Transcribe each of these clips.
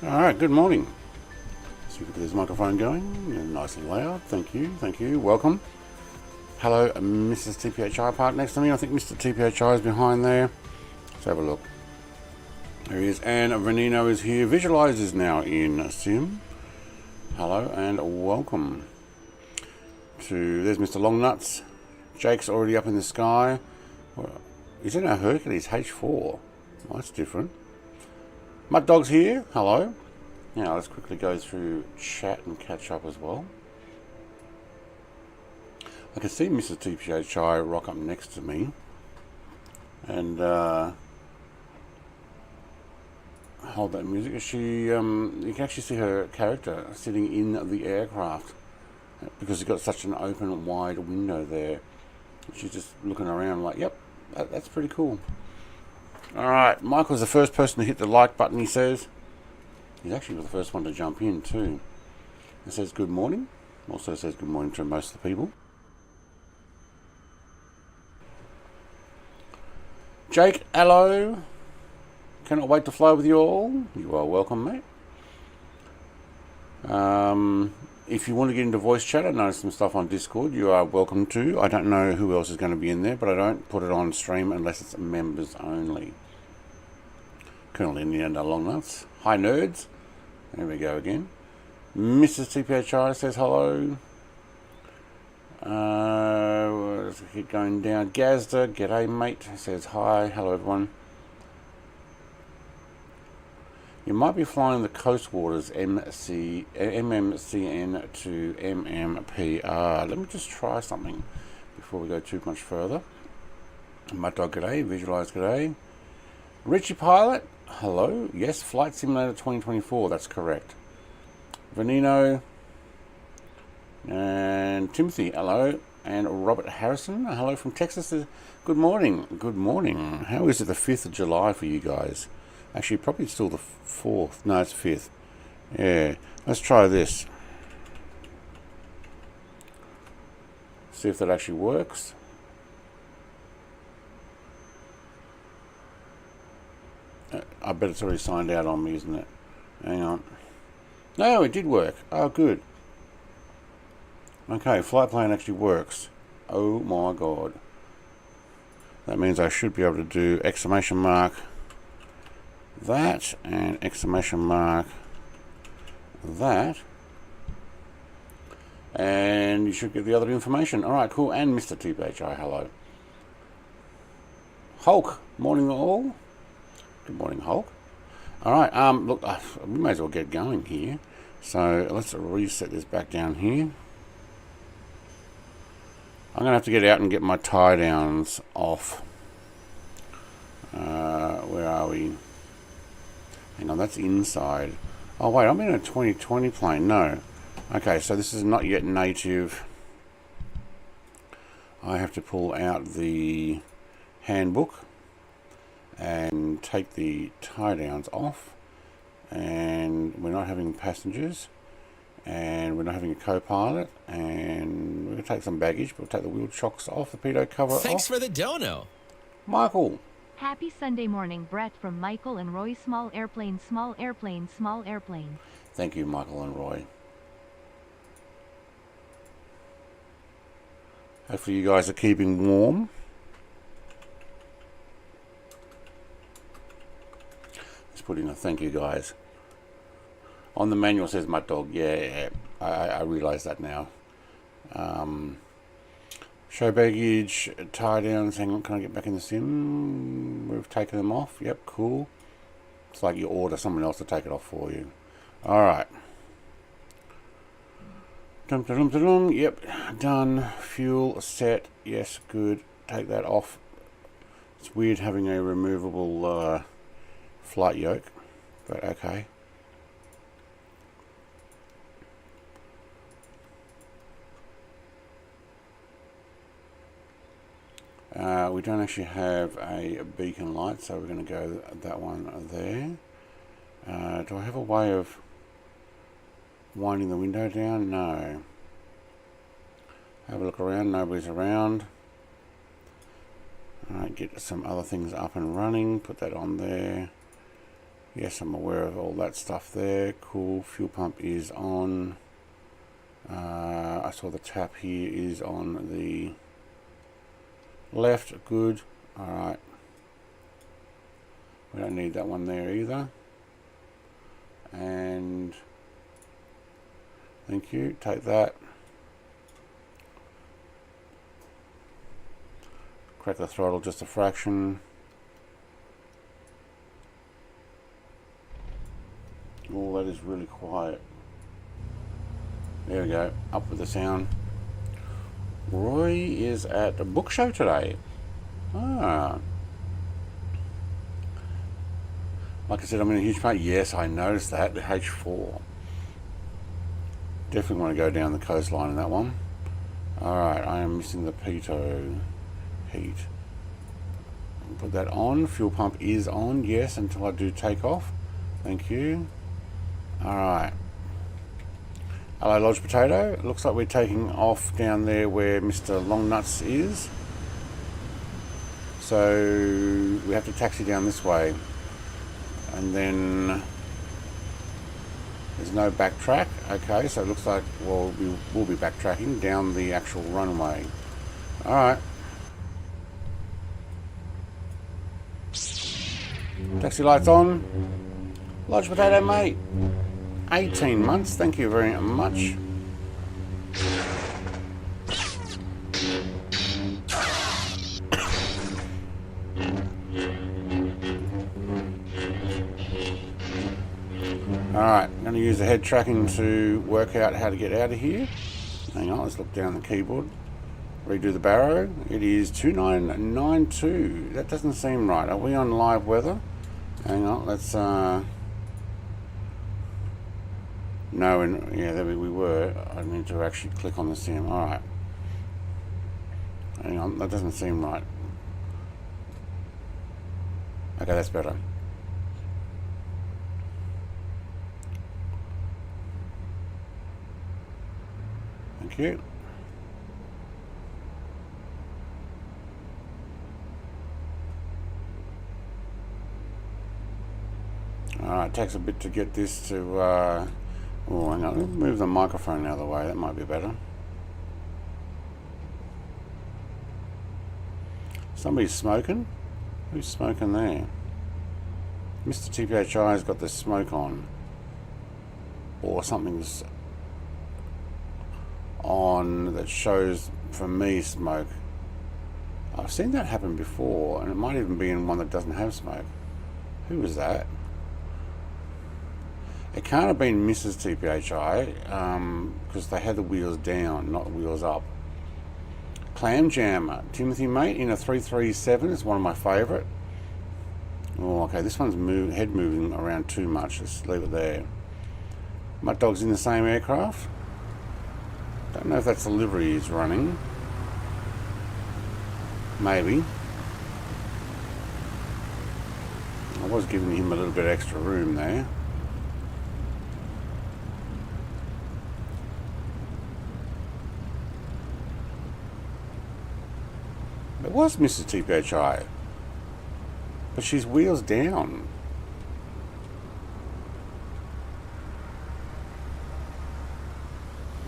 Alright, good morning. See if we get this microphone going. Yeah, nice and loud. Thank you. Welcome. Hello, Mrs. TPHI parked next to me. I think Mr. TPHI is behind there. Let's have a look. There he is. And Rhino is here. Visualize is now in Sim. Hello and welcome. There's Mr. Longnuts. Jake's already up in the sky. Well, he's in our Hercules H4. Well, that's different. Mud Dog's here. Hello. Now let's quickly go through chat and catch up as well. I can see Mrs. TPHI rock up next to me. And hold that music. She you can actually see her character sitting in the aircraft because it's got such an open wide window there. She's just looking around like, yep, that's pretty cool. Alright, Michael's the first person to hit the like button, he says. He's actually the first one to jump in too. It says good morning. Also says good morning to most of the people. Jake, hello. Cannot wait to fly with you all. You are welcome, mate. If you want to get into voice chat, I know some stuff on Discord. You are welcome to. I don't know who else is going to be in there, but I don't put it on stream unless it's members only. Colonel Indiana Longnuts. Hi, nerds. There we go again. Mrs. TPHI says hello. Let's keep going down. Gazda, g'day, mate. Says hi. Hello, everyone. You might be flying the Coast Waters MMCN to MMPR. Let me just try something before we go too much further. Mud Dog, g'day. Visualize, g'day. Richie Pilot, hello. Yes, Flight Simulator 2024, that's correct. Venino and Timothy, hello. And Robert Harrison, hello from Texas. Good morning. Good morning. How is it the 5th of July for you guys? Actually, probably still the 4th. No, it's 5th. Yeah, let's try this. See if that actually works. I bet it's already signed out on me, isn't it? Hang on. No, it did work. Oh, good. Okay, flight plan actually works. Oh my god. That means I should be able to do exclamation mark that and exclamation mark that, and you should get the other information. Alright, cool. And Mr. TPHI, hello. Hulk, morning all. Good morning, Hulk. Alright, look, we may as well get going here. So let's reset this back down here. I'm going to have to get out and get my tie downs off. Where are we? Hang on, that's inside. Oh wait, I'm in a 2020 plane. No. Okay, so this is not yet native. I have to pull out the handbook and take the tie downs off. And we're not having passengers. And we're not having a co-pilot. And we're going to take some baggage. We'll take the wheel chocks off, the pedo cover off. Thanks for the dono. Michael. Happy Sunday morning, Brett from Michael and Roy. Small airplane, small airplane, small airplane. Thank you, Michael and Roy. Hopefully you guys are keeping warm. Let's put in a thank you, guys. On the manual says Mud Dog. Yeah, I realise that now. Show baggage, tie downs. Hang on, can I get back in the sim? We've taken them off. Yep, cool. It's like you order someone else to take it off for you. Alright. Yep, done. Fuel set. Yes, good. Take that off. It's weird having a removable flight yoke, but okay. We don't actually have a beacon light, so we're going to go that one there. Do I have a way of winding the window down? No. Have a look around, nobody's around. Alright, get some other things up and running, put that on there. Yes, I'm aware of all that stuff there. Cool. Fuel pump is on. I saw the tap here is on the left. Good. Alright. We don't need that one there either. And thank you. Take that. Crack the throttle just a fraction. Oh, that is really quiet. There we go. Up with the sound. Roy is at a book show today. Ah. Like I said, I'm in a huge part. Yes, I noticed that. The H4. Definitely want to go down the coastline in that one. Alright, I am missing the pitot heat. Put that on. Fuel pump is on. Yes, until I do take off. Thank you. Alright. Hello, Lodge Potato. It looks like we're taking off down there where Mr. Longnuts is. So we have to taxi down this way. And then there's no backtrack. Okay, so it looks like, well, we will be backtracking down the actual runway. Alright. Taxi lights on. Lodge Potato, mate. 18 months, thank you very much. Alright, I'm going to use the head tracking to work out how to get out of here. Hang on, let's look down the keyboard. Redo the barrow. It is 2992. That doesn't seem right. Are we on live weather? Hang on, let's no, and yeah, there we were. I need to actually click on the sim. Alright. Hang on, that doesn't seem right. Okay, that's better. Thank you. Alright, it takes a bit to get this to oh, hang on, let's move the microphone out of the way, that might be better. Somebody's smoking? Who's smoking there? Mr. TPHI's got the smoke on. Or something's on that shows, for me, smoke. I've seen that happen before, and it might even be in one that doesn't have smoke. Who was that? It can't have been Mrs. TPHI, because they had the wheels down, not the wheels up. Clam Jammer. Timothy, mate, in a 337 is one of my favourite. Oh, okay, this one's head moving around too much. Let's leave it there. Mud Dog's in the same aircraft. Don't know if that's the livery he's running. Maybe. I was giving him a little bit extra room there. It was Mrs. TPHI, but she's wheels down.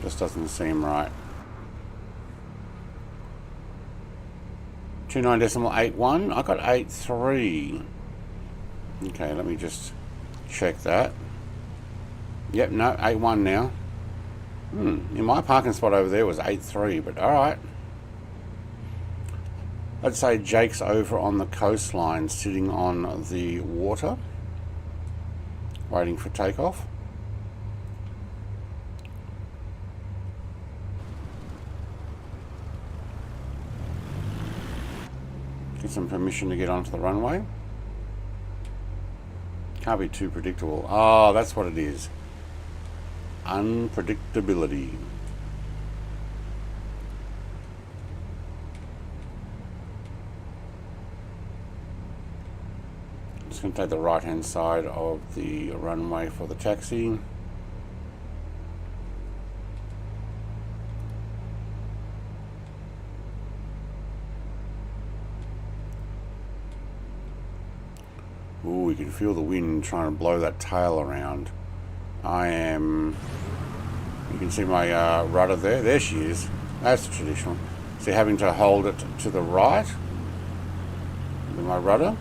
Just doesn't seem right. 29.81. I got 8.3. Okay, let me just check that. Yep, no, 8.1 now. In my parking spot over there was 8.3, but alright. I'd say Jake's over on the coastline, sitting on the water, waiting for takeoff. Get some permission to get onto the runway. Can't be too predictable. Oh, that's what it is. Unpredictability. Just going to take the right hand side of the runway for the taxi. Ooh, you can feel the wind trying to blow that tail around. You can see my rudder there. There she is. That's the traditional. See, having to hold it to the right with my rudder.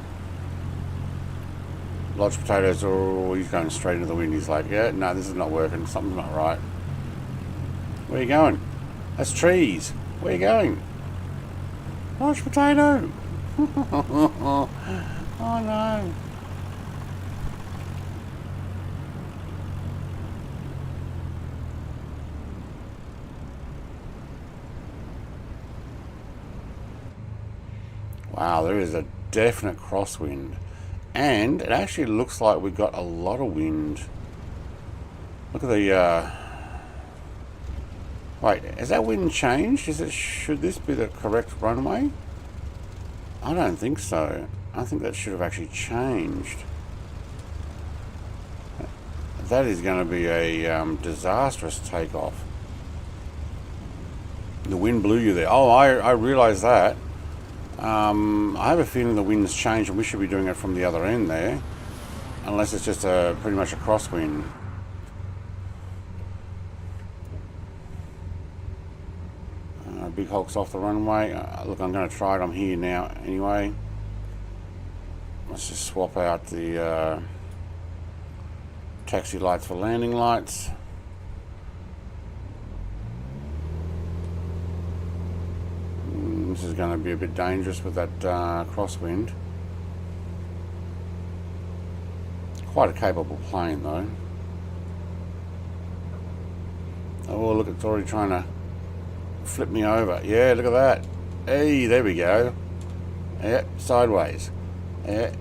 Lodge Potatoes, oh, he's going straight into the wind. He's like, yeah, no, this is not working. Something's not right. Where are you going? That's trees. Where are you going? Lodge Potato. Oh no. Wow, there is a definite crosswind. And it actually looks like we've got a lot of wind. Look at the... Wait, has that wind changed? Should this be the correct runway? I don't think so. I think that should have actually changed. That is going to be a disastrous takeoff. The wind blew you there. Oh, I realise that. I have a feeling the wind's changed and we should be doing it from the other end there. Unless it's just pretty much a crosswind. Big Hulk's off the runway. Look, I'm going to try it. I'm here now anyway. Let's just swap out the taxi lights for landing lights. This is going to be a bit dangerous with that crosswind. Quite a capable plane though. Oh look, it's already trying to flip me over. Yeah, look at that. Hey, there we go. Yeah, sideways. Yeah.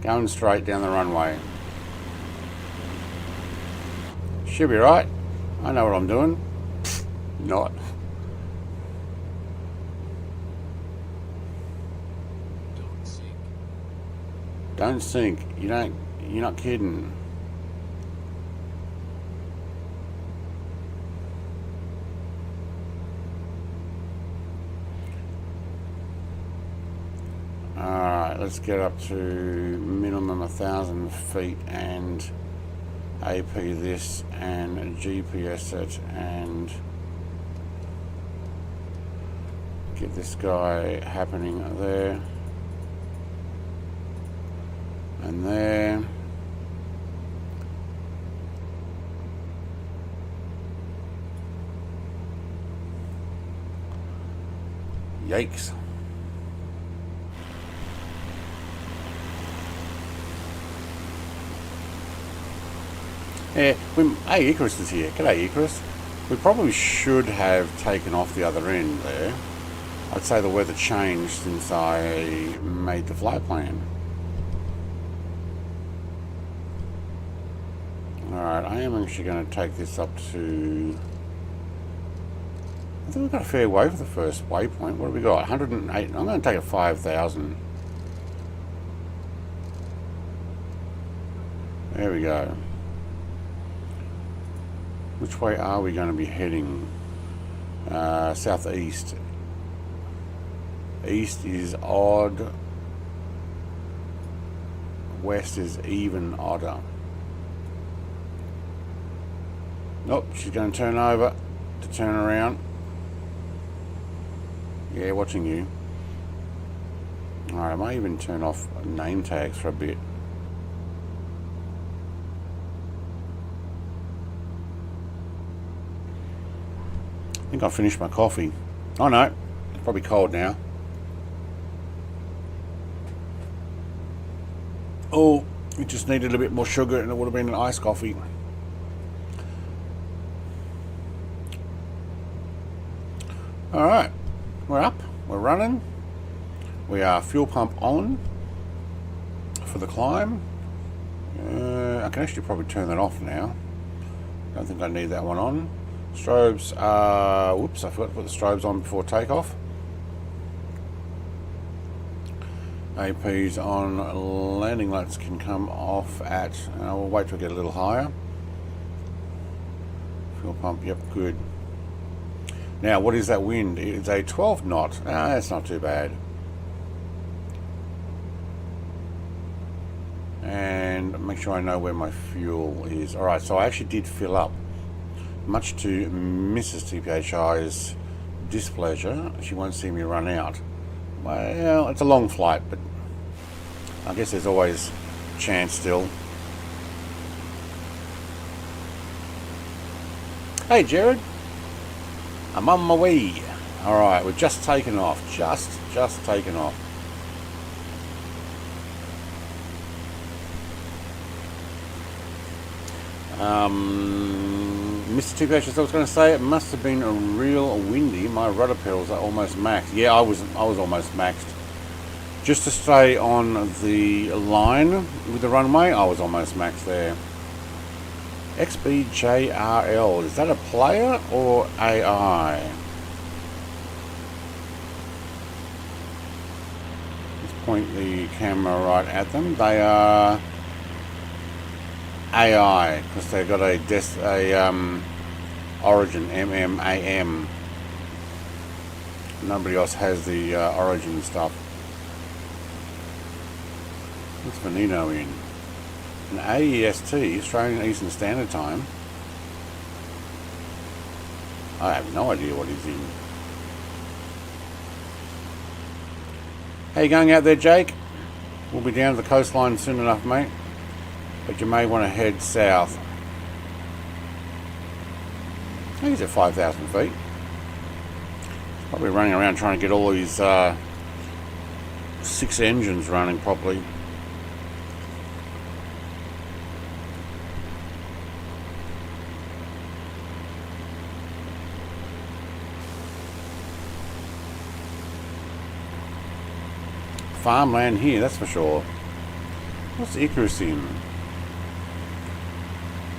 Going straight down the runway. Should be right. I know what I'm doing. Not. Don't sink. You're not kidding. Alright, let's get up to minimum 1,000 feet and AP this and GPS it and get this guy happening there. And there. Yikes. Yeah, hey, Icarus is here. G'day, Icarus. We probably should have taken off the other end there. I'd say the weather changed since I made the flight plan. Alright, I am actually going to take this up to... I think we've got a fair way for the first waypoint. What have we got? 108. I'm going to take a 5,000. There we go. Which way are we going to be heading? Southeast. East is odd. West is even odder. Nope, she's going to turn over to turn around. Yeah, watching you. Alright, I might even turn off name tags for a bit. I think I'll finish my coffee. Oh no, it's probably cold now. Oh, it just needed a bit more sugar and it would have been an iced coffee. Alright, we're up, we're running. We are fuel pump on for the climb. I can actually probably turn that off now. Don't think I need that one on. Strobes, whoops, I forgot to put the strobes on before takeoff. APs on, landing lights can come off at, we'll wait till we get a little higher. Fuel pump, yep, good. Now, what is that wind? It's a 12 knot. Ah, that's not too bad. and make sure I know where my fuel is. Alright, so I actually did fill up, much to Mrs. TPHI's displeasure. She won't see me run out. Well, it's a long flight, but I guess there's always a chance still. Hey Jared, I'm on my way. Alright, we're just taken off, just taken off. Mr. TPH, I was going to say, it must have been a real windy. My rudder pedals are almost maxed. Yeah, I was almost maxed. Just to stay on the line with the runway, I was almost maxed there. XBJRL, is that a player or AI? Let's point the camera right at them. They are AI because they've got a origin MMAM. Nobody else has the origin stuff. What's Vanino in? An AEST, Australian Eastern Standard Time. I have no idea what he's in. How you going out there, Jake? We'll be down to the coastline soon enough, mate. But you may want to head south. I think he's at 5,000 feet. Probably running around trying to get all these 6 engines running properly. Farmland here, that's for sure. What's Icarus in?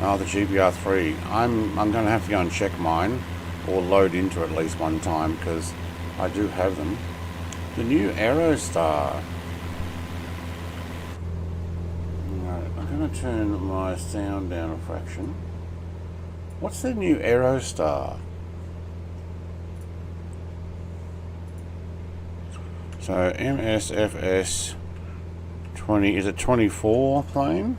Oh, the GBR3. I'm going to have to go and check mine, or load into at least one time, because I do have them. The new Aerostar. Right, I'm going to turn my sound down a fraction. What's the new Aerostar? So MSFS 20, is it 24 plane?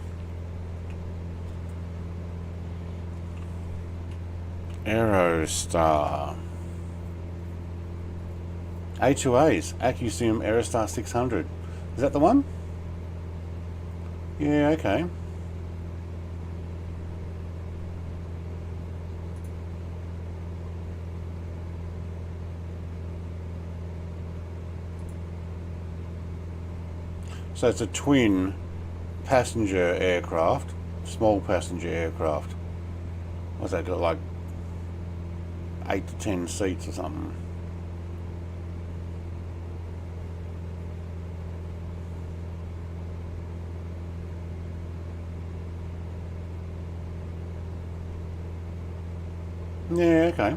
Aerostar. A2As, Acusium Aerostar 600. Is that the one? Yeah, okay. So it's a twin passenger aircraft, small passenger aircraft. What's that got, like 8 to 10 seats or something? Yeah, okay.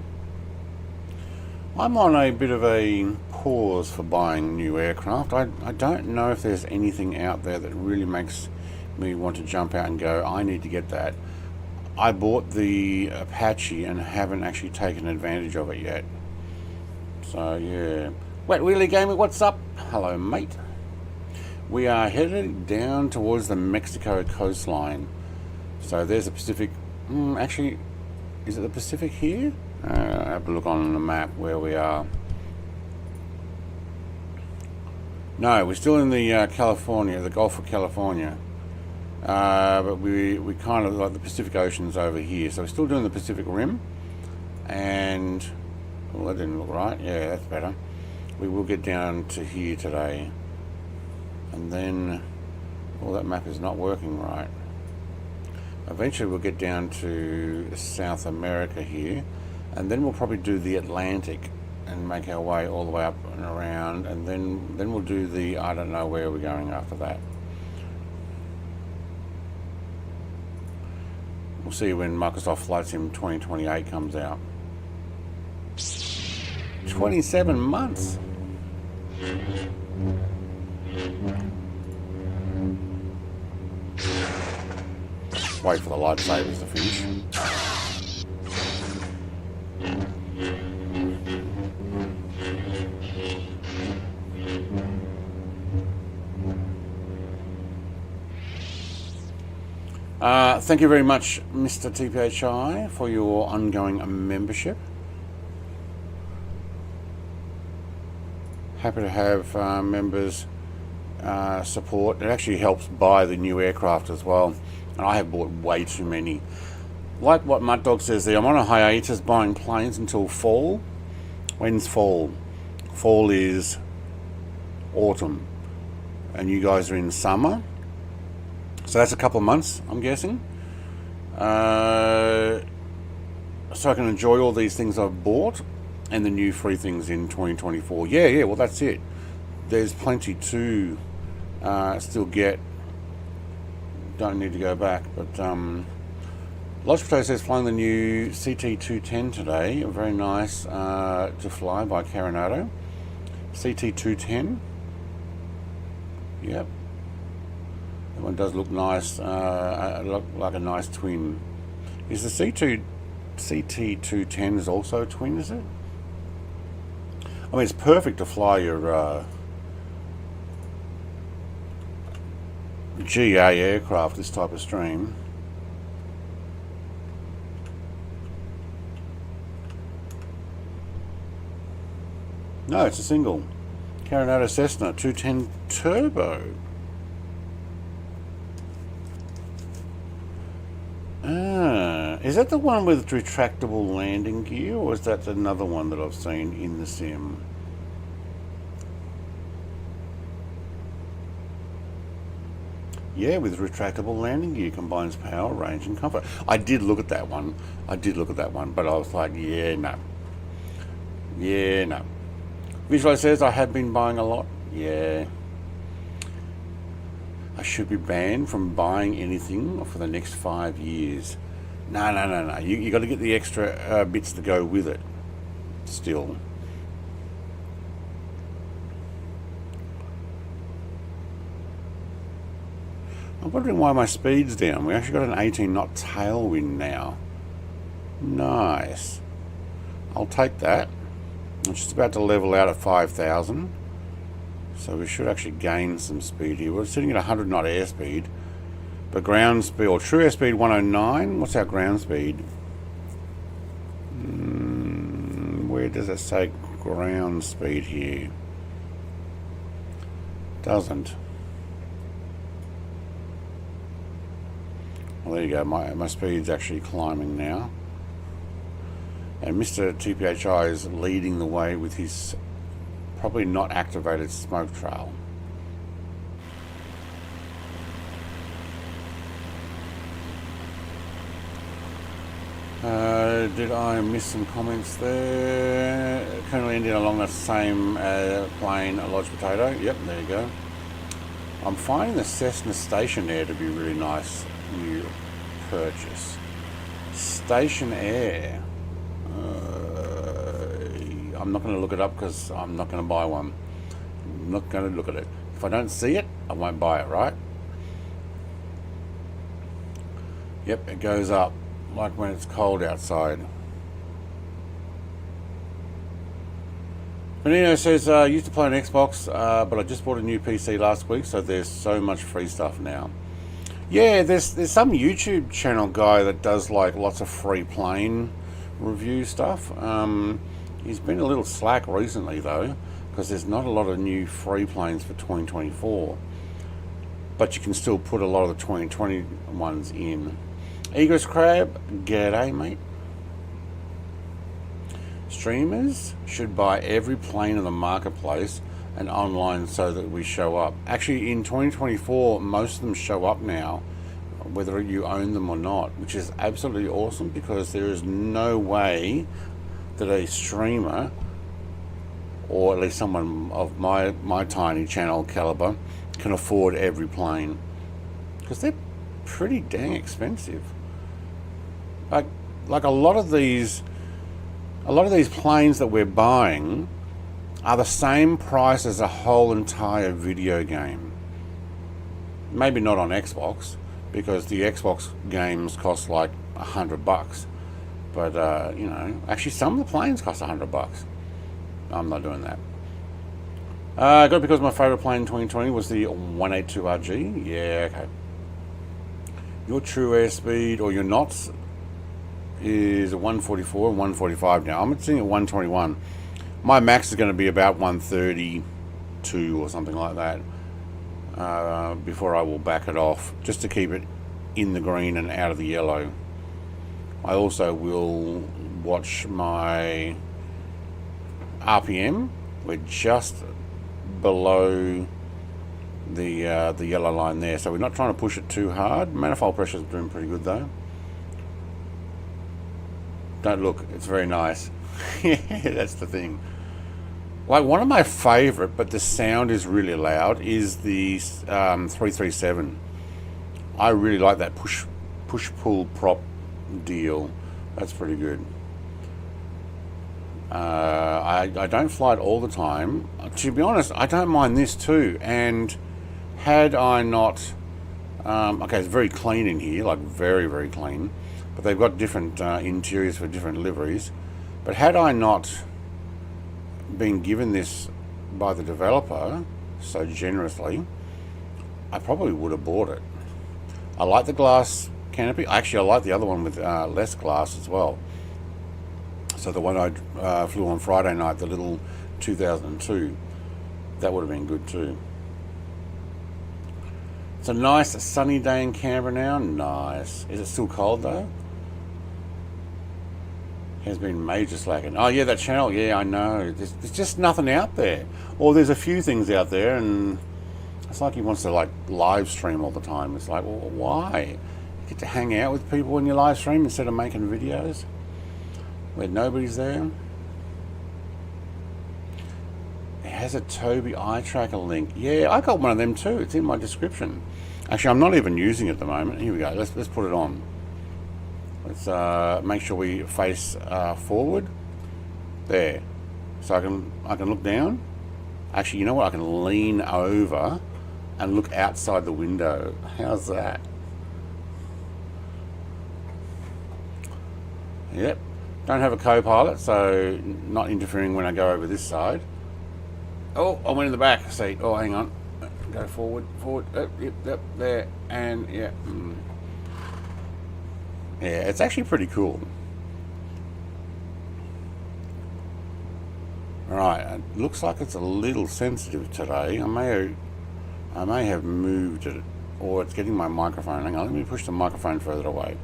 I'm on a bit of a pause for buying new aircraft. I don't know if there's anything out there that really makes me want to jump out and go, I need to get that. I bought the Apache and haven't actually taken advantage of it yet. So yeah. Wet Wheelie Gamer, what's up? Hello, mate. We are headed down towards the Mexico coastline. So there's the Pacific. Actually, is it the Pacific here? Have a look on the map where we are. No, we're still in the California, the Gulf of California. But we kind of like the Pacific Ocean's over here. So we're still doing the Pacific Rim. And, well, that didn't look right. Yeah, that's better. We will get down to here today. And then, well, that map is not working right. Eventually we'll get down to South America here. And then we'll probably do the Atlantic and make our way all the way up and around, and then we'll do the, I don't know where we're going after that. We'll see when Microsoft Flight Sim 2028 comes out. 27 months. Wait for the lightsabers to finish. Thank you very much, Mr. TPHI, for your ongoing membership. Happy to have members support. It actually helps buy the new aircraft as well. And I have bought way too many. Like what Mud Dog says there, I'm on a hiatus buying planes until fall. When's fall? Fall is autumn. And you guys are in summer. So that's a couple of months, I'm guessing. So I can enjoy all these things I've bought and the new free things in 2024. Yeah, well that's it. There's plenty to still get. Don't need to go back, but Logitech says flying the new CT210 today. Very nice to fly by Carinado. CT210. Yep. That one does look nice, look like a nice twin. Is the CT210 is also a twin, is it? I mean, it's perfect to fly your GA aircraft, this type of stream. No, it's a single. Carinado Cessna 210 Turbo. Is that the one with retractable landing gear, or is that another one that I've seen in the sim? Yeah, with retractable landing gear, combines power, range and comfort. I did look at that one. But I was like, yeah, no. Visualize says, I have been buying a lot. Yeah. I should be banned from buying anything for the next 5 years. No. You got to get the extra bits to go with it. Still. I'm wondering why my speed's down. We actually got an 18 knot tailwind now. Nice. I'll take that. I'm just about to level out at 5,000. So we should actually gain some speed here. We're sitting at 100 knot airspeed. But ground speed, or true airspeed 109. What's our ground speed? Where does it say ground speed here? Doesn't. Well, there you go. My speed's actually climbing now. And Mr. TPHI is leading the way with his probably not activated smoke trail. Did I miss some comments there? Currently ending along the same plane, a lodge potato. Yep, there you go. I'm finding the Cessna Station Air to be really nice new purchase. Station Air. I'm not going to look it up because I'm not going to buy one. I'm not going to look at it. If I don't see it, I won't buy it, right? Yep, it goes up like when it's cold outside. Benino says, used to play on Xbox, but I just bought a new PC last week, so there's so much free stuff now. Yeah, there's some YouTube channel guy that does like lots of free plane review stuff. He's been a little slack recently though, because there's not a lot of new free planes for 2024, but you can still put a lot of the 2020 ones in. Egress Crab, g'day mate. Streamers should buy every plane in the marketplace and online so that we show up. Actually, in 2024, most of them show up now, whether you own them or not, which is absolutely awesome, because there is no way that a streamer, or at least someone of my tiny channel caliber, can afford every plane, because they're pretty dang expensive. Like a lot of these planes that we're buying are the same price as a whole entire video game. Maybe not on Xbox, because the Xbox games cost like $100. But you know, actually some of the planes cost $100. I'm not doing that. I got it because my favorite plane in 2020 was the 182RG. Yeah, okay. Your true airspeed or your knots is 144 and 145 now. I'm sitting at 121. My max is going to be about 132 or something like that before I will back it off, just to keep it in the green and out of the yellow. I also will watch my RPM. We're just below the yellow line there, so we're not trying to push it too hard. Manifold pressure is doing pretty good though. Don't look, it's very nice. Yeah, that's the thing. Like, one of my favorite, but the sound is really loud, is the 337. I really like that push pull prop deal. That's pretty good. I don't fly it all the time. To be honest, I don't mind this too. And had I not, okay, it's very clean in here, like very, very clean. But they've got different interiors for different liveries. But had I not been given this by the developer so generously, I probably would have bought it. I like the glass canopy. Actually, I like the other one with less glass as well. So the one I flew on Friday night, the little 2002, that would have been good too. It's a nice sunny day in Canberra now. Nice. Is it still cold though? Has been major slacking. Oh yeah, that channel. Yeah, I know. There's just nothing out there. Or there's a few things out there, and it's like he wants to like live stream all the time. It's like, well, why? You get to hang out with people when you live stream instead of making videos where nobody's there. It has a Tobii eye tracker link. Yeah, I got one of them too. It's in my description. Actually, I'm not even using it at the moment. Here we go. Let's put it on. Let's make sure we face forward. There. So I can look down. Actually, you know what? I can lean over and look outside the window. How's that? Yep. Don't have a co-pilot, so not interfering when I go over this side. Oh, I went in the back seat. Oh, hang on. Go forward. Yep, there. And yeah. Yeah, it's actually pretty cool. Right, it looks like it's a little sensitive today. I may have moved it, or it's getting my microphone. Hang on, let me push the microphone further away.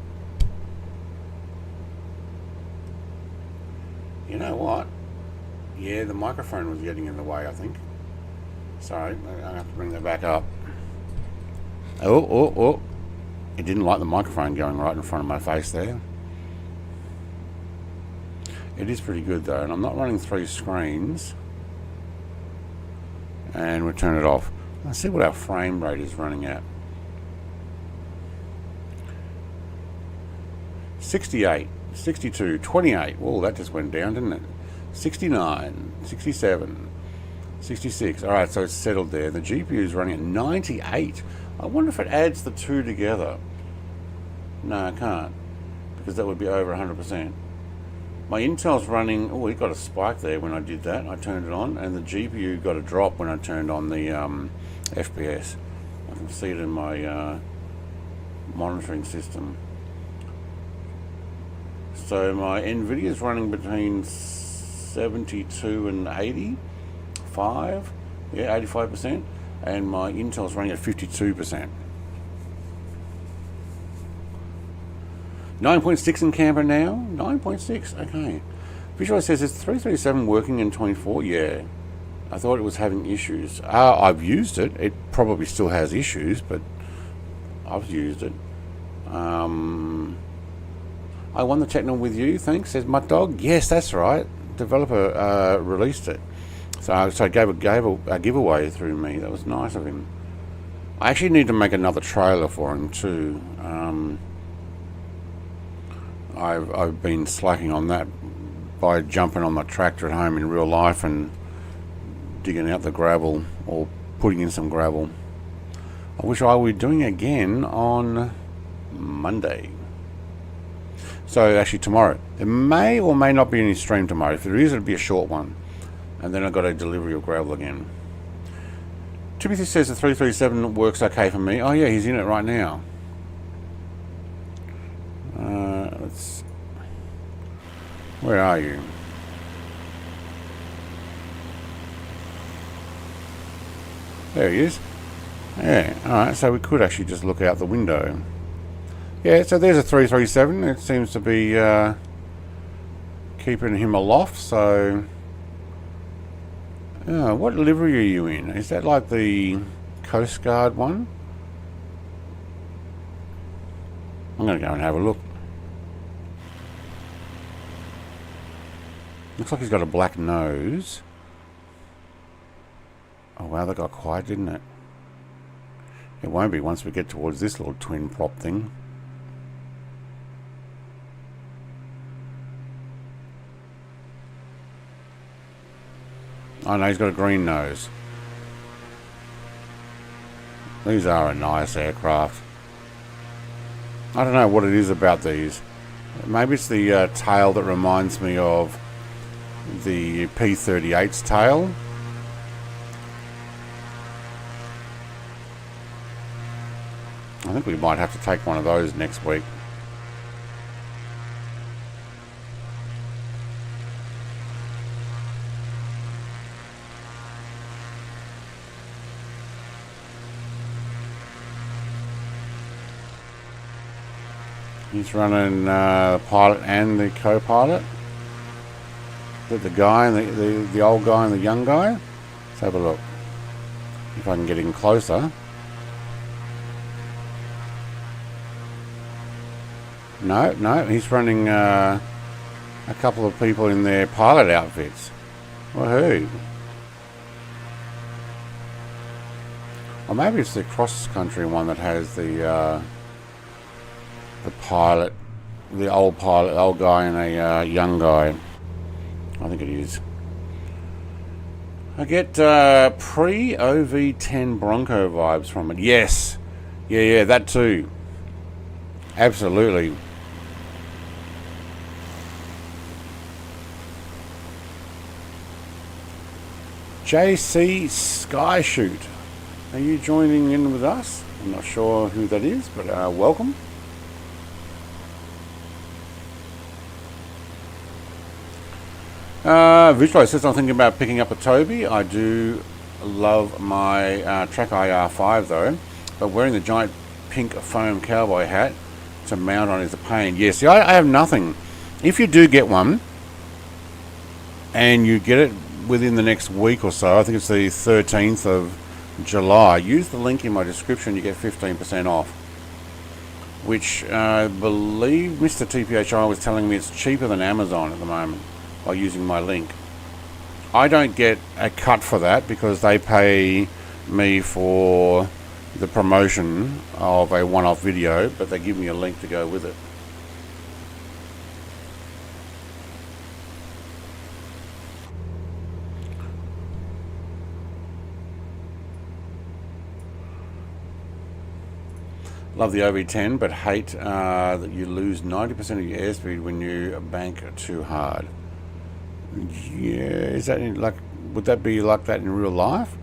You know what? Yeah, the microphone was getting in the way, I think. Sorry, I have to bring that back up. Oh. It didn't like the microphone going right in front of my face there. It is pretty good though, and I'm not running 3 screens. And we'll turn it off. Let's see what our frame rate is running at. 68, 62, 28. Well, that just went down, didn't it? 69, 67, 66. All right, so it's settled there. The GPU is running at 98. I wonder if it adds the two together. No, I can't, because that would be over 100%. My Intel's running, oh, it got a spike there when I did that. I turned it on, and the GPU got a drop when I turned on the FPS. I can see it in my monitoring system. So my Nvidia is running between 72 and 85. Yeah, 85%. And my Intel's running at 52%. 9.6 in Canberra now. 9.6. Okay. Visual says it's 337 working in 24. Yeah. I thought it was having issues. I've used it. It probably still has issues, but I've used it. I won the Tecnam with you. Thanks. Says Mutt Dog. Yes, that's right. Developer released it. So I gave a giveaway through me. That was nice of him. I actually need to make another trailer for him too. I've been slacking on that by jumping on my tractor at home in real life and digging out the gravel or putting in some gravel. I wish I were doing it again on Monday. So actually tomorrow. There may or may not be any stream tomorrow. If there is, it'll be a short one. And then I've got a delivery of gravel again. Timothy says the 337 works okay for me. Oh yeah, he's in it right now. Where are you? There he is. Yeah, alright, so we could actually just look out the window. Yeah, so there's a 337. It seems to be keeping him aloft, so... what livery are you in? Is that like the Coast Guard one? I'm going to go and have a look. Looks like he's got a black nose. Oh wow, that got quiet, didn't it? It won't be once we get towards this little twin prop thing. Oh no, he's got a green nose. These are a nice aircraft. I don't know what it is about these. Maybe it's the tail that reminds me of the P38's tail. I think we might have to take one of those next week. He's running pilot and the co-pilot. The guy and the old guy and the young guy. Let's have a look. If I can get in closer. No, he's running a couple of people in their pilot outfits. Woohoo! Or maybe it's the cross-country one that has the pilot, the old guy and a young guy. I think it is. I get pre-OV10 Bronco vibes from it. Yes, yeah, that too. Absolutely. JC Skyshoot, are you joining in with us? I'm not sure who that is, but welcome. Visual says I'm thinking about picking up a Toby. I do love my Trakai R5 though, but wearing the giant pink foam cowboy hat to mount on is a pain. Yeah, see, I have nothing. If you do get one, and you get it within the next week or so, I think it's the 13th of July, use the link in my description, you get 15% off. Which I believe Mr. TPHI was telling me it's cheaper than Amazon at the moment by using my link. I don't get a cut for that because they pay me for the promotion of a one-off video, but they give me a link to go with it. Love the OV10, but hate that you lose 90% of your airspeed when you bank too hard. Yeah, is that like? Would that be like that in real life?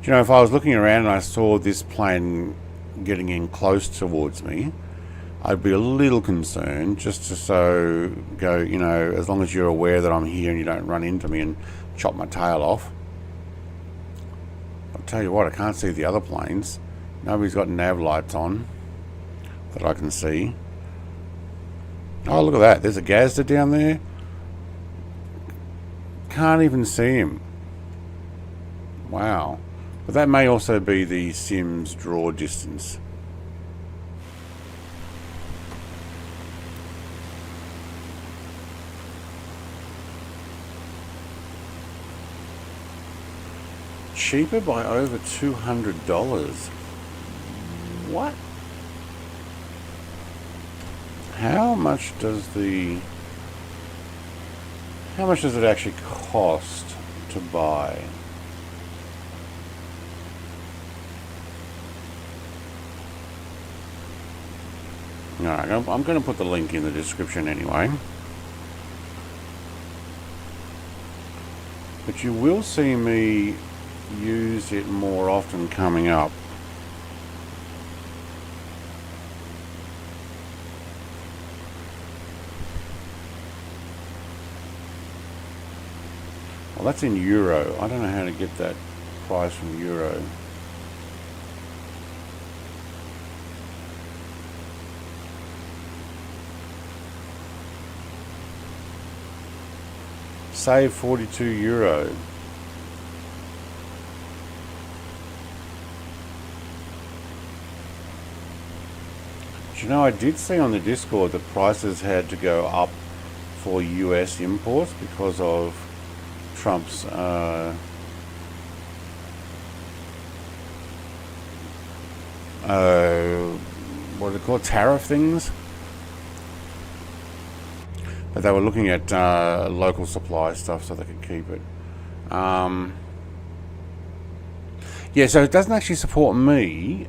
Do you know, if I was looking around and I saw this plane getting in close towards me, I'd be a little concerned, just to so go, you know, as long as you're aware that I'm here and you don't run into me and chop my tail off. I'll tell you what, I can't see the other planes. Nobody's got nav lights on that I can see. Oh, look at that. There's a Gazda down there. Can't even see him. Wow. But that may also be the Sims draw distance. Cheaper by over $200. What? How much does it actually cost to buy? Alright, I'm going to put the link in the description anyway. But you will see me use it more often coming up. Well, that's in euro. I don't know how to get that price from euro. Save 42 euro. Do you know, I did see on the Discord that prices had to go up for US imports because of Trump's what do they call it, tariff things. But they were looking at local supply stuff so they could keep it. Yeah, so it doesn't actually support me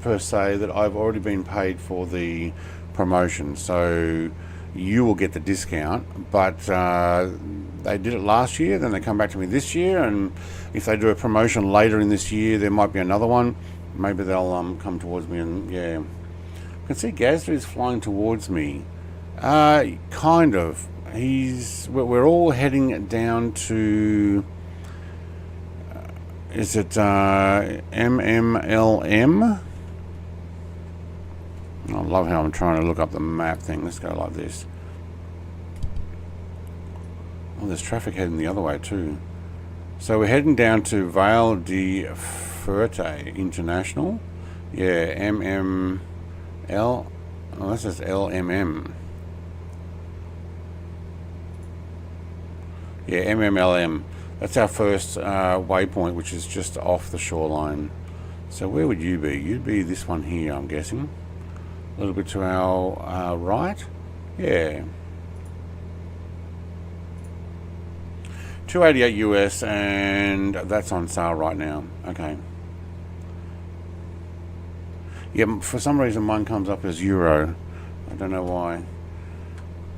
per se, that I've already been paid for the promotion. So you will get the discount, but they did it last year, then they come back to me this year, and if they do a promotion later in this year, there might be another one. Maybe they'll come towards me, and yeah. I can see Gazda is flying towards me. Kind of. We're all heading down to, is it MMLM? I love how I'm trying to look up the map thing. Let's go like this. Oh, there's traffic heading the other way too. So we're heading down to Vale de Ferte International. Yeah, MML. Oh, this is LMM. Yeah, MMLM. That's our first waypoint, which is just off the shoreline. So where would you be? You'd be this one here, I'm guessing. A little bit to our right. Yeah. 288 US, and that's on sale right now. Okay. Yeah, for some reason mine comes up as euro. I don't know why.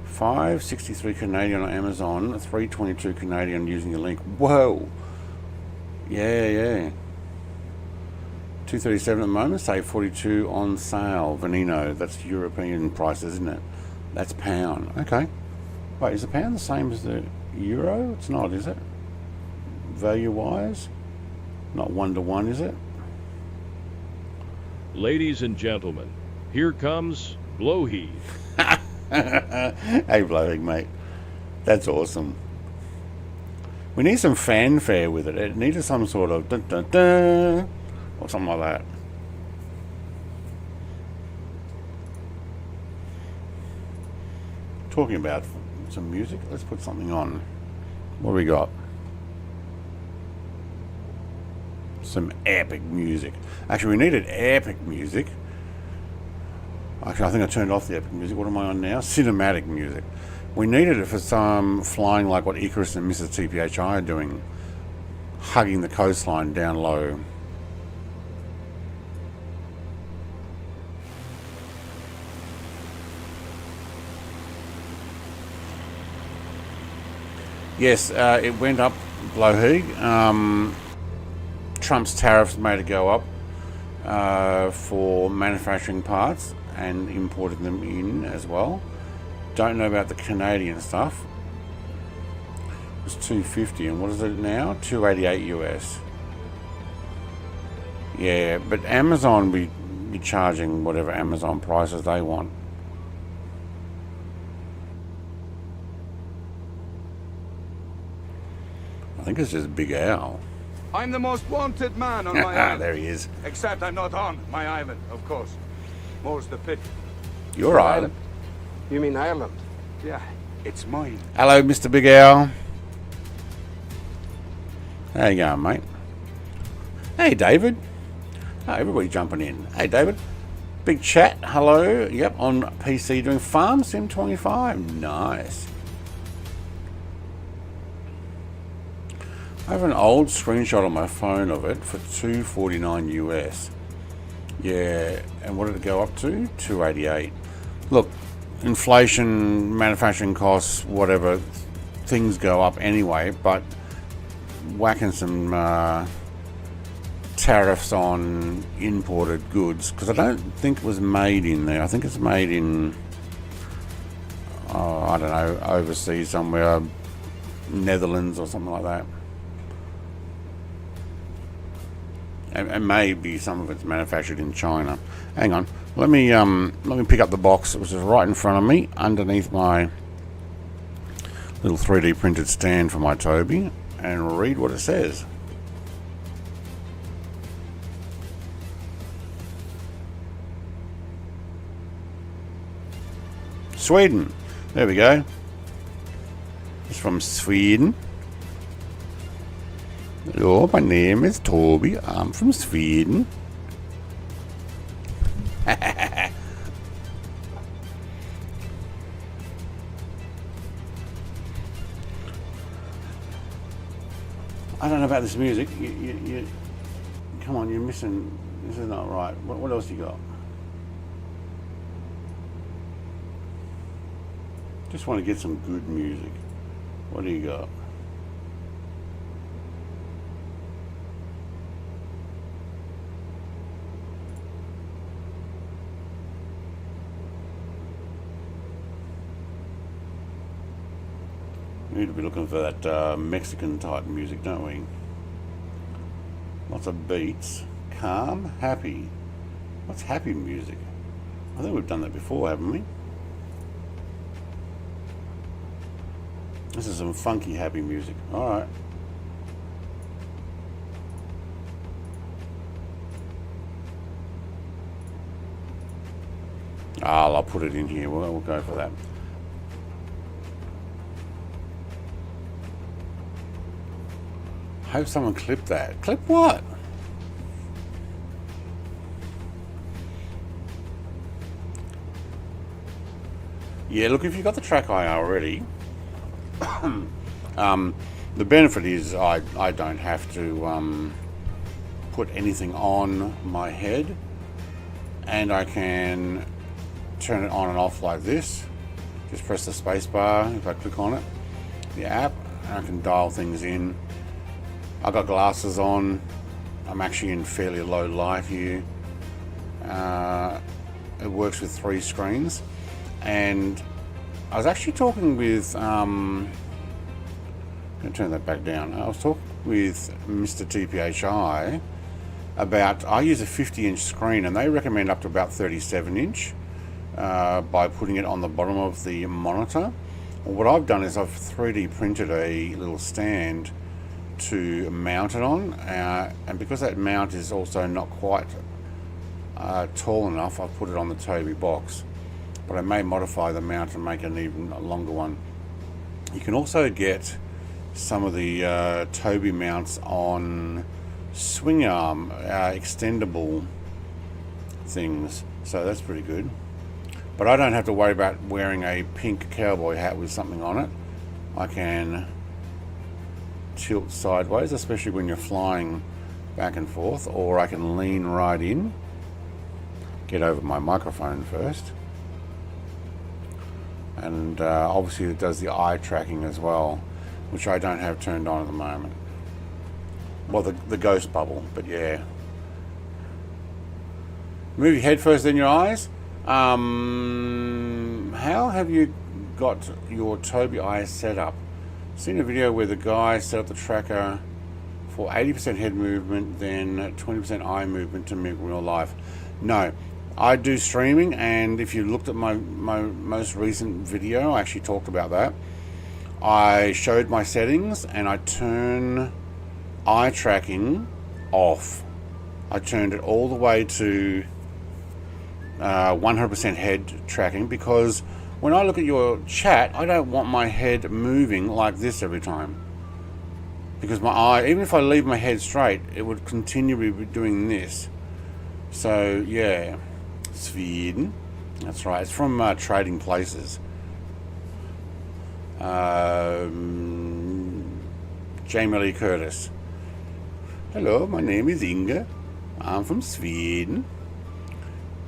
563 Canadian on Amazon, 322 Canadian using the link. Whoa. Yeah. 237 at the moment, save 42 on sale. Veneno, that's European price, isn't it? That's pound. Okay. Wait, is the pound the same as the euro? It's not, is it? Value-wise? Not 1-to-1, is it? Ladies and gentlemen, here comes Blowheed. Hey, Blowheed, mate. That's awesome. We need some fanfare with it. It needed some sort of dun-dun-dun, or something like that. Talking about some music, let's put something on. What do we got? Some epic music. Actually, we needed epic music. Actually, I think I turned off the epic music. What am I on now? Cinematic music. We needed it for some flying like what Icarus and Mrs. TPHI are doing. Hugging the coastline down low. Yes, it went up, Blowheed. Trump's tariffs made it go up for manufacturing parts and importing them in as well. Don't know about the Canadian stuff. It was 250, and what is it now? 288 US. Yeah, but Amazon be charging whatever Amazon prices they want. I think it's just Big Al. I'm the most wanted man on my island. There he is. Except I'm not on my island, of course. More's the pity. Your island? You mean Ireland? Yeah, it's mine. Hello, Mr. Big Al. How you going, mate? Hey, David. Oh, everybody jumping in. Hey, David. Big chat. Hello. Yep, on PC doing Farm Sim 25. Nice. I have an old screenshot on my phone of it for $249 US. Yeah, and what did it go up to? $288. Look, inflation, manufacturing costs, whatever, things go up anyway, but whacking some tariffs on imported goods, because I don't think it was made in there. I think it's made in, I don't know, overseas somewhere. Netherlands or something like that. And maybe some of it's manufactured in China. Hang on, let me pick up the box, which is right in front of me, underneath my little 3D printed stand for my Toby, and read what it says. Sweden. There we go. It's from Sweden. Hello, my name is Toby. I'm from Sweden. I don't know about this music. You come on, you're missing. This is not right. What else you got? Just want to get some good music. What do you got? We need to be looking for that Mexican type music, don't we? Lots of beats. Calm, happy. What's happy music? I think we've done that before, haven't we? This is some funky, happy music. Alright. I'll put it in here. We'll go for that. Hope someone clipped that. Clip what? Yeah, look, if you've got the track IR already, the benefit is I don't have to put anything on my head, and I can turn it on and off like this. Just press the space bar if I click on it, the app, and I can dial things in. I've got glasses on. I'm actually in fairly low light here. It works with 3 screens, and I was actually talking with I'm going to turn that back down. I was talking with Mr. TPHI about, I use a 50-inch screen, and they recommend up to about 37-inch by putting it on the bottom of the monitor. What I've done is I've 3D printed a little stand to mount it on, and because that mount is also not quite tall enough, I've put it on the Toby box, but I may modify the mount and make it an even longer one. You can also get some of the Toby mounts on swing arm extendable things, so that's pretty good. But I don't have to worry about wearing a pink cowboy hat with something on it. I can tilt sideways, especially when you're flying back and forth, or I can lean right in. Get over my microphone first, and obviously it does the eye tracking as well, which I don't have turned on at the moment. Well, the ghost bubble, but yeah. Move your head first, then your eyes. How have you got your Toby Eye set up? Seen a video where the guy set up the tracker for 80% head movement, then 20% eye movement to mimic real life. No, I do streaming, and if you looked at my most recent video, I actually talked about that. I showed my settings, and I turn eye tracking off. I turned it all the way to 100% head tracking, because when I look at your chat, I don't want my head moving like this every time, because my eye, even if I leave my head straight, it would continually be doing this. So yeah, Sweden, that's right. It's from Trading Places. Jamie Lee Curtis. Hello, my name is Inga. I'm from Sweden.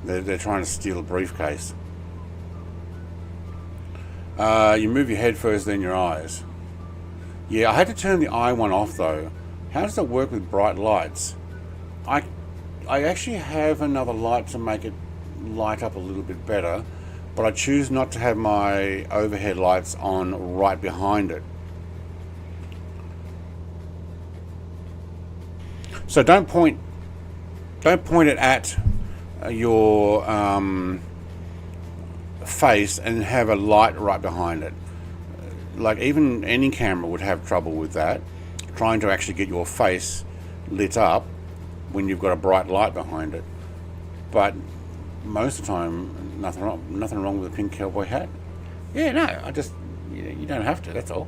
They're trying to steal a briefcase. You move your head first, then your eyes. Yeah, I had to turn the eye one off though. How does that work with bright lights? I actually have another light to make it light up a little bit better, but I choose not to have my overhead lights on right behind it. So don't point it at your face and have a light right behind it. Like even any camera would have trouble with that, trying to actually get your face lit up when you've got a bright light behind it. But most of the time, nothing wrong with a pink cowboy hat. Yeah, no, you don't have to, that's all.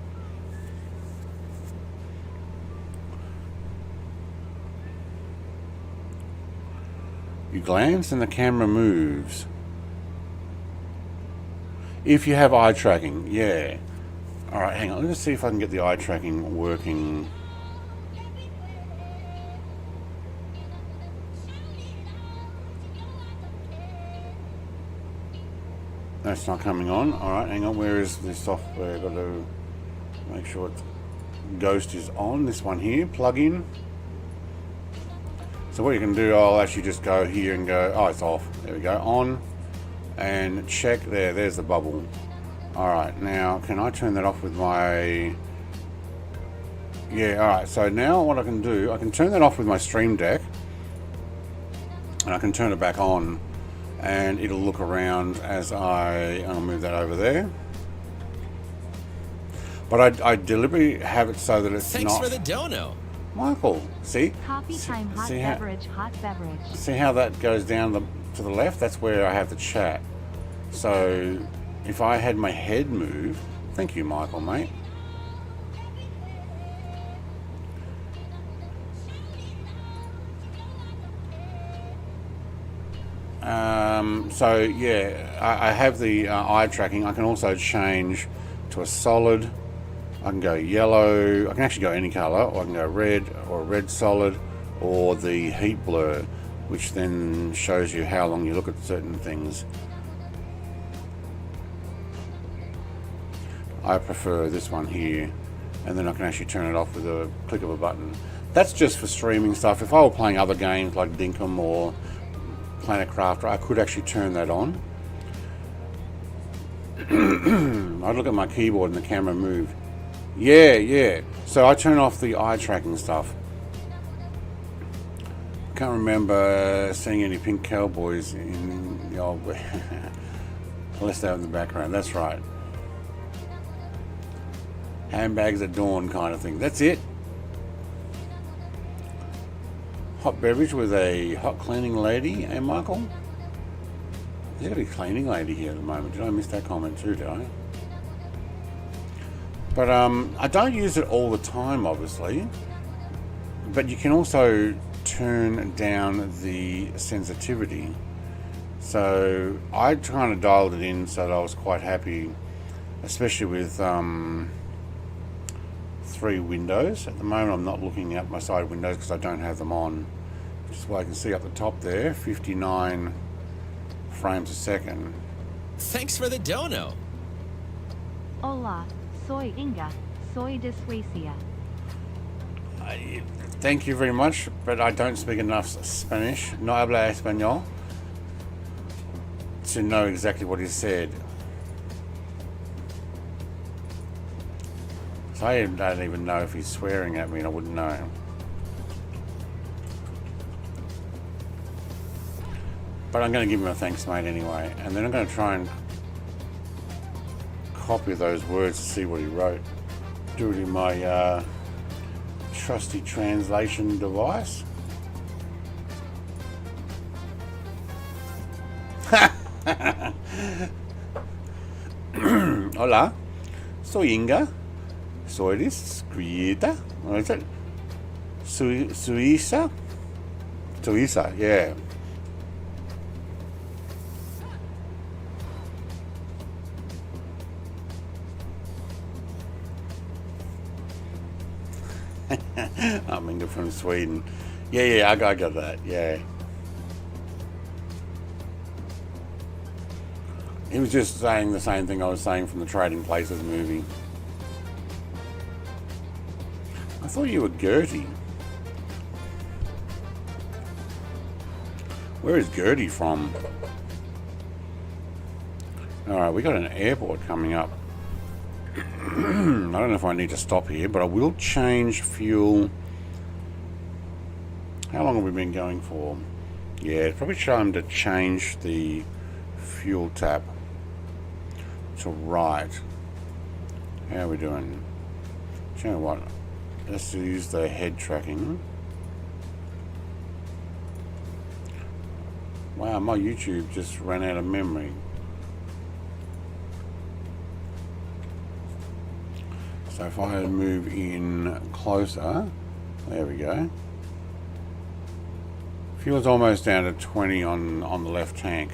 You glance and the camera moves. If you have eye tracking, yeah. Alright, hang on, let's see if I can get the eye tracking working. That's not coming on. Alright, hang on, where is the software? I've got to make sure Ghost is on. This one here, plug in. So what you can do, I'll actually just go here and go, oh, it's off. There we go, on. And check there, there's the bubble. Alright, now can I turn that off with my... Yeah, alright, so now what I can do, I can turn that off with my Stream Deck. And I can turn it back on. And it'll look around as I'll move that over there. But I deliberately have it so that it's Thanks not... for the dono. Michael, see? Coffee time, hot see beverage, hot beverage. See how that goes down to the left? That's where I have the chat. So if I had my head move, thank you, Michael, mate. So yeah, I have the eye tracking. I can also change to a solid. I can go yellow. I can actually go any color, or I can go red, or red solid, or the heat blur, which then shows you how long you look at certain things. I prefer this one here, and then I can actually turn it off with a click of a button. That's just for streaming stuff. If I were playing other games like Dinkum or Planet Crafter, I could actually turn that on. I'd look at my keyboard and the camera move. Yeah. So I turn off the eye tracking stuff. Can't remember seeing any pink cowboys in the old... Unless they're in the background, that's right. Handbags at dawn kind of thing. That's it. Hot beverage with a hot cleaning lady, eh, Michael? There's got a cleaning lady here at the moment. Did I miss that comment too, did I? But I don't use it all the time, obviously. But you can also turn down the sensitivity. So I kind of dialed it in so that I was quite happy, especially with 3 windows. At the moment I'm not looking at my side windows because I don't have them on, which is why I can see up the top there 59 frames a second. Thanks for the dono. Hola, soy Inga, soy de Suecia. Thank you very much, but I don't speak enough Spanish, no habla español, to know exactly what he said. So I don't even know if he's swearing at me, and I wouldn't know. But I'm going to give him a thanks, mate, anyway. And then I'm going to try and copy those words to see what he wrote. Do it in my trusty translation device. Hola, soy Inga. Soy discreta. What is it? Suiza? Suiza, yeah. I'm Inga from Sweden. Yeah, I got that, yeah. He was just saying the same thing I was saying from the Trading Places movie. I thought you were Gertie. Where is Gertie from? Alright, we got an airport coming up. I don't know if I need to stop here, but I will change fuel How long have we been going for? Yeah, it's probably time to change the fuel tap to right. How are we doing? Do you know what? Let's use the head tracking. Wow, my YouTube just ran out of memory. So if I move in closer, there we go. Fuel's almost down to 20 on the left tank.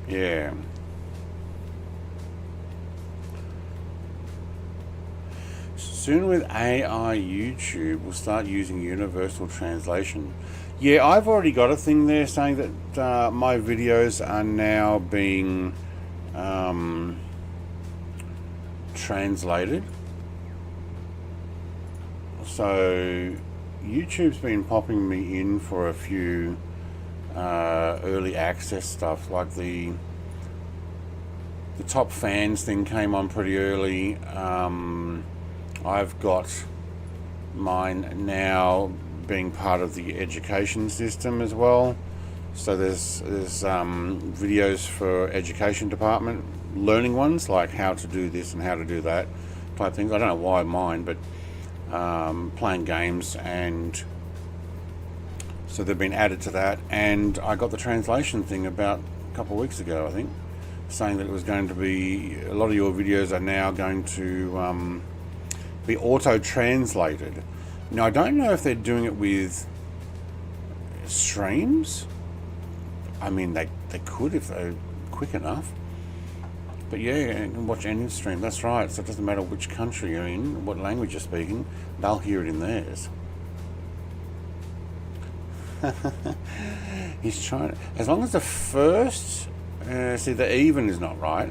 Yeah. Soon with AI YouTube, we'll start using universal translation. Yeah, I've already got a thing there saying that my videos are now being translated. So YouTube's been popping me in for a few early access stuff, like the top fans thing came on pretty early. I've got mine now being part of the education system as well. So there's videos for education department, learning ones like how to do this and how to do that type things. I don't know why mine, but playing games, and so they've been added to that. And I got the translation thing about a couple of weeks ago, I think, saying that it was going to be, a lot of your videos are now going to be auto-translated. Now, I don't know if they're doing it with streams. I mean, they could if they're quick enough. But yeah, you can watch any stream, that's right. So it doesn't matter which country you're in, what language you're speaking, they'll hear it in theirs. He's trying to, as long as the first, see the even is not right,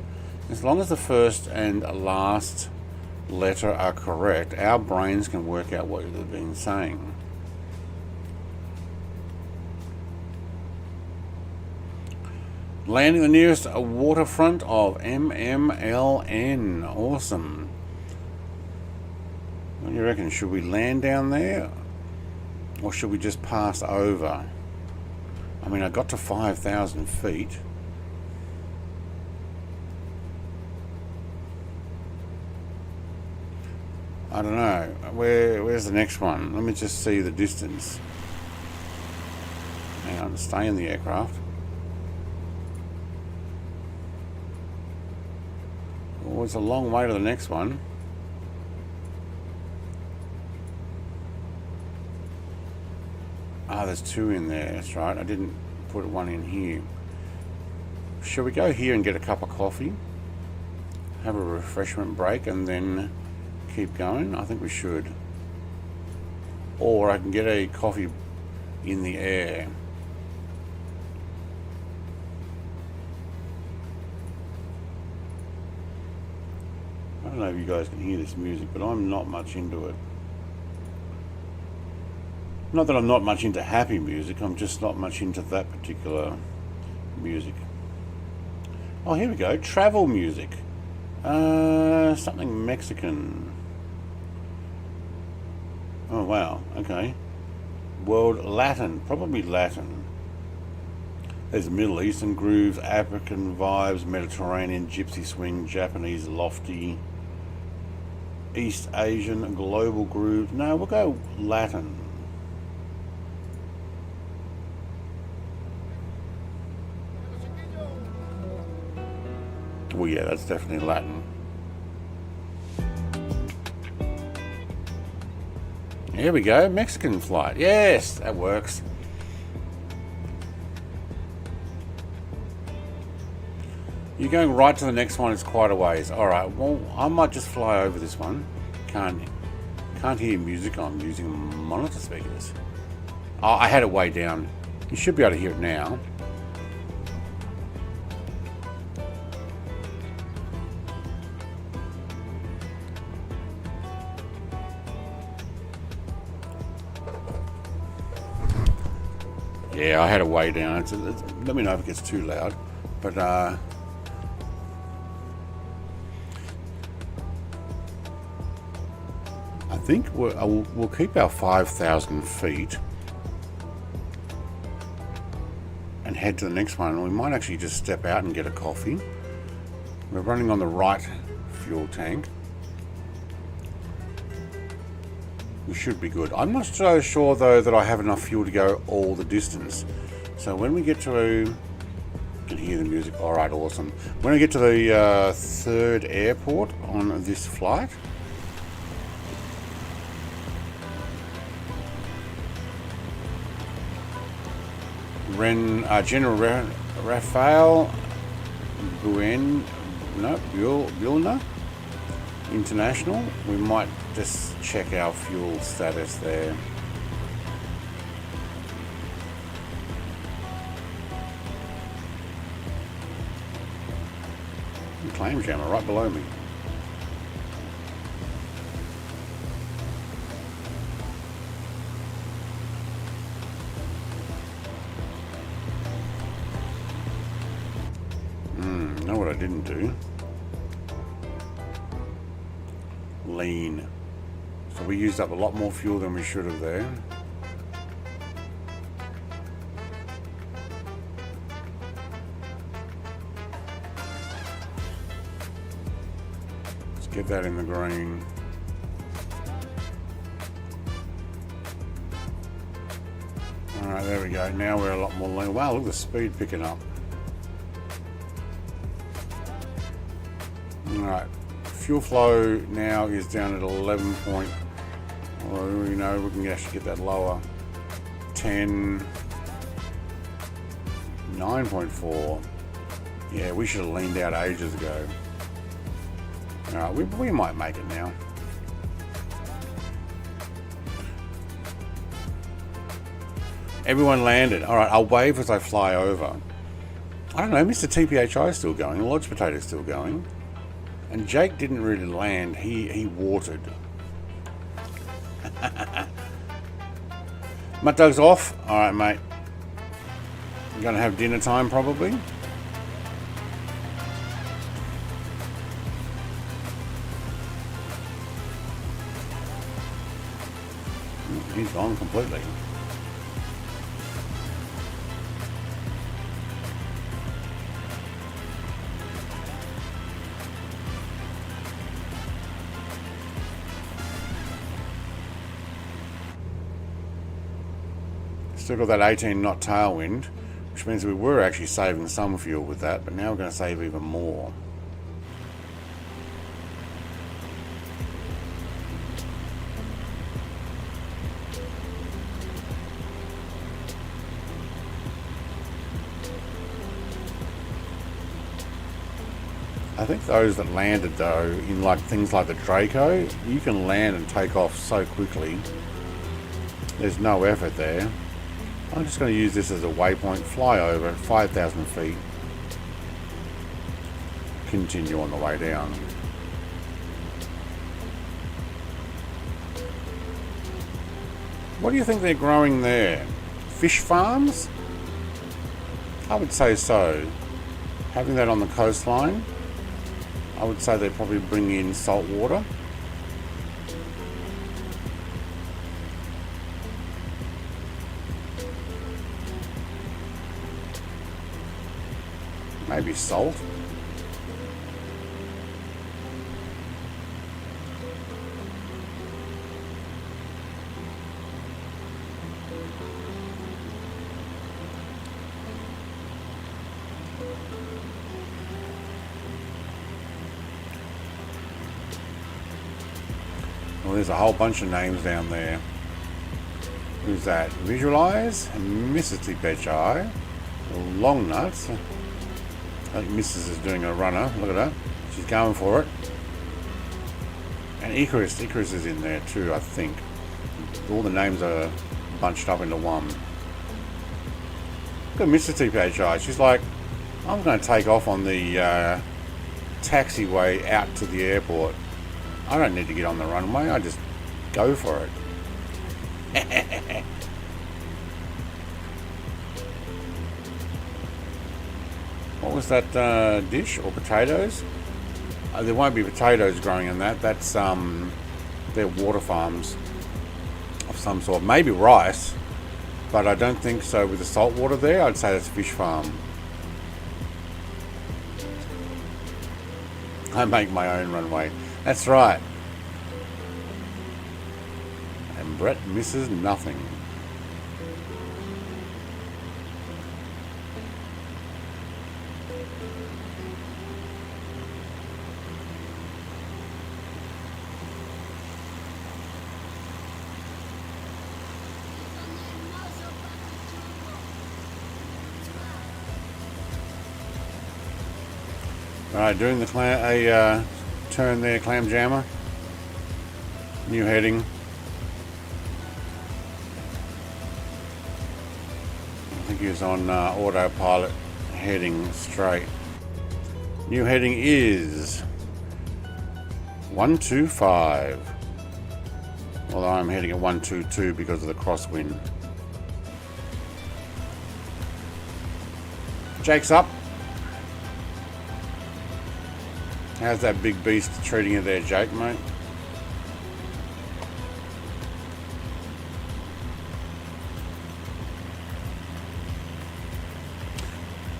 as long as the first and last letter are correct, our brains can work out what they've been saying. Landing the nearest waterfront of MMLN. Awesome. What do you reckon? Should we land down there, or should we just pass over? I mean, I got to 5,000 feet. I don't know. Where's the next one? Let me just see the distance. Hang on, stay in the aircraft. Oh, it's a long way to the next one. Ah, there's two in there. That's right. I didn't put one in here. Shall we go here and get a cup of coffee? Have a refreshment break and then keep going? I think we should. Or I can get a coffee in the air. I don't know if you guys can hear this music, but I'm not much into it. Not that I'm not much into happy music, I'm just not much into that particular music. Oh, here we go. Travel music. Something Mexican. Oh, wow. Okay. World Latin. Probably Latin. There's Middle Eastern grooves, African vibes, Mediterranean, gypsy swing, Japanese lofty, East Asian, global groove. No, we'll go Latin. Well, yeah, that's definitely Latin. Here we go, Mexican flight. Yes, that works. You're going right to the next one, it's quite a ways. Alright, well, I might just fly over this one. Can't hear music, I'm using monitor speakers. Oh, I had it way down. You should be able to hear it now. Yeah, I had it way down. Let me know if it gets too loud. But I think we'll keep our 5,000 feet and head to the next one. We might actually just step out and get a coffee. We're running on the right fuel tank. We should be good. I'm not so sure though that I have enough fuel to go all the distance. So when we get to, you can hear the music. All right, awesome. When I get to the third airport on this flight, General Rafael Buelna International. We might just check our fuel status there. Claim jammer right below me. Know what I didn't do? Lean. So we used up a lot more fuel than we should have there. Let's get that in the green. Alright, there we go. Now we're a lot more lean. Wow, look at the speed picking up. Alright, fuel flow now is down at 11 point, well, you know, we can actually get that lower. 10, 9.4. Yeah, we should have leaned out ages ago. Alright, we might make it now. Everyone landed. Alright, I'll wave as I fly over. I don't know, Mr. TPHI is still going, Lodge Potato is still going. And Jake didn't really land, he watered. Mud Dog's off. Alright, mate. You're gonna have dinner time probably. He's gone completely. Still got that 18 knot tailwind, which means we were actually saving some fuel with that, but now we're going to save even more. I think those that landed though, in like things like the Draco, you can land and take off so quickly. There's no effort there. I'm just going to use this as a waypoint, fly over at 5,000 feet, continue on the way down. What do you think they're growing there? Fish farms? I would say so. Having that on the coastline, I would say they probably bring in salt water. Maybe salt. Well, there's a whole bunch of names down there. Who's that? Visualize, Mrs. TPHI, Long Nuts. I think Mrs. is doing a runner. Look at her. She's going for it. And Icarus is in there too, I think. All the names are bunched up into one. Look at Mr. TPHI. She's like, I'm going to take off on the taxiway out to the airport. I don't need to get on the runway. I just go for it. What was that dish or potatoes? There won't be potatoes growing in that. That's They're water farms of some sort. Maybe rice, but I don't think so. With the salt water there, I'd say that's a fish farm. I make my own runway. That's right. And Brett misses nothing. Alright, doing the turn there, clam jammer. New heading. I think he was on autopilot, heading straight. New heading is 125. Although I'm heading at 122 because of the crosswind. Jake's up. How's that big beast treating you there, Jake, mate?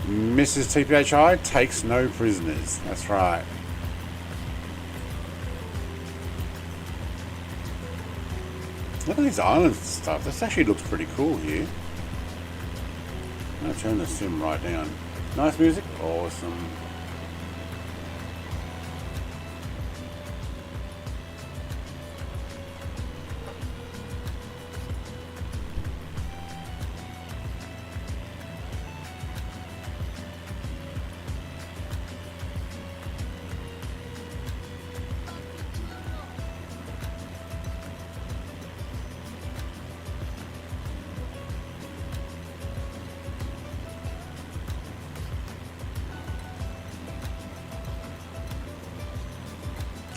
Mrs. TPHI takes no prisoners. That's right. Look at these islands and stuff. This actually looks pretty cool here. I'll turn the sim right down. Nice music. Awesome.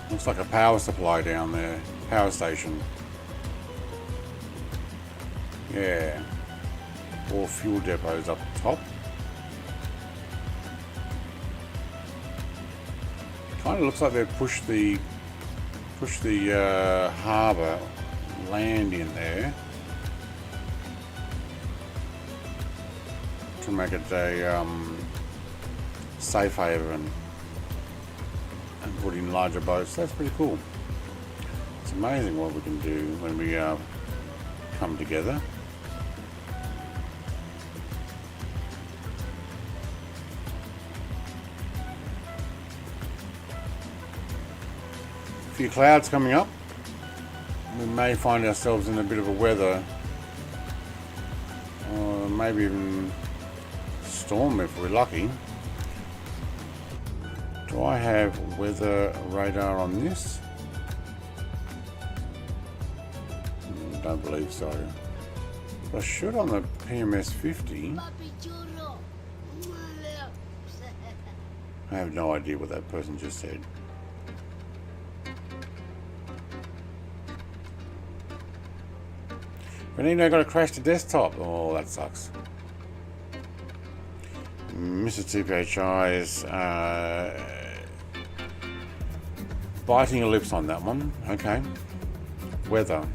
Looks like a power supply down there. Power station. Yeah. 4 fuel depots up top. Kind of looks like they've pushed the harbour land in there to make it a safe haven. And put in larger boats. That's pretty cool. It's amazing what we can do when we come together. A few clouds coming up. We may find ourselves in a bit of a weather, or maybe even storm if we're lucky. Do I have weather radar on this? Don't believe so. I should on the PMS 50. I have no idea what that person just said. Rhino got to crash the desktop. Oh, that sucks. Mr. TPHI is biting her lips on that one. Okay. Weather.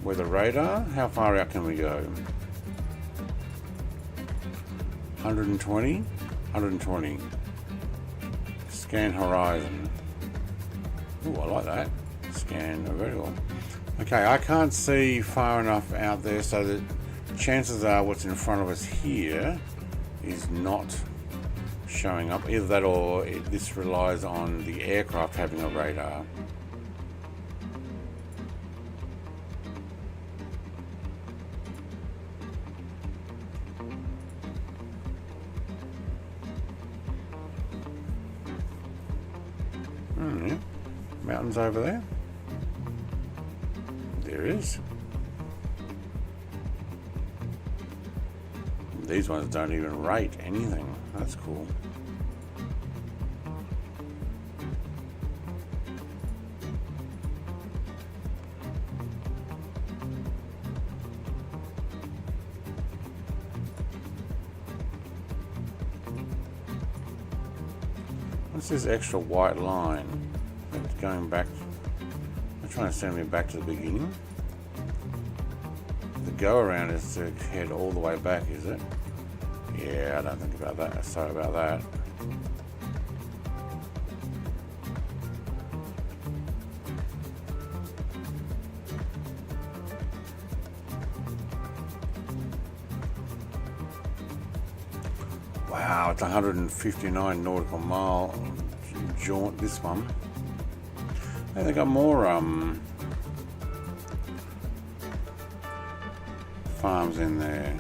Weather radar. How far out can we go? 120. 120. Scan horizon. Ooh, I like that. Scan vertical. Okay, I can't see far enough out there, so that chances are what's in front of us here is not showing up. Either that or this relies on the aircraft having a radar. Yeah. Mountains over there. There is. These ones don't even rate anything. That's cool. What's this extra white line that's going back trying to send me back to the beginning. The go around is to head all the way back, is it? Yeah, I don't think about that. Sorry about that. Wow, it's 159 nautical mile jaunt, this one. Hey, they got more farms in there.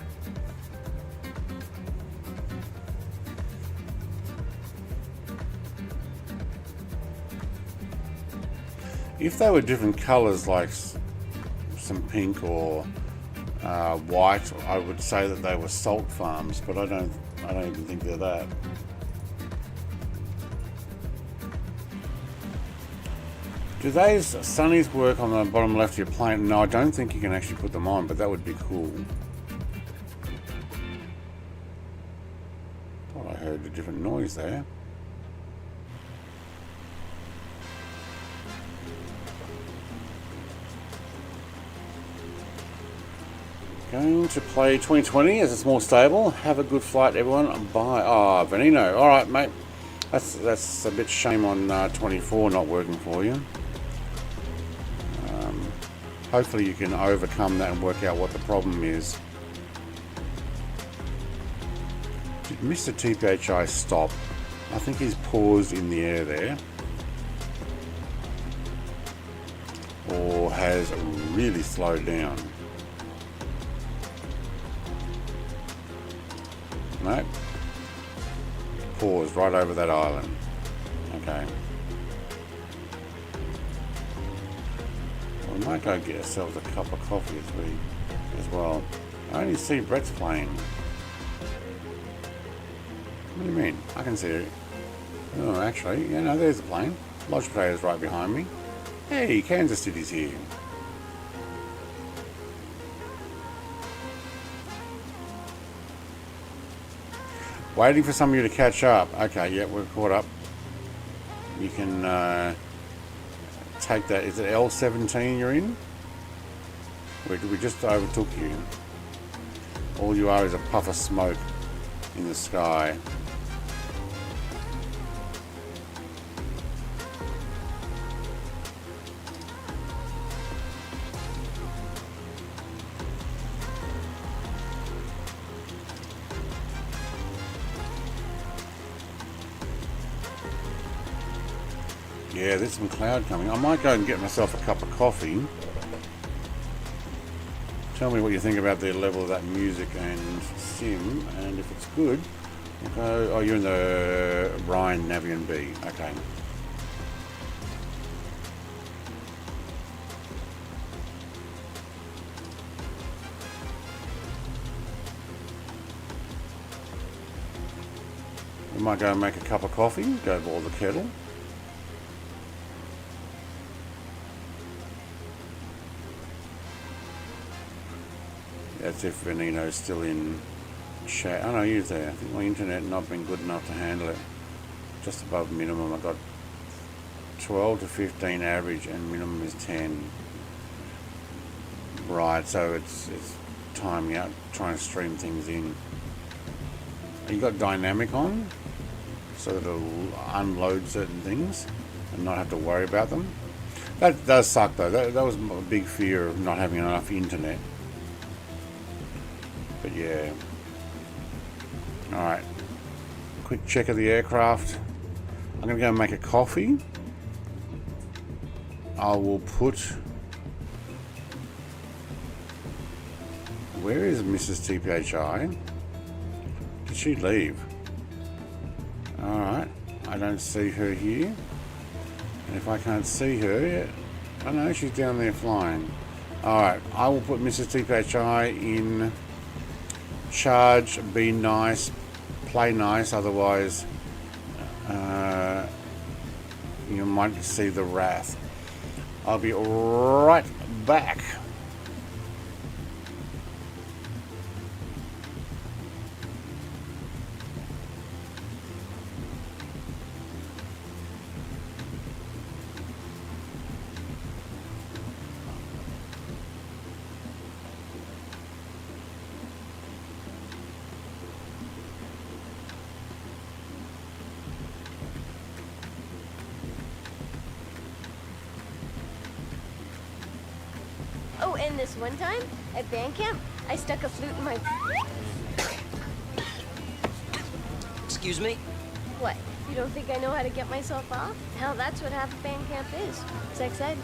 If they were different colors, like some pink or white, I would say that they were salt farms, but I don't even think they're that. Do those sunnies work on the bottom left of your plane? No, I don't think you can actually put them on, but that would be cool. Thought I heard a different noise there. Going to play 2020 as it's more stable. Have a good flight, everyone. Bye. Oh, Venino. All right, mate. That's a bit shame on 24 not working for you. Hopefully you can overcome that and work out what the problem is. Did Mr. TPHI stop? I think he's paused in the air there. Or has really slowed down. No. Pause right over that island. Okay. We might go get ourselves a cup of coffee as well. I only see Brett's plane. What do you mean? I can see it. Oh, actually, yeah, no, there's the plane. Logitech is right behind me. Hey, Kansas City's here. Waiting for some of you to catch up. Okay, yeah, we're caught up. You can take that. Is it L17 you're in? We just overtook you. All you are is a puff of smoke in the sky. Yeah, there's some cloud coming. I might go and get myself a cup of coffee. Tell me what you think about the level of that music and sim, and if it's good, we'll go. Oh, you're in the Ryan Navian B. Okay. We might go and make a cup of coffee, go boil the kettle. That's if Venino's still in chat. Oh no, he's there. I think my internet not been good enough to handle it. Just above minimum. I got 12 to 15 average and minimum is 10. Right, so it's timing out, trying to stream things in. You got dynamic on, so that it'll unload certain things and not have to worry about them. That does suck though. That was a big fear of not having enough internet. But yeah. Alright. Quick check of the aircraft. I'm going to go and make a coffee. I will put... Where is Mrs. TPHI? Did she leave? Alright. I don't see her here. And if I can't see her... I know she's down there flying. Alright. I will put Mrs. TPHI in... charge, be nice, play nice, otherwise you might see the wrath. I'll be right back. And this one time, at band camp, I stuck a flute in my... Excuse me? What? You don't think I know how to get myself off? Hell, that's what half a band camp is. Sex ed.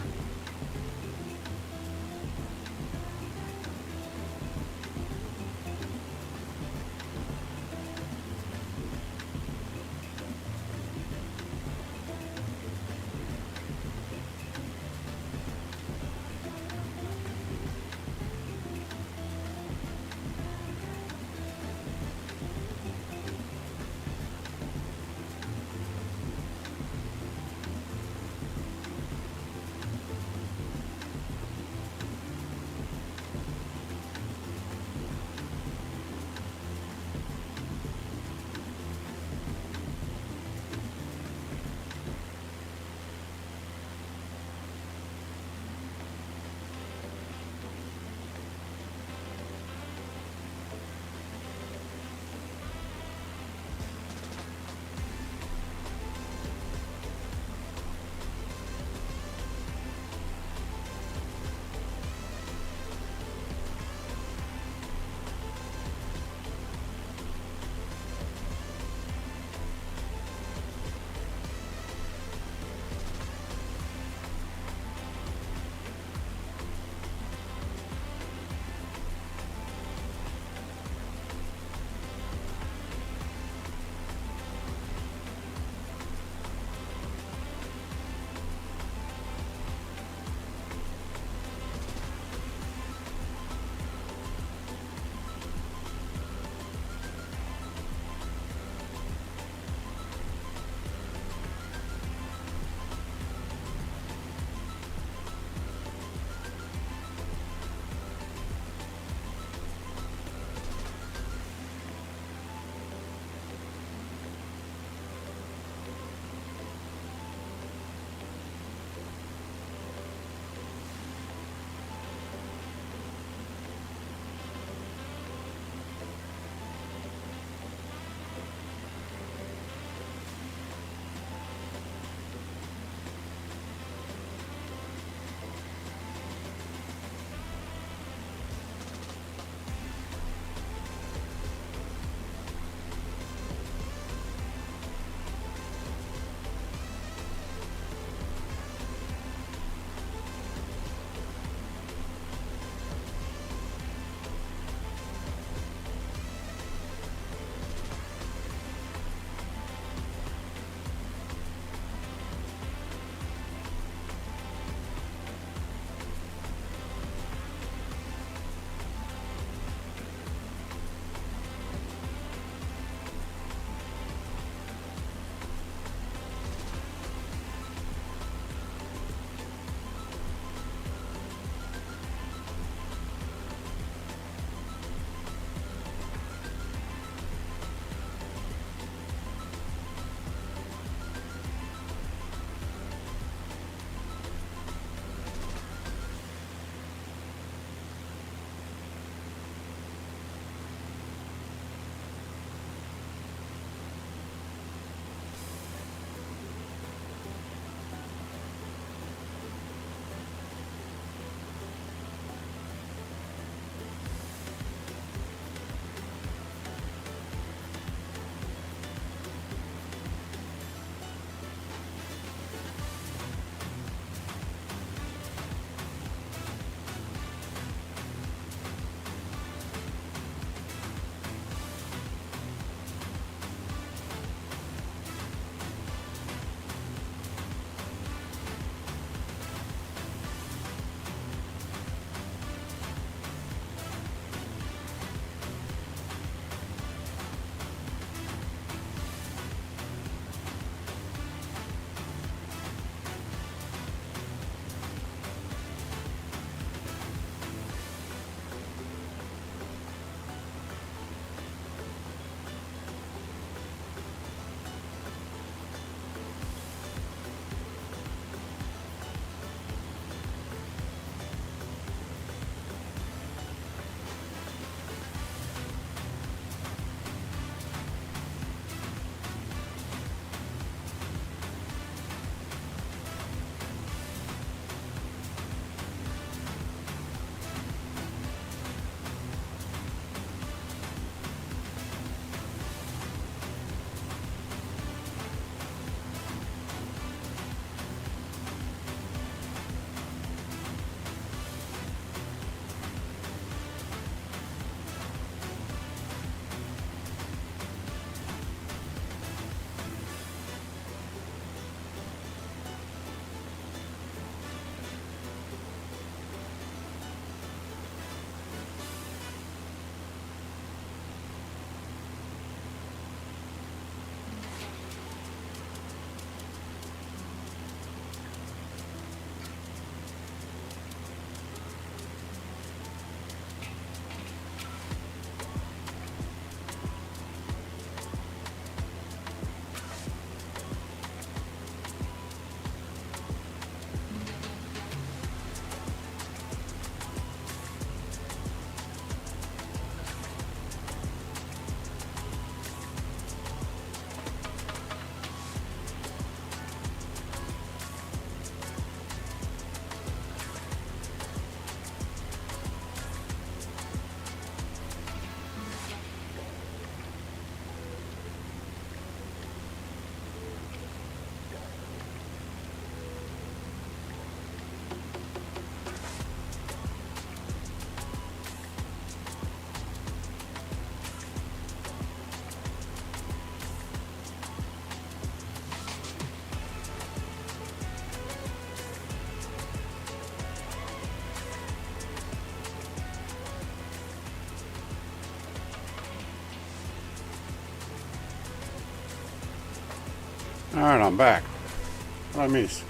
Alright, I'm back. What did I miss?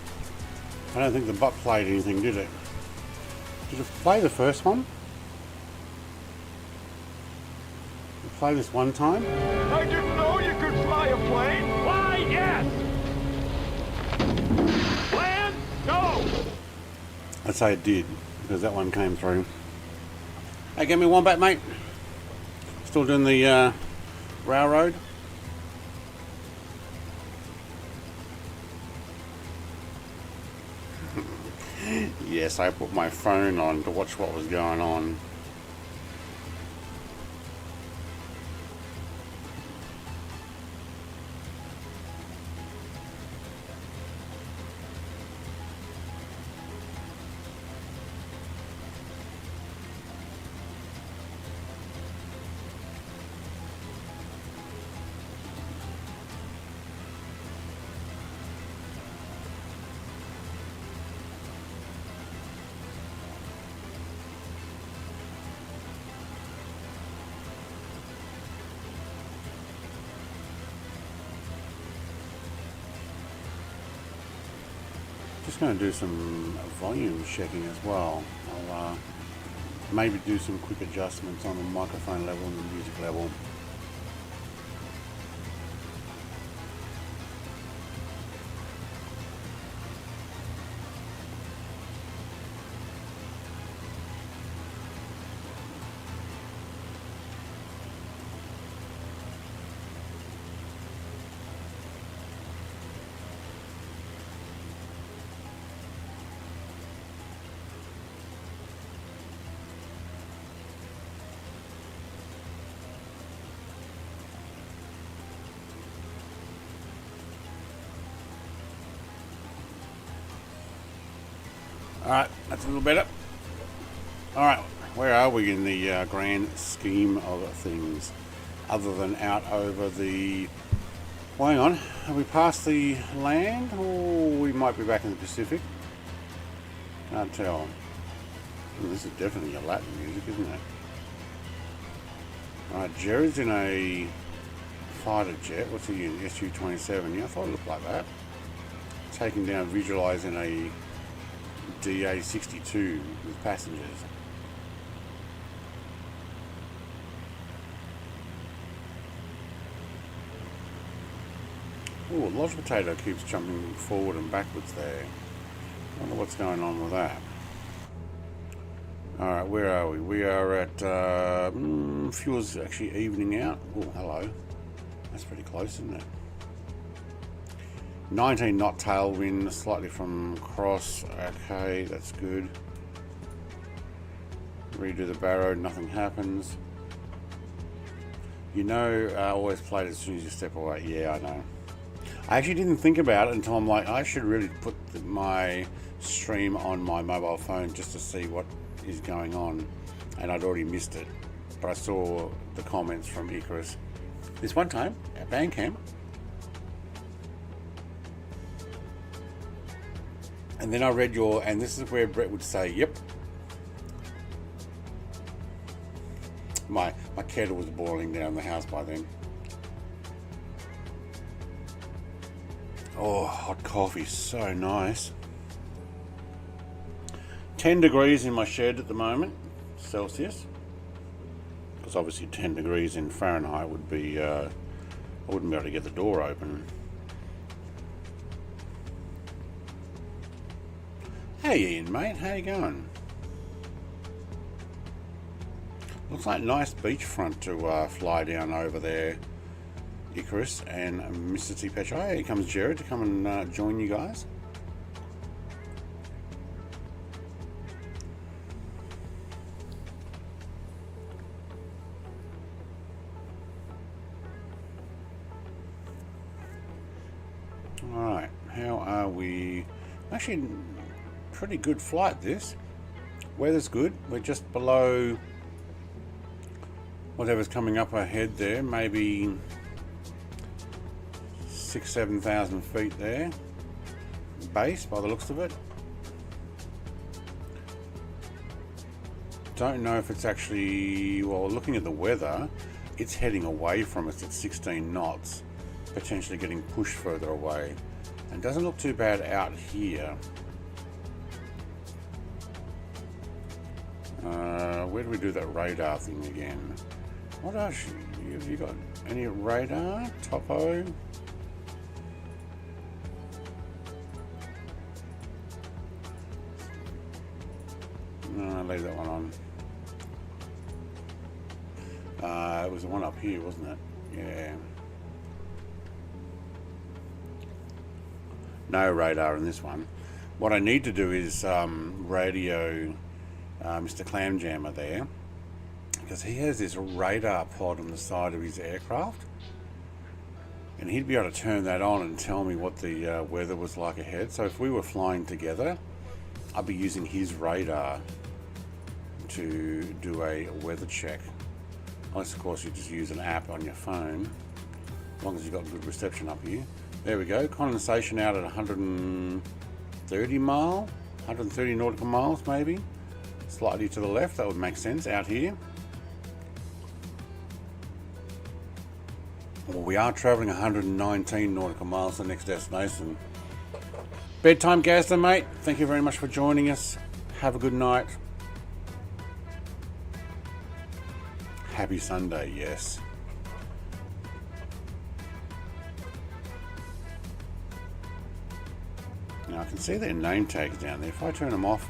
I don't think the bot played anything, did it? Did it play the first one? Did it play this one time? I didn't know you could fly a plane. Why, yes. Land, go. I'd say it did, because that one came through. Hey, give me one back, mate. Still doing the railroad. Yes, I put my phone on to watch what was going on. Just going to do some volume checking as well. I'll maybe do some quick adjustments on the microphone level and the music level. Alright, that's a little better. Alright, where are we in the grand scheme of things? Other than out over the... Well, hang on, have we passed the land? Or we might be back in the Pacific? Can't tell. Ooh, this is definitely a Latin music, isn't it? Alright, Jared's in a fighter jet. What's he in? SU-27. Yeah, I thought it looked like that. Taking down, visualising a DA-62 with passengers. Oh, Lodge Potato keeps jumping forward and backwards there. I wonder what's going on with that. Alright, where are we? We are at fuel's actually evening out. Oh, hello. That's pretty close, isn't it? 19 knot tailwind, slightly from cross. Okay, that's good. Redo the barrow, nothing happens. You know, I always play it as soon as you step away. Yeah, I know. I actually didn't think about it until I'm like, I should really put my stream on my mobile phone just to see what is going on. And I'd already missed it. But I saw the comments from Icarus. This one time at Bandcamp. And then I read your, and this is where Brett would say, yep. My kettle was boiling down the house by then. Oh, hot coffee, so nice. 10 degrees in my shed at the moment, Celsius. Because obviously 10 degrees in Fahrenheit would be, I wouldn't be able to get the door open. Hey Ian, mate, how you going? Looks like a nice beachfront to fly down over there, Icarus and Mr. T Petro. Hey, here comes Jared to come and join you guys. Alright, how are we? Actually, pretty good flight this. Weather's good. We're just below whatever's coming up ahead there, maybe 6,000-7,000 feet there. Base by the looks of it. Don't know if it's actually, well, looking at the weather, it's heading away from us at 16 knots. potentially getting pushed further away. And it doesn't look too bad out here. Where do we do that radar thing again? What else? Have you got any radar? Topo? No, leave that one on. It was the one up here, wasn't it? Yeah. No radar in this one. What I need to do is radio Mr. Clamjammer there, because he has this radar pod on the side of his aircraft, and he'd be able to turn that on and tell me what the weather was like ahead. So if we were flying together, I'd be using his radar to do a weather check. Unless, of course, you just use an app on your phone, as long as you've got good reception up here. There we go, condensation out at 130 nautical miles maybe. Slightly to the left, that would make sense out here. Well, we are travelling 119 nautical miles to the next destination. Bedtime, Gazda, mate. Thank you very much for joining us. Have a good night. Happy Sunday, yes. Now I can see their name tags down there. If I turn them off,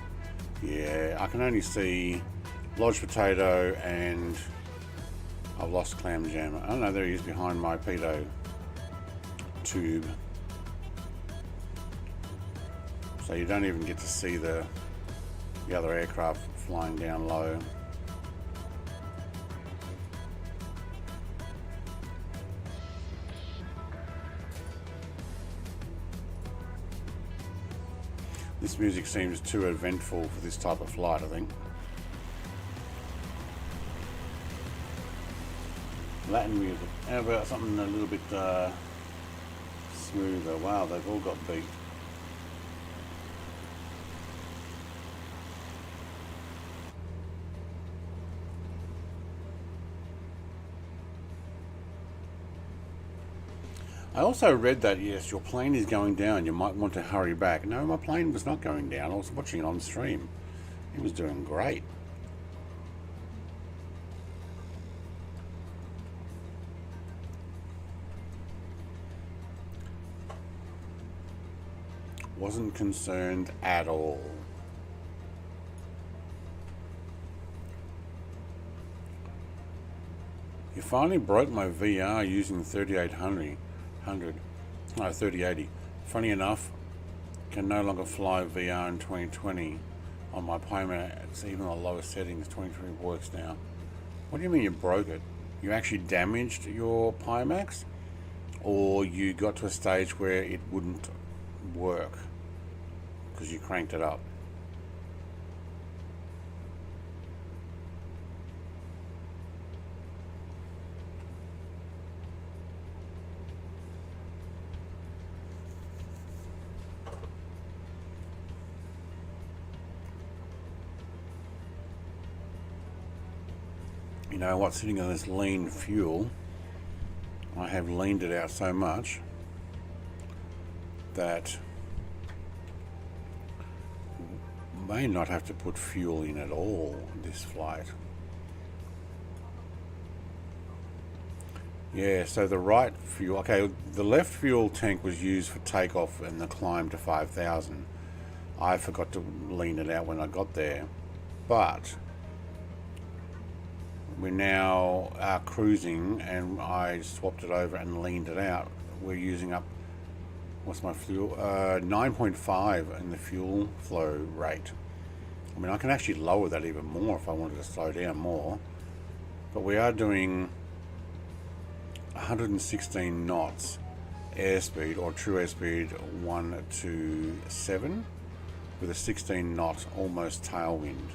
yeah, I can only see Lodge Potato and I've lost Clamjammer. Oh no, there he is behind my pedo tube. So you don't even get to see the other aircraft flying down low. This music seems too eventful for this type of flight, I think. Latin music. How about something a little bit smoother? Wow, they've all got beat. I also read that, yes, your plane is going down, you might want to hurry back. No, my plane was not going down. I was watching it on stream. It was doing great. Wasn't concerned at all. You finally broke my VR using 3800. 3080. Funny enough, can no longer fly VR in 2020 on my Pimax. Even the lowest settings, 23 works now. What do you mean you broke it? You actually damaged your Pimax, or you got to a stage where it wouldn't work because you cranked it up? You know what, sitting on this lean fuel, I have leaned it out so much that may not have to put fuel in at all this flight. Yeah, so the right fuel, okay, the left fuel tank was used for takeoff and the climb to 5,000. I forgot to lean it out when I got there, but we now are cruising and I swapped it over and leaned it out. We're using up, what's my fuel? 9.5 in the fuel flow rate. I mean, I can actually lower that even more if I wanted to slow down more. But we are doing 116 knots airspeed, or true airspeed 127, with a 16 knot almost tailwind.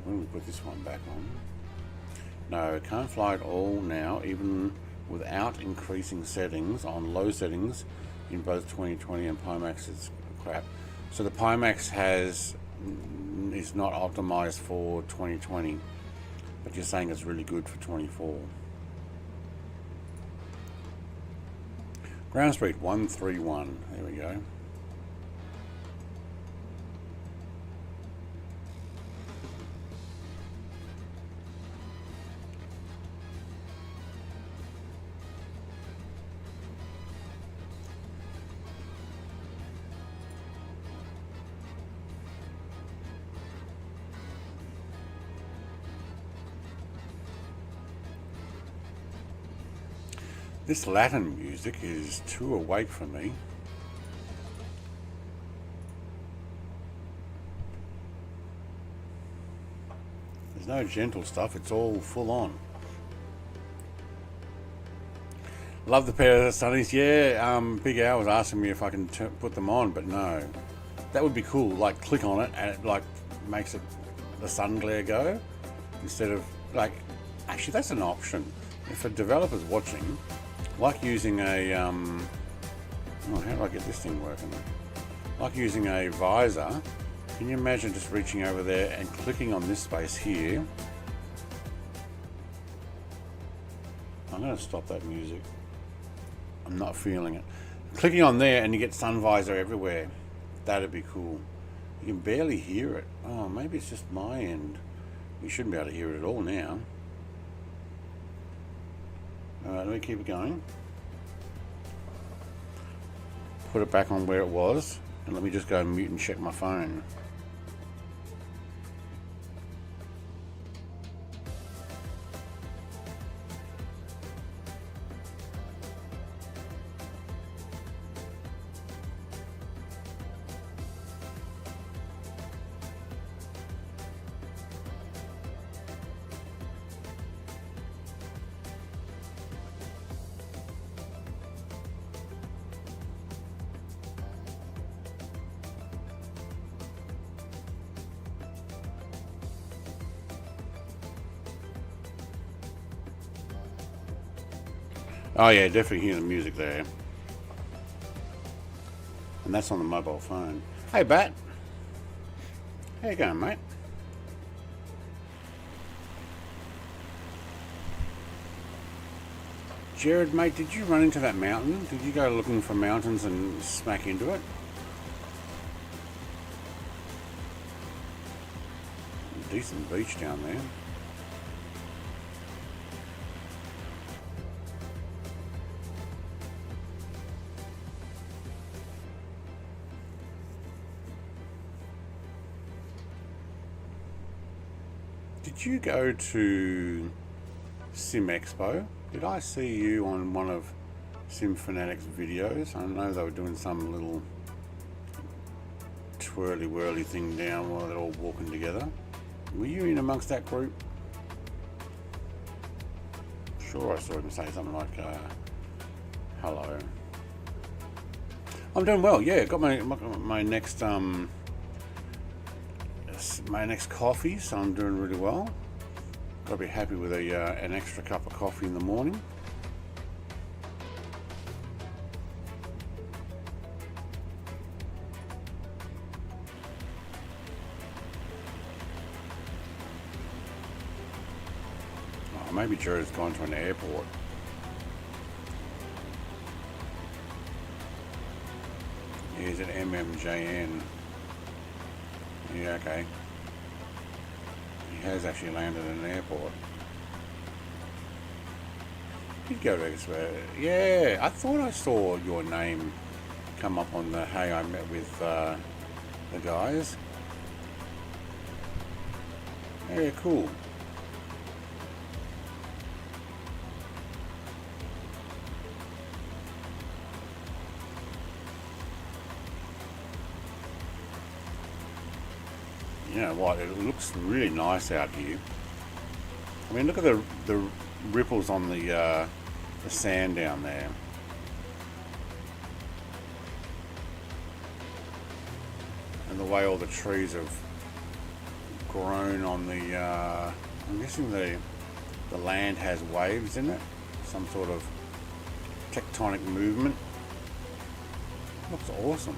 When we put this one back on, no, can't fly at all now, even without increasing settings on low settings in both 2020 and Pimax. It's crap. So the Pimax is not optimized for 2020, but you're saying it's really good for 24. Ground speed 131. There we go. This Latin music is too awake for me. There's no gentle stuff, it's all full on. Love the pair of sunnies. Yeah, Big Al was asking me if I can put them on, but no. That would be cool, like click on it and it like makes it the sun glare go instead of like, actually that's an option. If a developer's watching, like using a, oh, how do I get this thing working? Like using a visor, can you imagine just reaching over there and clicking on this space here? I'm going to stop that music. I'm not feeling it. Clicking on there and you get sun visor everywhere. That'd be cool. You can barely hear it. Oh, maybe it's just my end. You shouldn't be able to hear it at all now. Alright, let me keep it going. Put it back on where it was, and let me just go mute and check my phone. Oh yeah, definitely hear the music there. And that's on the mobile phone. Hey Bat. How you going, mate? Jared, mate, did you run into that mountain? Did you go looking for mountains and smack into it? Decent beach down there. Did you go to Sim Expo? Did I see you on one of Sim Fanatics videos? I know they were doing some little twirly whirly thing down while they're all walking together. Were you in amongst that group? Sure, I saw him say something like, hello. I'm doing well, yeah. Got my next coffee, so I'm doing really well. Got to be happy with an extra cup of coffee in the morning. Oh, maybe Jared's gone to an airport. He's at MMJN. Yeah, okay. He has actually landed in an airport. He'd go to Expo. Yeah, I thought I saw your name come up on the hey, I met with the guys. Yeah, cool. You know what, it looks really nice out here. I mean, look at the ripples on the sand down there. And the way all the trees have grown on the, I'm guessing the land has waves in it. Some sort of tectonic movement. Looks awesome.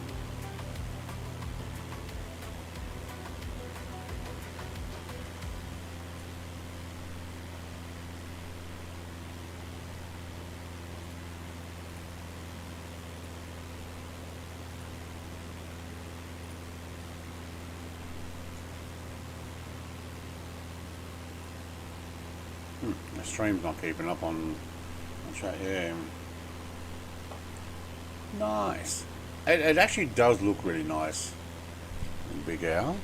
The stream's not keeping up on chat. Yeah. Nice. It actually does look really nice. Big Al.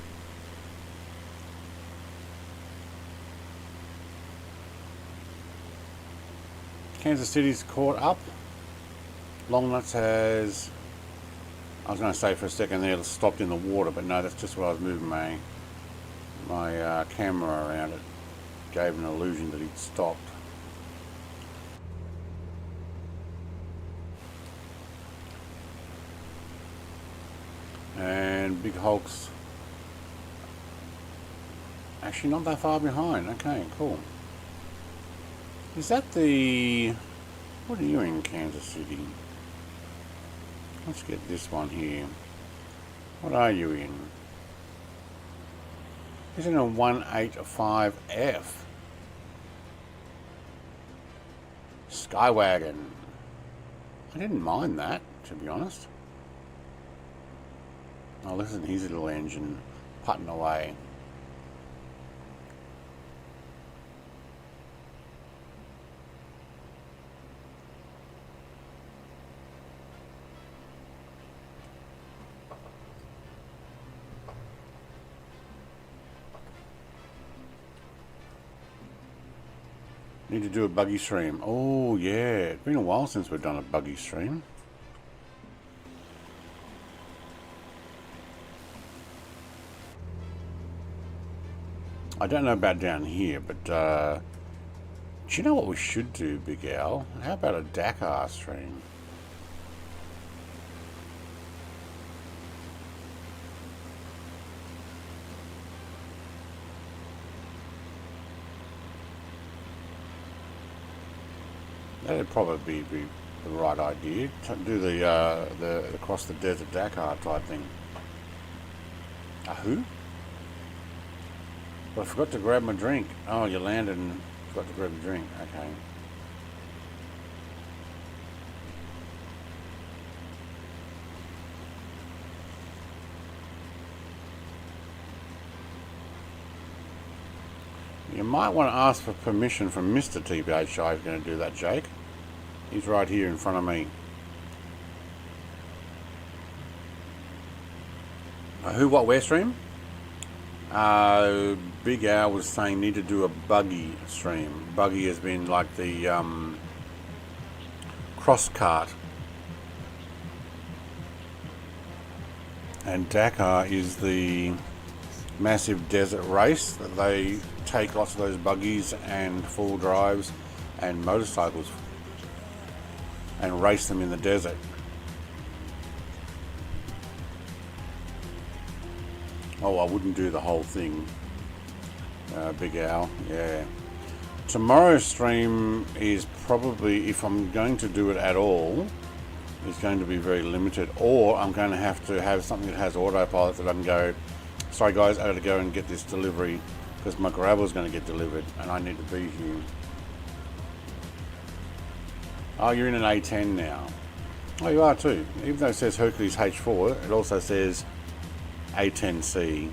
Kansas City's caught up. Long Nuts has, I was going to say for a second there, it stopped in the water, but no, that's just where I was moving my camera around. It gave an illusion that he'd stopped. And Big Hulk's actually not that far behind. Okay, cool. Is that the... What are you in, Kansas City? Let's get this one here. What are you in? He's in a 185F. Skywagon. I didn't mind that, to be honest. Oh, listen, his little engine putting away. Need to do a buggy stream. Oh yeah, it's been a while since we've done a buggy stream. I don't know about down here, but do you know what we should do, Big Al? How about a Dakar stream? That'd probably be the right idea. To do the across the desert Dakar type thing. A who? Well, I forgot to grab my drink. Oh, you landed and forgot to grab a drink. Okay. You might want to ask for permission from Mr. TPHI if you're going to do that, Jake. He's right here in front of me. Who, what, where stream? Big Al was saying need to do a buggy stream. Buggy has been like the cross cart. And Dakar is the massive desert race that they take lots of those buggies and full drives and motorcycles and race them in the desert. Oh, I wouldn't do the whole thing, Big Al. Yeah. Tomorrow's stream is probably, if I'm going to do it at all, is going to be very limited, or I'm going to have something that has autopilot that I can go, sorry guys, I got to go and get this delivery because my gravel's going to get delivered and I need to be here. Oh, you're in an A10 now. Oh, you are too. Even though it says Hercules H4, it also says A10C.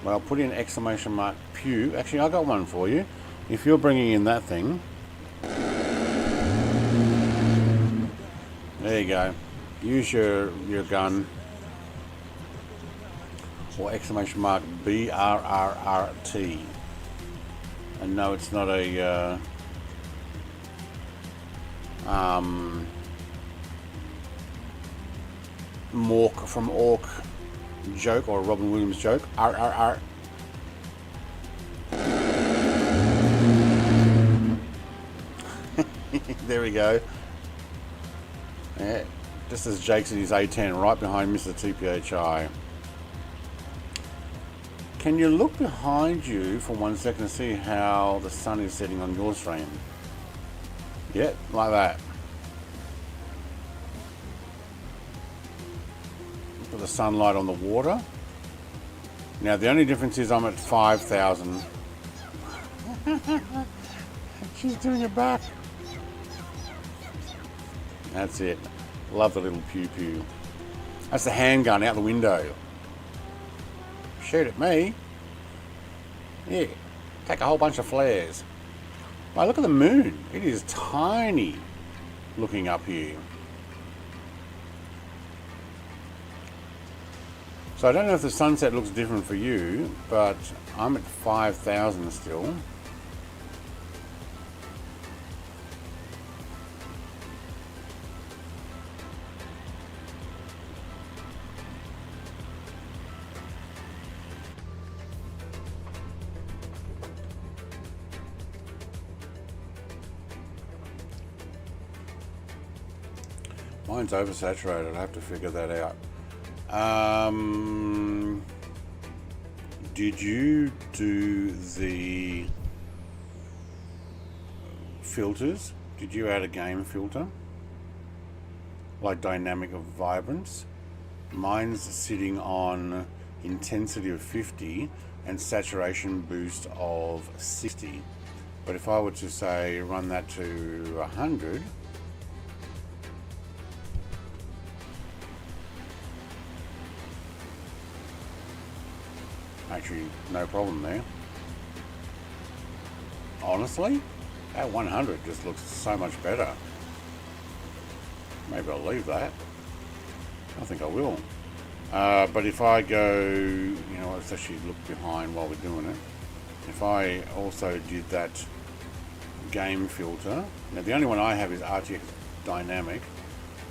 Well, put in exclamation mark Pew. Actually, I got one for you. If you're bringing in that thing, there you go. Use your gun, or exclamation mark BRRRT. And no, it's not a Mork from Orc joke or a Robin Williams joke. RRR. There we go. Yeah, just as Jake's in his A10, right behind Mr. TPHI. Can you look behind you for 1 second to see how the sun is setting on your stream? Yeah, like that. Look at the sunlight on the water. Now the only difference is I'm at 5,000. She's doing it back. That's it. Love the little pew pew. That's the handgun out the window. Shoot at me. Yeah, take a whole bunch of flares. Wow, look at the moon. It is tiny looking up here. So I don't know if the sunset looks different for you, but I'm at 5,000 still. Mine's oversaturated. I have to figure that out. Did you do the filters? Did you add a game filter? Like dynamic of vibrance? Mine's sitting on intensity of 50 and saturation boost of 60. But if I were to say run that to 100, actually no problem there. Honestly, at 100 just looks so much better. Maybe I'll leave that. I think I will. But if I go, you know, let's actually look behind while we're doing it. If I also did that game filter, now the only one I have is RTX Dynamic.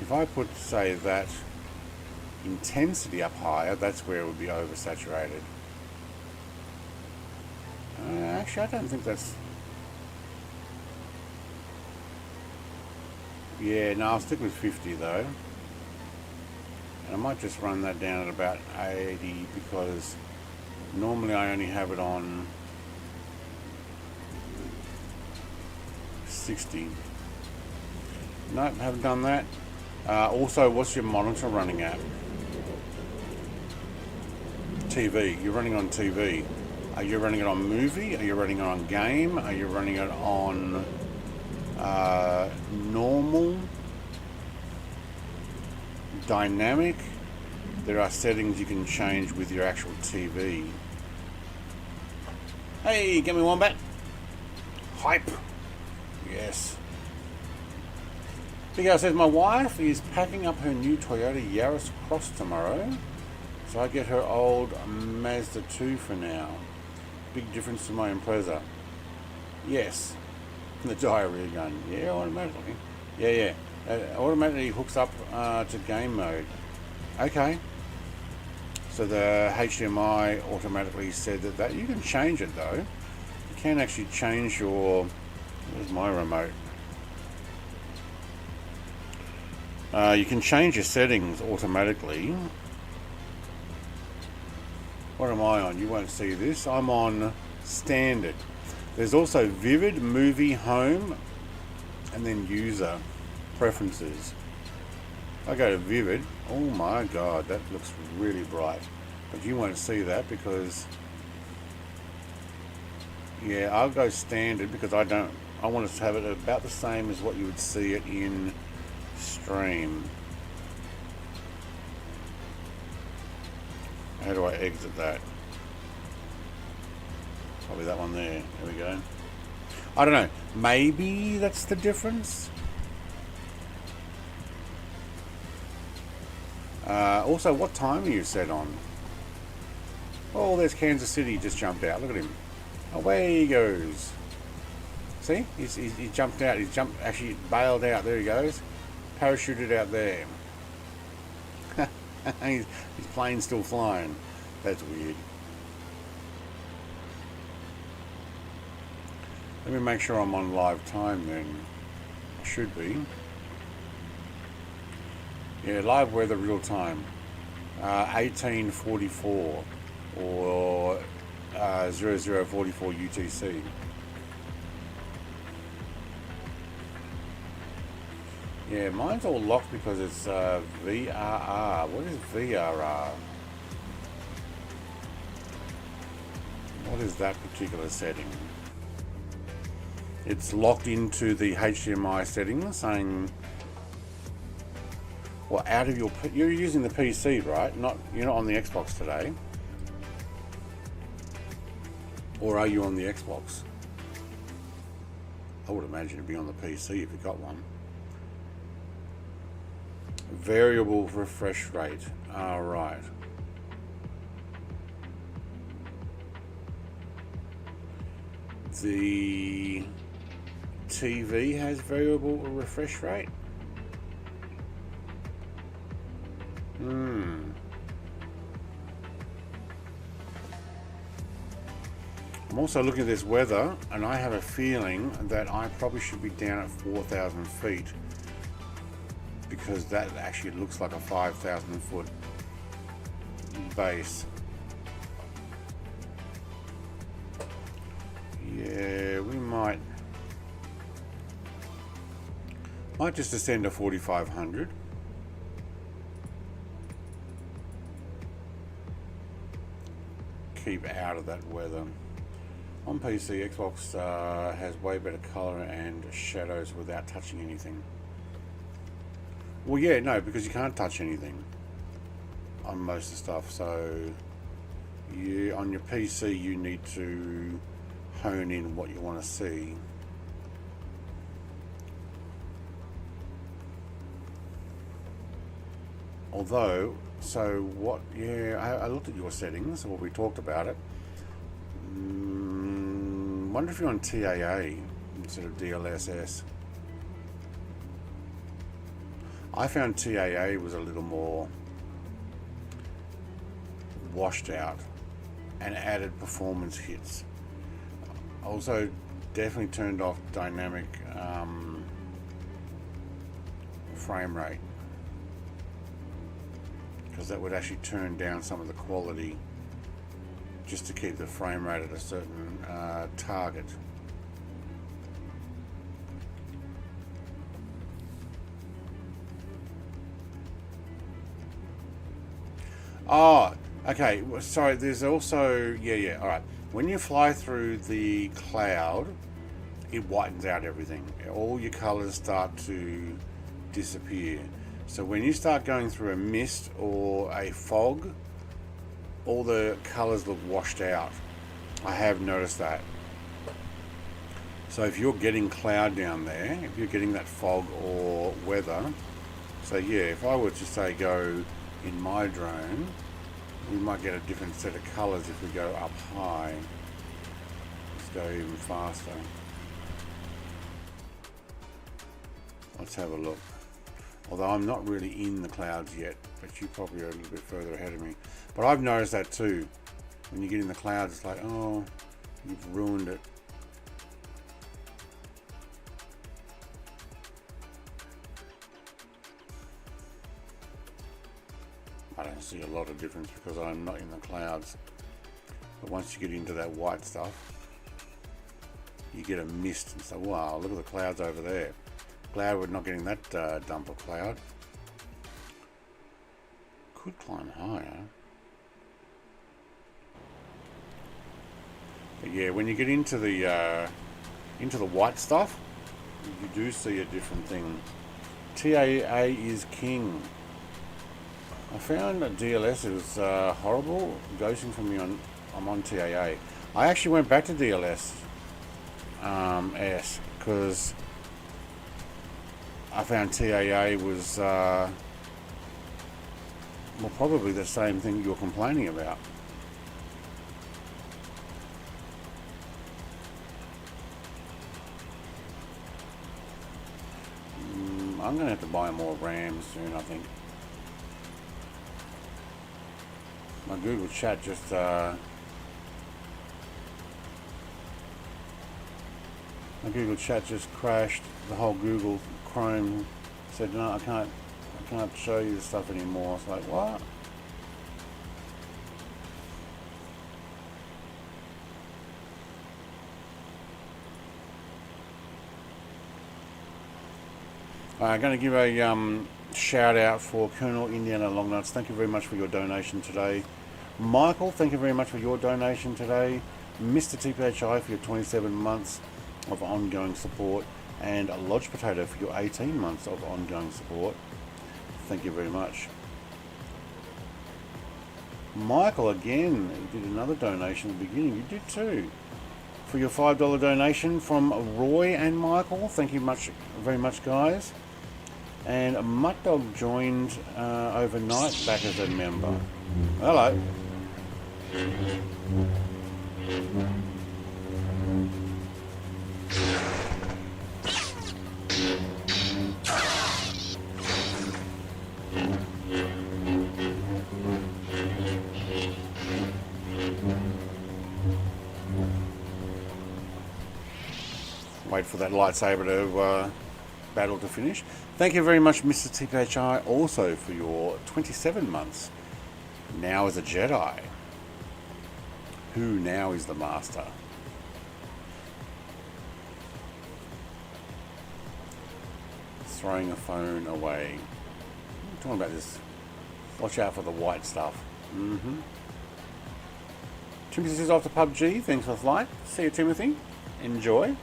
If I put, say, that intensity up higher, that's where it would be oversaturated. Actually, I don't think that's... Yeah, no, I'll stick with 50 though. And I might just run that down at about 80 because normally I only have it on 60. Nope, haven't done that. Also, what's your monitor running at? TV. You're running on TV. Are you running it on movie? Are you running it on game? Are you running it on normal? Dynamic? There are settings you can change with your actual TV. Hey, give me one back. Hype. Yes. Big Al says, my wife is packing up her new Toyota Yaris Cross tomorrow, so I get her old Mazda 2 for now. Big difference to my Impreza. Yes. The diarrhea gun. Yeah, automatically. Yeah. Automatically hooks up to game mode. Okay. So the HDMI automatically said that you can change it though. You can actually change your... Where's my remote? You can change your settings automatically. What am I on? You won't see this. I'm on standard. There's also vivid, movie, home, and then user preferences. I go to vivid. Oh my god, that looks really bright. But you won't see that because, yeah, I'll go standard because I want to have it about the same as what you would see it in stream. How do I exit that? Probably that one there. There we go. I don't know. Maybe that's the difference. Also, what time are you set on? Oh, there's Kansas City just jumped out. Look at him. Away he goes. See? He jumped out. He's actually bailed out. There he goes. Parachuted out there. His plane's still flying. That's weird. Let me make sure I'm on live time then. I should be. Yeah, live weather real time. 1844 or 0044 UTC. Yeah, mine's all locked because it's VRR. What is VRR? What is that particular setting? It's locked into the HDMI settings saying, well, out of you're using the PC, right? You're not on the Xbox today. Or are you on the Xbox? I would imagine it'd be on the PC if you got one. Variable refresh rate. Alright. The TV has variable refresh rate. I'm also looking at this weather, and I have a feeling that I probably should be down at 4,000 feet, because that actually looks like a 5,000 foot base. Yeah, we might just descend to 4,500. Keep out of that weather. On PC, Xbox has way better color and shadows without touching anything. Well, yeah, no, because you can't touch anything on most of the stuff. So, on your PC, you need to hone in what you want to see. Although, so what? Yeah, I looked at your settings, what we talked about it. Wonder if you're on TAA instead of DLSS. I found TAA was a little more washed out and added performance hits. Also, definitely turned off dynamic frame rate, because that would actually turn down some of the quality just to keep the frame rate at a certain target. Oh, okay. Sorry, there's also, yeah, all right. When you fly through the cloud, it whitens out everything. All your colors start to disappear. So when you start going through a mist or a fog, all the colors look washed out. I have noticed that. So if you're getting cloud down there, if you're getting that fog or weather, so yeah, if I were to say go in my drone, we might get a different set of colors if we go up high. Let's go even faster. Let's have a look. Although I'm not really in the clouds yet, but you probably are a little bit further ahead of me. But I've noticed that too. When you get in the clouds, it's like, oh, you've ruined it. I don't see a lot of difference because I'm not in the clouds. But once you get into that white stuff, you get a mist and say, wow, look at the clouds over there. Glad we're not getting that dump of cloud. Could climb higher. But yeah, when you get into the white stuff, you do see a different thing. TAA is king. I found that DLS is horrible, ghosting from me on. I'm on TAA. I actually went back to DLS S because I found TAA was well, probably the same thing you're complaining about. I'm going to have to buy more RAM soon, I think. My Google chat just crashed. The whole Google Chrome said, no, I can't show you this stuff anymore. It's like, what? I'm going to give a shout out for Colonel Indiana Longnuts. Thank you very much for your donation today. Michael, thank you very much for your donation today. Mr. TPHI for your 27 months of ongoing support, and Lodge Potato for your 18 months of ongoing support. Thank you very much. Michael again did another donation at the beginning. You did too. For your $5 donation from Roy and Michael. Thank you very much, guys. And Mutt Dog joined overnight back as a member. Hello. Wait for that lightsaber to battle to finish. Thank you very much, Mr. TPHI, also for your 27 months. Now as a Jedi. Who now is the master? Throwing a phone away. I'm talking about this. Watch out for the white stuff. Timothy says off to PUBG. Thanks for the flight. See you, Timothy. Enjoy.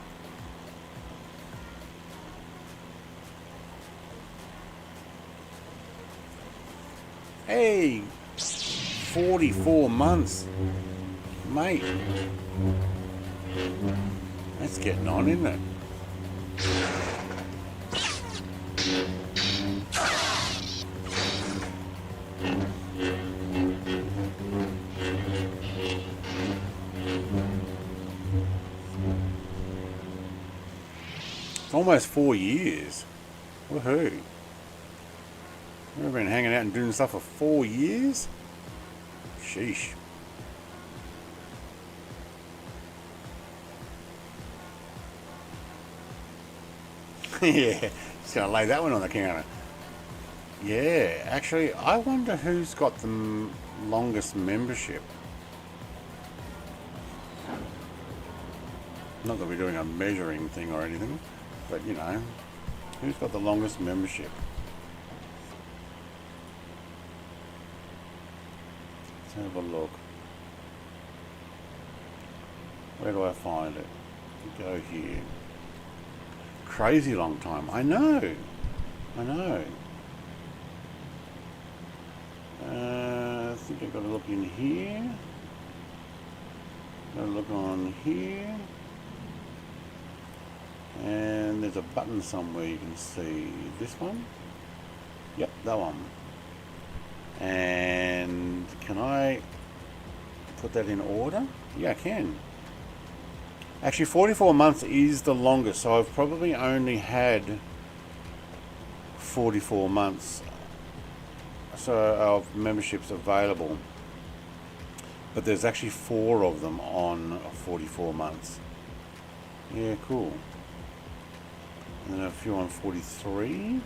Hey, 44 months, mate. That's getting on, isn't it? It's almost 4 years. Woohoo. We've been hanging out and doing stuff for 4 years? Sheesh. Yeah, just gonna lay that one on the counter. Yeah, actually, I wonder who's got the longest membership. Not that we're doing a measuring thing or anything, but you know, who's got the longest membership? Have a look. Where do I find it? Go here. Crazy long time. I know. I think I've got to look in here. Got to look on here. And there's a button somewhere you can see. This one? Yep, that one. And can I put that in order? Yeah, I can. Actually, 44 months is the longest, so I've probably only had 44 months of memberships available. But there's actually 4 of them on 44 months. Yeah, cool. And then a few on 43.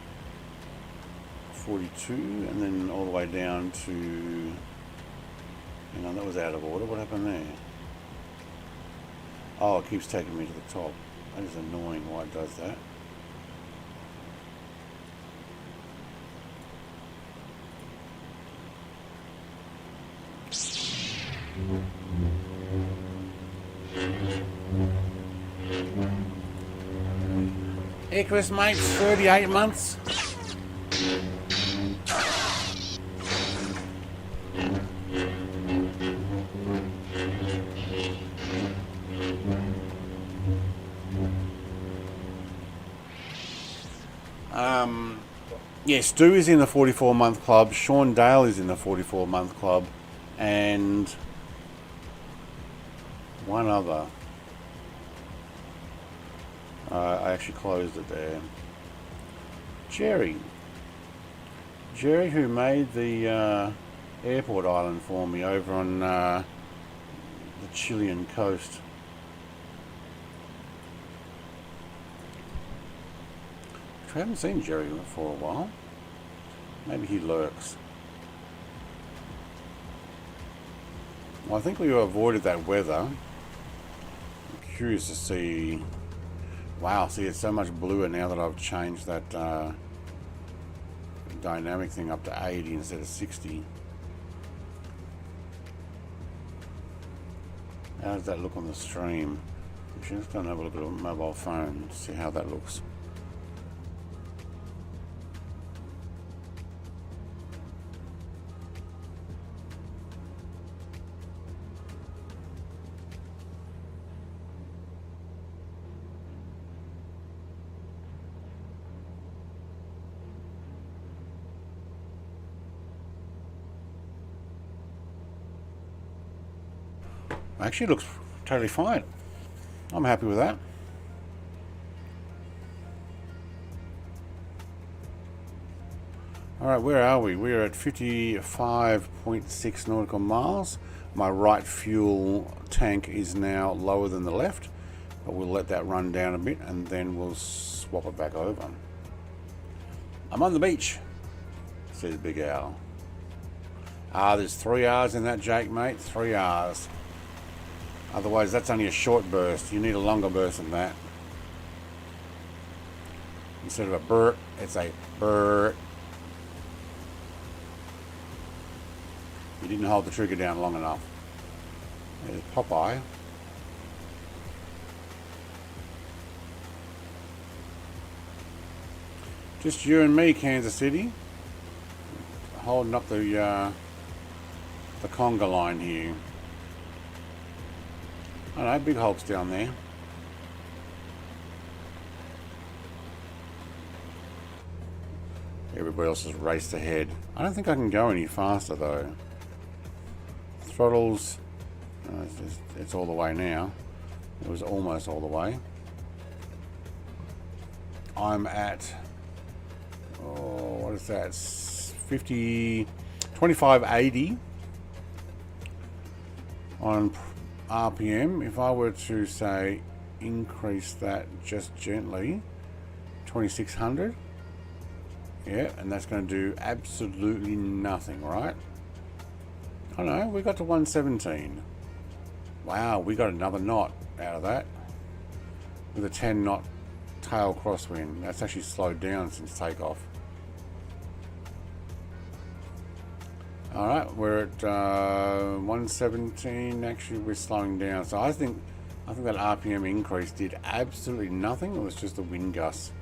42, and then all the way down to, you know, that was out of order. What happened there? Oh, it keeps taking me to the top. That is annoying why it does that. Icarus, mate, 38 months. Yeah, Stu is in the 44-month club, Sean Dale is in the 44-month club, and one other. I actually closed it there. Jerry, who made the airport island for me over on the Chilean coast. I haven't seen Jerry for a while. Maybe he lurks. Well, I think we avoided that weather. I'm curious to see. Wow, see, it's so much bluer now that I've changed that dynamic thing up to 80 instead of 60. How does that look on the stream? We should just go and have a look at a mobile phone to see how that looks. Actually, it looks totally fine. I'm happy with that. Alright, where are we? We're at 55.6 nautical miles. My right fuel tank is now lower than the left, but we'll let that run down a bit and then we'll swap it back over. I'm on the beach, says Big Al. There's 3 hours in that, Jake, mate. 3 hours. Otherwise, that's only a short burst. You need a longer burst than that. Instead of a burp, it's a burp. You didn't hold the trigger down long enough. There's Popeye. Just you and me, Kansas City. Holding up the conga line here. I know, big hulks down there. Everybody else has raced ahead. I don't think I can go any faster though. Throttles, it's all the way now. It was almost all the way. I'm at, what is that? 2580 on RPM. If I were to say increase that just gently, 2600. Yeah, and that's going to do absolutely nothing, right? I know, we got to 117. Wow, we got another knot out of that with a 10 knot tail crosswind. That's actually slowed down since takeoff. Alright, we're at 117. Actually, we're slowing down. So I think that RPM increase did absolutely nothing. It was just a wind gust.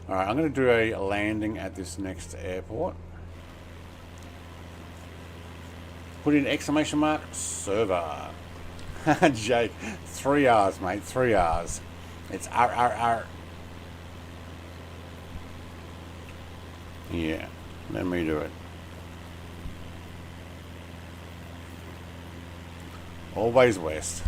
Alright, I'm going to do a landing at this next airport. Put in exclamation mark, server. Jake, 3 hours, mate, 3 hours. It's R. Yeah, let me do it. Always west.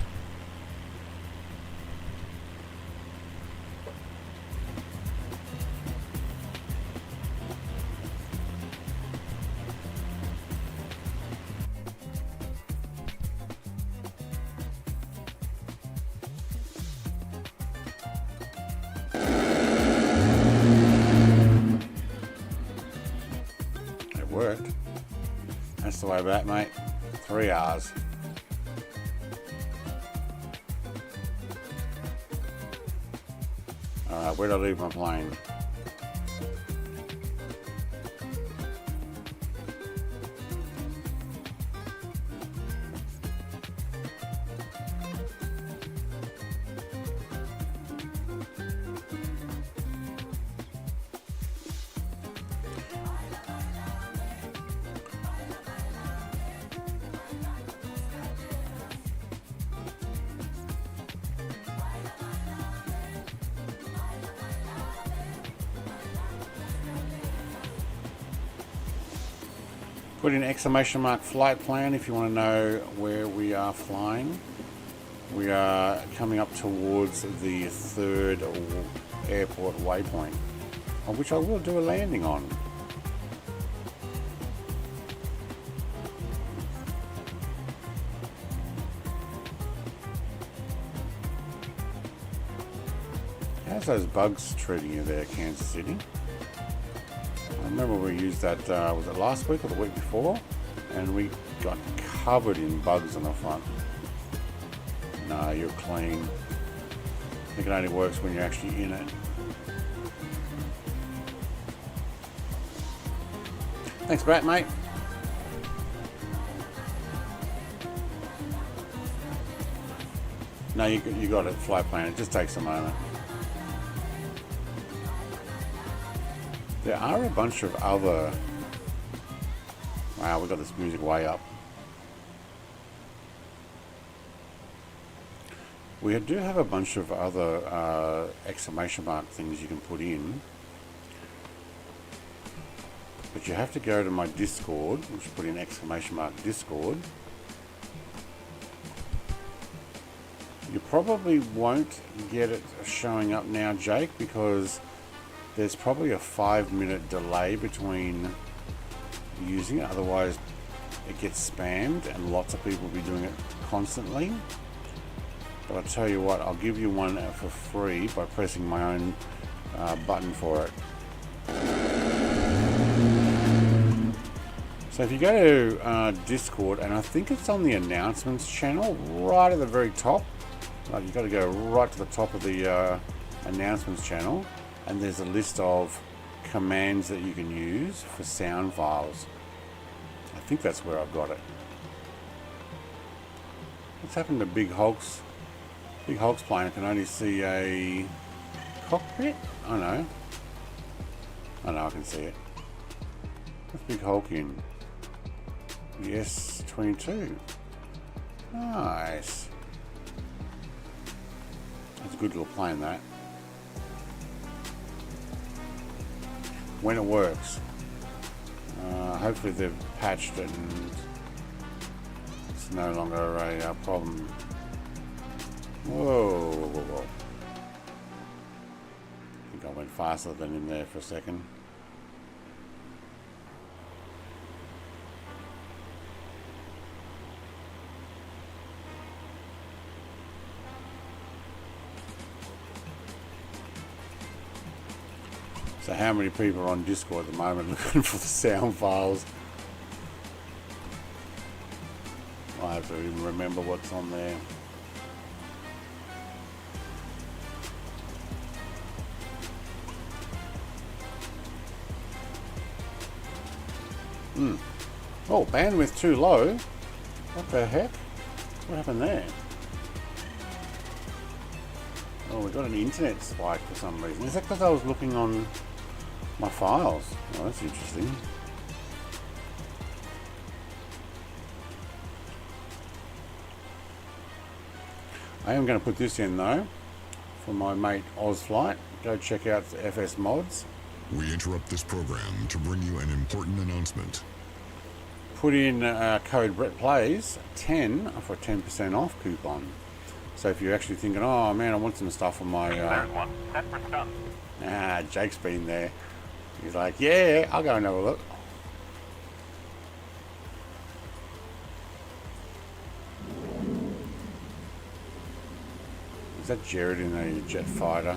Worked. That's the way back, mate. 3 hours. Alright, where'd I leave my plane? Put in exclamation mark flight plan if you want to know where we are flying. We are coming up towards the 3rd airport waypoint, of which I will do a landing on. How's those bugs treating you there, Kansas City? I remember we used that, was it last week or the week before? And we got covered in bugs on the front. No, you're clean. I think it only works when you're actually in it. Thanks, Brett, mate. No, you got it, flight plan. It just takes a moment. There are a bunch of other... Wow, we got this music way up. We do have a bunch of exclamation mark things you can put in. But but you have to go to my Discord, which put in exclamation mark Discord. You probably won't get it showing up now, Jake, because there's probably a 5-minute delay between using it. Otherwise, it gets spammed, and lots of people will be doing it constantly. But I'll tell you what, I'll give you one for free by pressing my own button for it. So if you go to Discord, and I think it's on the announcements channel, right at the very top. Like, you've got to go right to the top of the announcements channel, and there's a list of commands that you can use for sound files. I think that's where I've got it. What's happened to Big Hulk's? Big Hulk's plane? I can only see a cockpit? Oh no. Oh no, I can see it. What's Big Hulk in? The S22. Nice. That's a good little plane, that. When it works. Hopefully they've patched it and it's no longer a problem. Whoa, whoa, whoa, whoa. I think I went faster than in there for a second. So how many people are on Discord at the moment looking for the sound files? I have to even remember what's on there. Oh, bandwidth too low. What the heck? What happened there? Oh, we got an internet spike for some reason. Is that because I was looking on my files? Oh, that's interesting. I am going to put this in though for my mate OzFlight. Go check out the FS mods. We interrupt this program to bring you an important announcement. Put in code BrettPlays 10 for a 10% off coupon. So if you're actually thinking, oh man, I want some stuff for my Jake's been there. He's like, yeah, I'll go and have a look. Is that Jared in a jet fighter?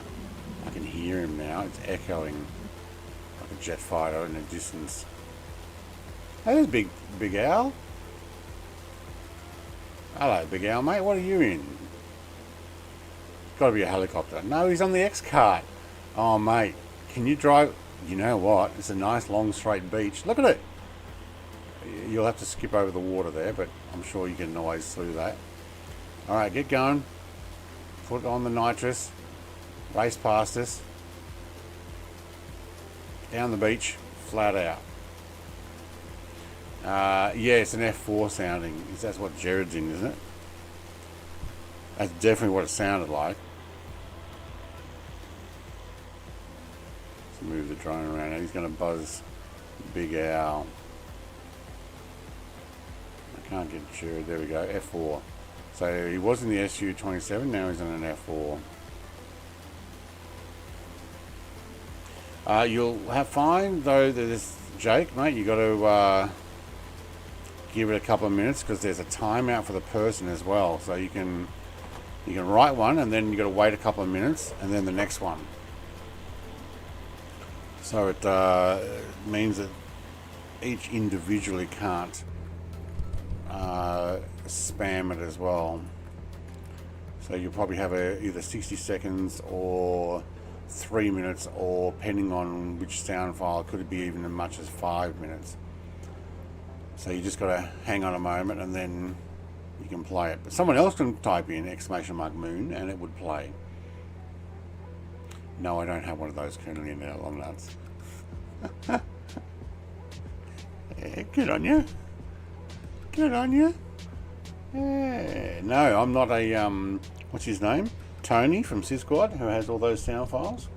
I can hear him now. It's echoing like a jet fighter in the distance. Hey, there's Big Al. Hello, Big Al, mate. What are you in? Got to be a helicopter. No, he's on the X-Cart. Oh, mate. Can you drive? You know what? It's a nice, long, straight beach. Look at it. You'll have to skip over the water there, but I'm sure you can always through that. All right, get going. Put on the nitrous. Race past us. Down the beach. Flat out. Yeah, it's an F4 sounding. That's what Jared's in, isn't it? That's definitely what it sounded like. Let's move the drone around. Now he's going to buzz Big Al. I can't get Jared. There we go. F4. So he was in the SU-27. Now he's in an F4. You'll have fine though. There's Jake, mate. You got to give it a couple of minutes because there's a timeout for the person as well. So you can write one and then you got to wait a couple of minutes and then the next one. So it means that each individually can't spam it as well. So you'll probably have either 60 seconds or 3 minutes, or depending on which sound file, it could be even as much as 5 minutes. So you just got to hang on a moment and then you can play it. But someone else can type in !moon and it would play. No, I don't have one of those currently in there, long nuts. Yeah, good on you. Good on you. Yeah. No, I'm not a, what's his name? Tony from Sysquad, who has all those sound files.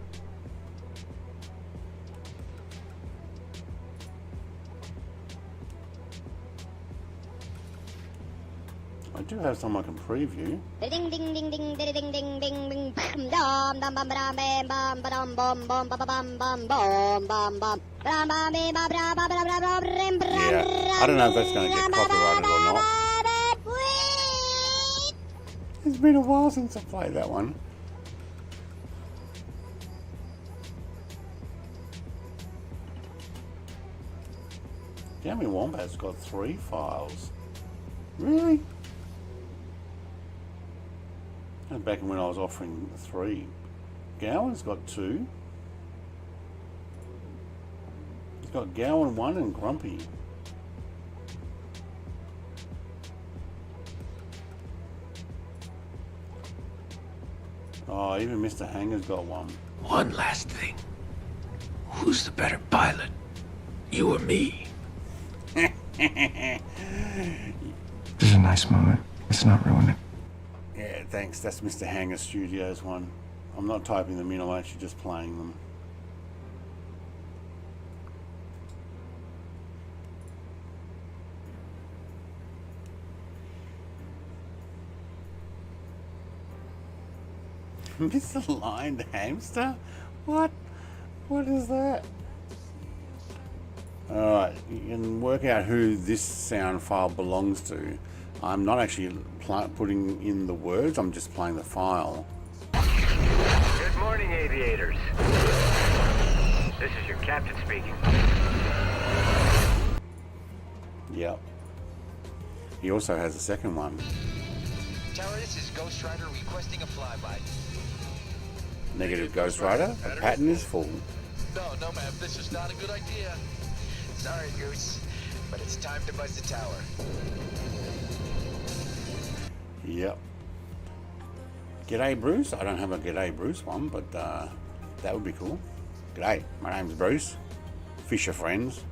I do have some I can preview. Ding ding ding ding ding ding ding ding ding dum dum bum bum bum bum bum bum bum bum bum bum bum bum. Yeah, I don't know if that's going to get copyrighted or not. It's been a while since I played that one. Jammy Wombat's got 3 files. Really? That's back when I was offering 3. Gowan's got 2. He's got Gowan 1 and Grumpy. Oh, even Mr. Hanger's got 1. One last thing. Who's the better pilot? You or me? This is a nice moment. Let's not ruin it. Yeah, thanks. That's Mr. Hanger Studios one. I'm not typing them in, I'm actually just playing them. Misaligned hamster? What? What is that? Alright, you can work out who this sound file belongs to. I'm not actually putting in the words, I'm just playing the file. Good morning, aviators. This is your captain speaking. Yep. He also has a second one. Tower, this is Ghost Rider requesting a flyby. Negative Ghost Rider, the pattern is full. No, ma'am, this is not a good idea. Sorry, Goose, but it's time to buzz the tower. Yep. G'day, Bruce. I don't have a G'day, Bruce one, but that would be cool. G'day, my name's Bruce. Fisher friends.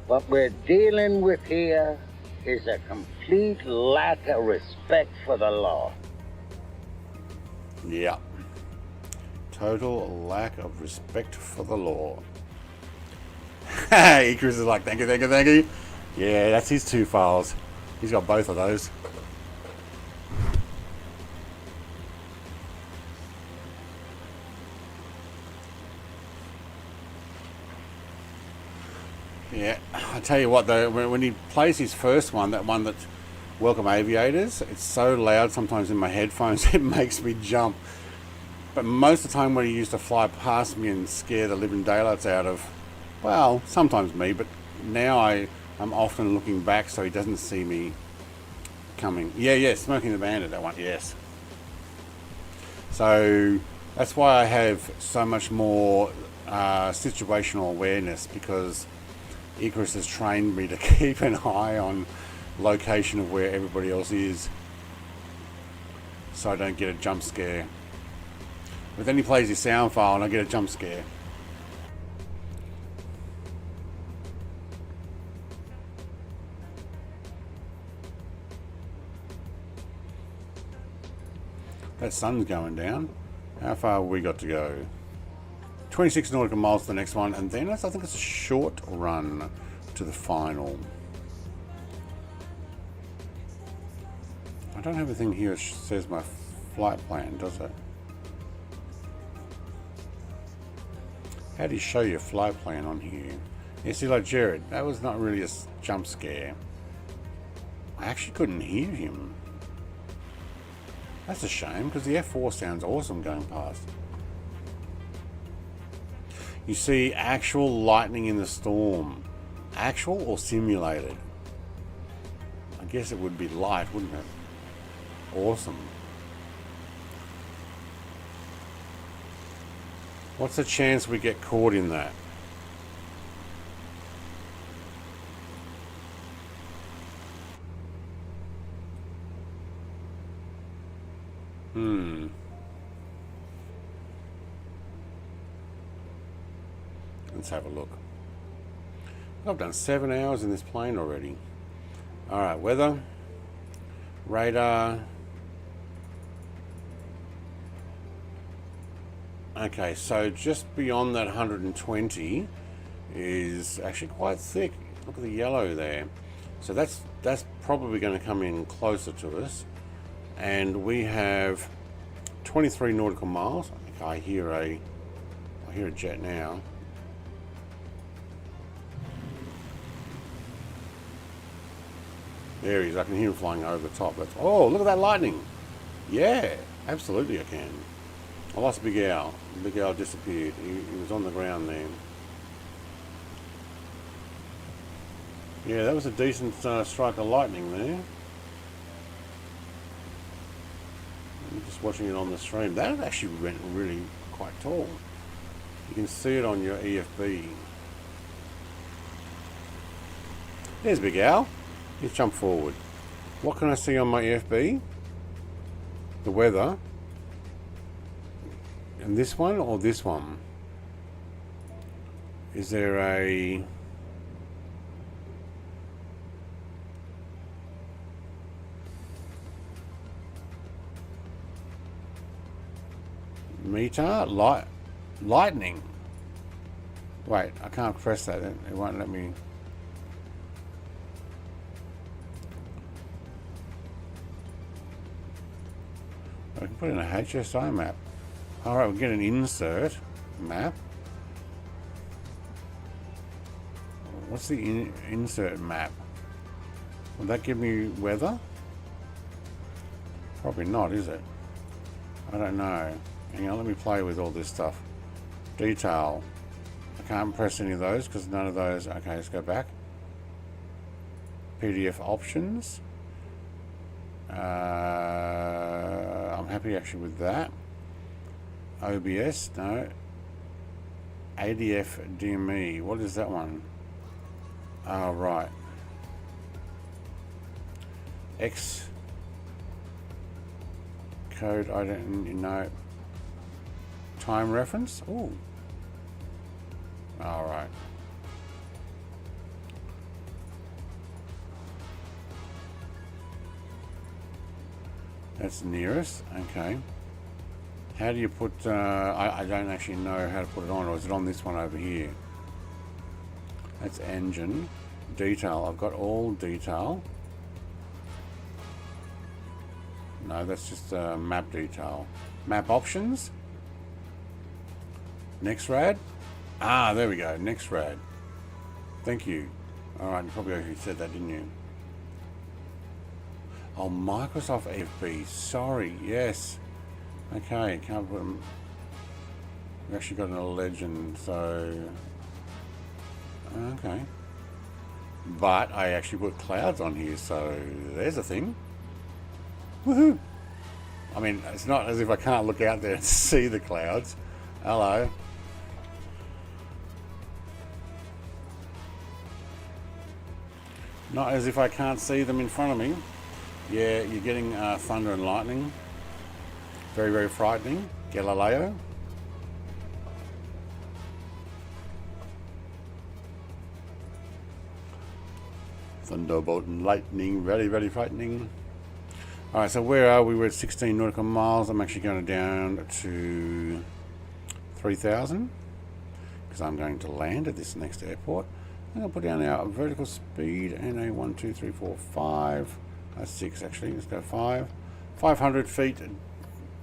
What we're dealing with here is a complete lack of respect for the law. Yeah. Total lack of respect for the law. Icarus is like, thank you, thank you, thank you. Yeah, that's his 2 files. He's got both of those. Yeah, I tell you what though, when he plays his first one, that one that's Welcome Aviators, it's so loud sometimes in my headphones it makes me jump. But most of the time when he used to fly past me and scare the living daylights out of, well, sometimes me, but now I'm often looking back so he doesn't see me coming. Yeah, Smoking the Bandit, that one, yes. So that's why I have so much more situational awareness, because Icarus has trained me to keep an eye on location of where everybody else is, so I don't get a jump scare. But then he plays his sound file and I get a jump scare. That sun's going down. How far have we got to go? 26 nautical miles to the next one, and then I think it's a short run to the final. I don't have anything here that says my flight plan, does it? How do you show your flight plan on here? You see, like Jared, that was not really a jump scare. I actually couldn't hear him. That's a shame, because the F4 sounds awesome going past. You see actual lightning in the storm. Actual or simulated? I guess it would be light, wouldn't it? Awesome. What's the chance we get caught in that? Let's have a look. I've done 7 hours in this plane already. Alright, weather, radar, Okay, so just beyond that 120 is actually quite thick. Look at the yellow there. So that's probably going to come in closer to us. And we have 23 nautical miles. I hear a jet now. There he is. I can hear him flying over the top. Oh, look at that lightning. Yeah, absolutely I can. I lost Big Al. Big Al disappeared. He was on the ground there. Yeah, that was a decent strike of lightning there. I'm just watching it on the stream. That actually went really quite tall. You can see it on your EFB. There's Big Al. Let's jump forward. What can I see on my EFB? The weather. And this one or this one? Is there a... meter? Lightning? Wait, I can't press that. It won't let me... I can put in a HSI map. Alright, we'll get an insert map. What's the insert map? Will that give me weather? Probably not, is it? I don't know. Hang on, let me play with all this stuff. Detail. I can't press any of those because none of those... Okay, let's go back. PDF options. I'm happy actually with that. OBS, no. ADF DME, what is that one? Oh, right. X code, I don't know. Time reference? Ooh. All right. That's nearest. Okay. How do you put... I don't actually know how to put it on, or is it on this one over here? That's engine. Detail. I've got all detail. No, that's just map detail. Map options. Next rad. Ah, there we go. Next rad. Thank you. Alright, you probably actually said that, didn't you? Oh, Microsoft FB. Sorry. Yes. Okay. Can't put them. We've actually got a legend, so... Okay. But I actually put clouds on here, so there's a thing. Woohoo! I mean, it's not as if I can't look out there and see the clouds. Hello. Not as if I can't see them in front of me. Yeah, you're getting thunder and lightning. Very, very frightening. Galileo. Thunderbolt and lightning. Very, very frightening. Alright, so where are we? We're at 16 nautical miles. I'm actually going down to 3,000 because I'm going to land at this next airport. I'm going to put down our vertical speed and a 1, 2, 3, 4, 5. 6 actually. Let's go 5. 500 feet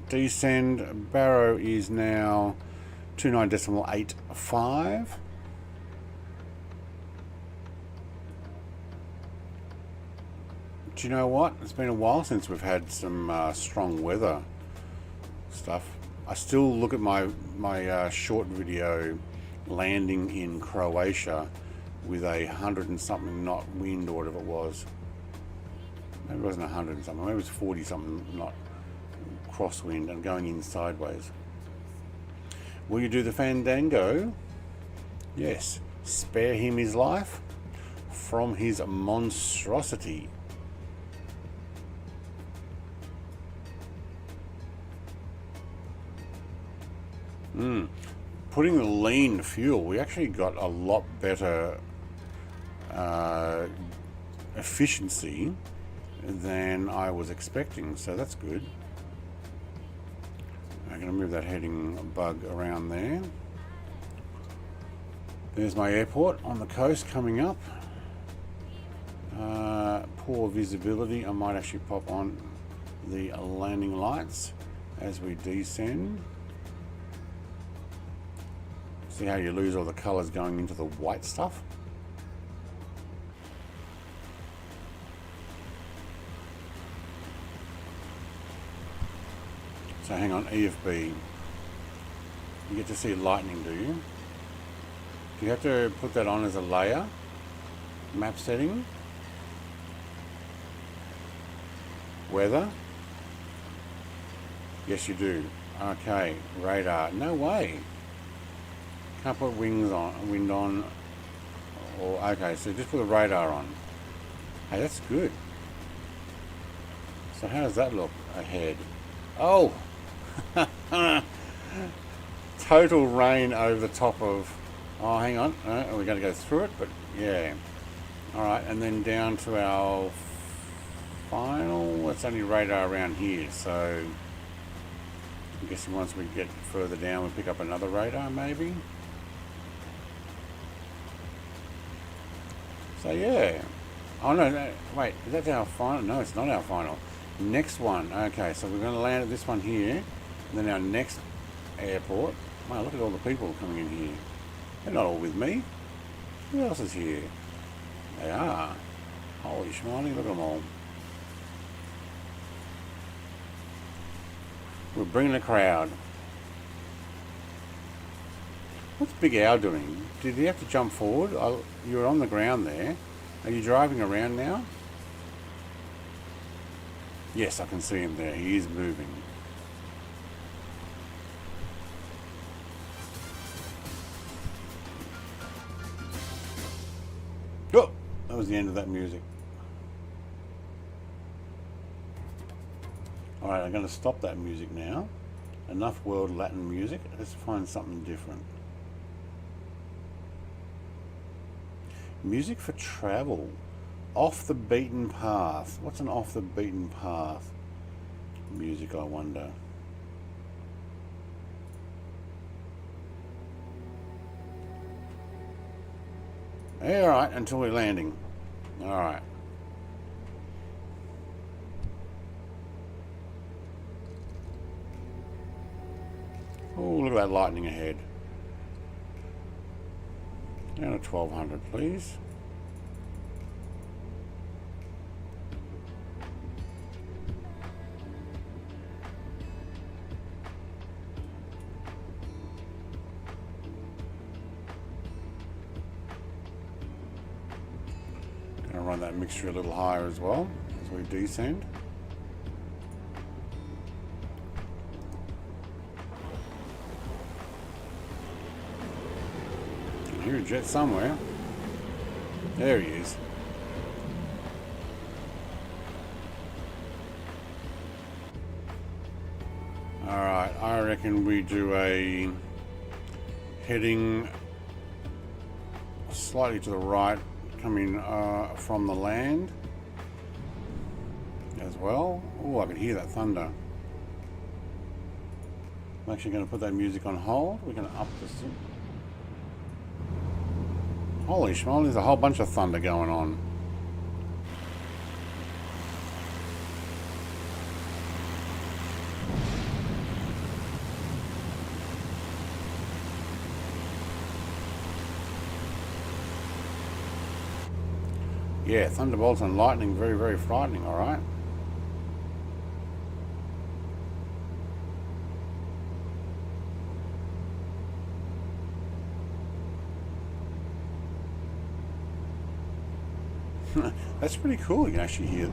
descend. Barrow is now 29.85. Do you know what? It's been a while since we've had some strong weather stuff. I still look at my short video landing in Croatia with 100 and something knot wind or whatever it was. Maybe it wasn't 100 and something. Maybe it was 40 something knot crosswind and going in sideways. Will you do the Fandango? Yes. Spare him his life from his monstrosity. Putting the lean fuel, we actually got a lot better efficiency than I was expecting, so that's good. I'm going to move that heading bug around there. There's my airport on the coast coming up. Poor visibility. I might actually pop on the landing lights as we descend. See how you lose all the colors going into the white stuff? So hang on, EFB. You get to see lightning, do you? Do you have to put that on as a layer? Map setting? Weather? Yes, you do. Okay, radar. No way. Can't put wind on. Or okay, so just put the radar on. Hey, that's good. So how does that look ahead? Oh! Total rain over the top of. Oh, hang on. We're going to go through it, but yeah. Alright, and then down to our final. That's only radar around here, so I'm guessing once we get further down, we pick up another radar, maybe. So yeah. Oh no, wait, is that our final? No, it's not our final. Next one. Okay, so we're going to land at this one here, and then our next airport. Wow, look at all the people coming in here. They're not all with me. Who else is here? They are. Holy schmoly, look at them all. We're bringing a crowd. What's Big Al doing? Did he have to jump forward? You were on the ground there. Are you driving around now? Yes, I can see him there. He is moving. Oh, that was the end of that music. Alright, I'm going to stop that music now. Enough world Latin music. Let's find something different. Music for travel. Off the beaten path. What's an off the beaten path music, I wonder? Yeah, alright, until we're landing. Alright. Oh, look at that lightning ahead. Down to 1200, please. Gonna run that mixture a little higher as well as we descend. I hear a jet somewhere. There he is. Alright, I reckon we do a heading slightly to the right, coming from the land as well. Oh, I can hear that thunder. I'm actually going to put that music on hold. We're going to up the... Holy schmoly, there's a whole bunch of thunder going on. Yeah, thunderbolts and lightning, very, very frightening, alright. That's pretty cool, you can actually hear.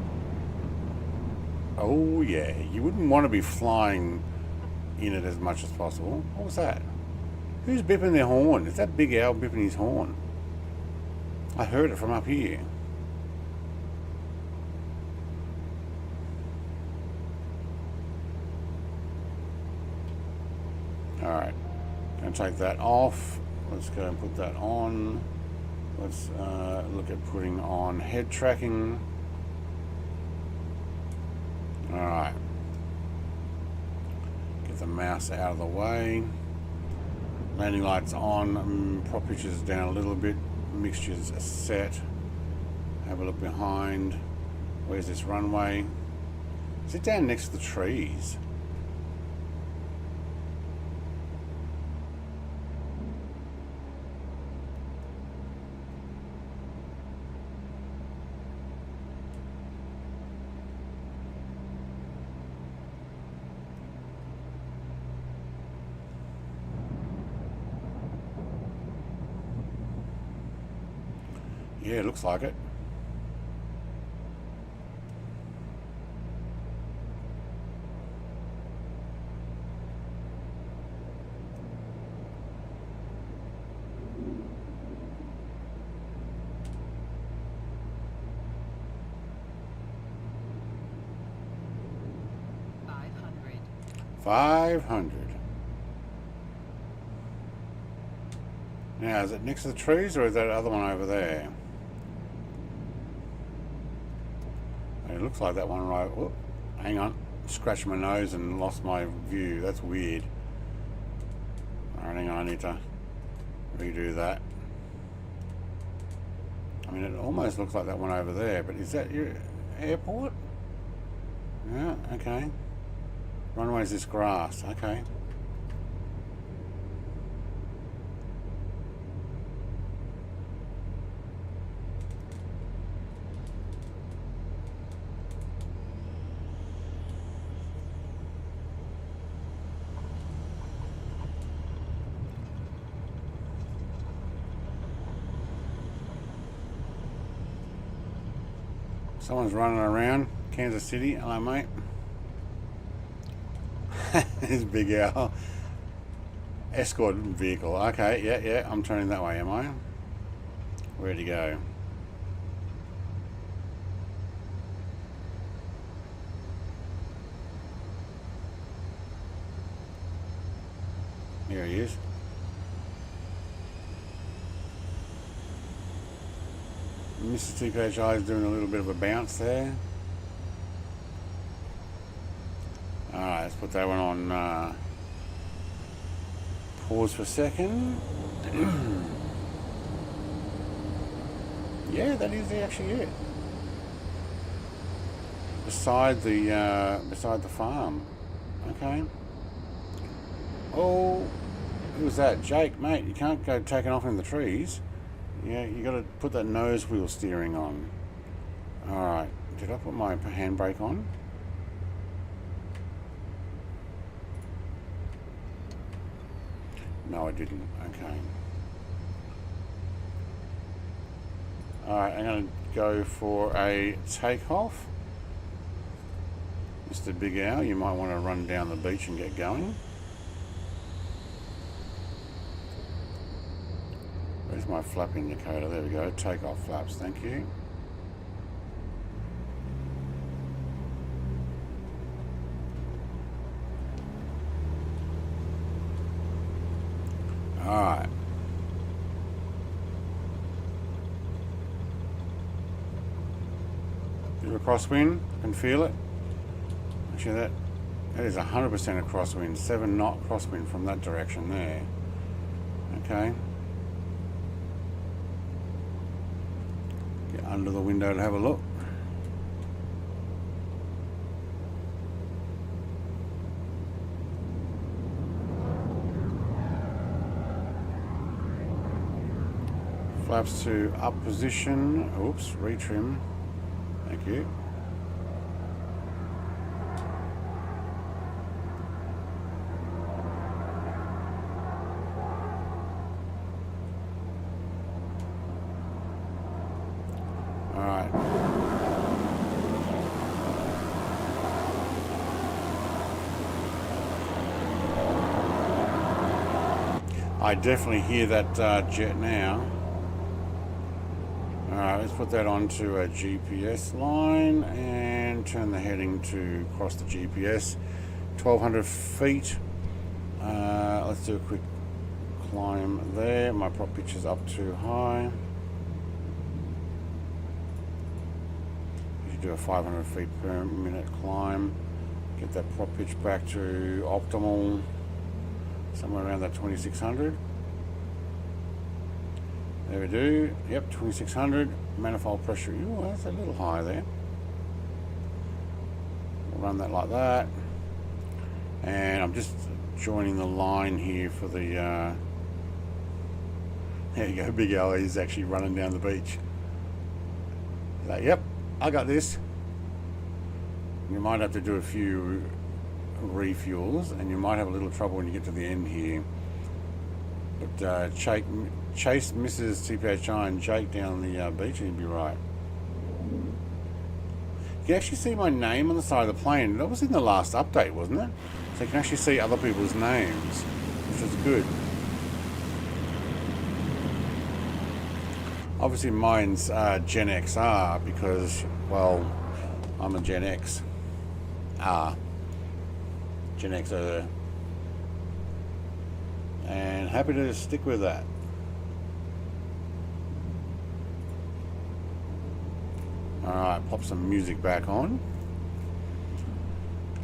Oh yeah, you wouldn't want to be flying in it as much as possible. What was that? Who's bipping their horn? Is that Big Al bipping his horn? I heard it from up here. Alright, gonna take that off. Let's go and put that on. Let's look at putting on head tracking. Alright. Get the mouse out of the way. Landing lights on, prop pictures down a little bit, mixtures set. Have a look behind. Where's this runway? Is it down next to the trees? Yeah, it looks like it. $500. Now, is it next to the trees or is that other one over there? It looks like that one right. Whoop, hang on. Scratched my nose and lost my view. That's weird. Alright, hang on. I need to redo that. I mean, it almost looks like that one over there, but is that your airport? Yeah, okay. Runway's this grass. Okay. Someone's running around Kansas City. Hello, mate. This big owl. Escort vehicle. Okay, yeah. I'm turning that way, am I? Where'd he go? Here he is. Mr. TPHI is doing a little bit of a bounce there. Alright, let's put that one on pause for a second. Yeah, that is actually it. Beside the farm. Okay. Oh, who's that? Jake, mate, you can't go taking off in the trees. Yeah, you got to put that nose wheel steering on. Alright, did I put my handbrake on? No, I didn't. Okay. Alright, I'm going to go for a takeoff. Mr. Big Owl, you might want to run down the beach and get going. Where's my flap indicator? There we go. Take off flaps. Thank you. Alright. Bit of a crosswind. I can feel it. Actually, that is 100% a crosswind. 7 knot crosswind from that direction there. Okay. Get under the window to have a look. Flaps to up position. Oops, retrim. Thank you. Alright. I definitely hear that jet now. Alright, let's put that onto a GPS line and turn the heading to cross the GPS. 1200 feet. Let's do a quick climb there. My prop pitch is up too high. You should do a 500 feet per minute climb. Get that prop pitch back to optimal, somewhere around that 2600. There we do. Yep, 2600. Manifold pressure. Ooh, that's a little high there. We'll run that like that. And I'm just joining the line here for the... there you go, Big Al is actually running down the beach. Like, yep, I got this. You might have to do a few refuels, and you might have a little trouble when you get to the end here. But chase Mrs. TPHI and Jake down the beach and you'll be right. You can actually see my name on the side of the plane. That was in the last update, wasn't it? So you can actually see other people's names, which is good. Obviously mine's Gen XR because, well, I'm a Gen X. Gen Xer. And happy to stick with that. Alright, pop some music back on.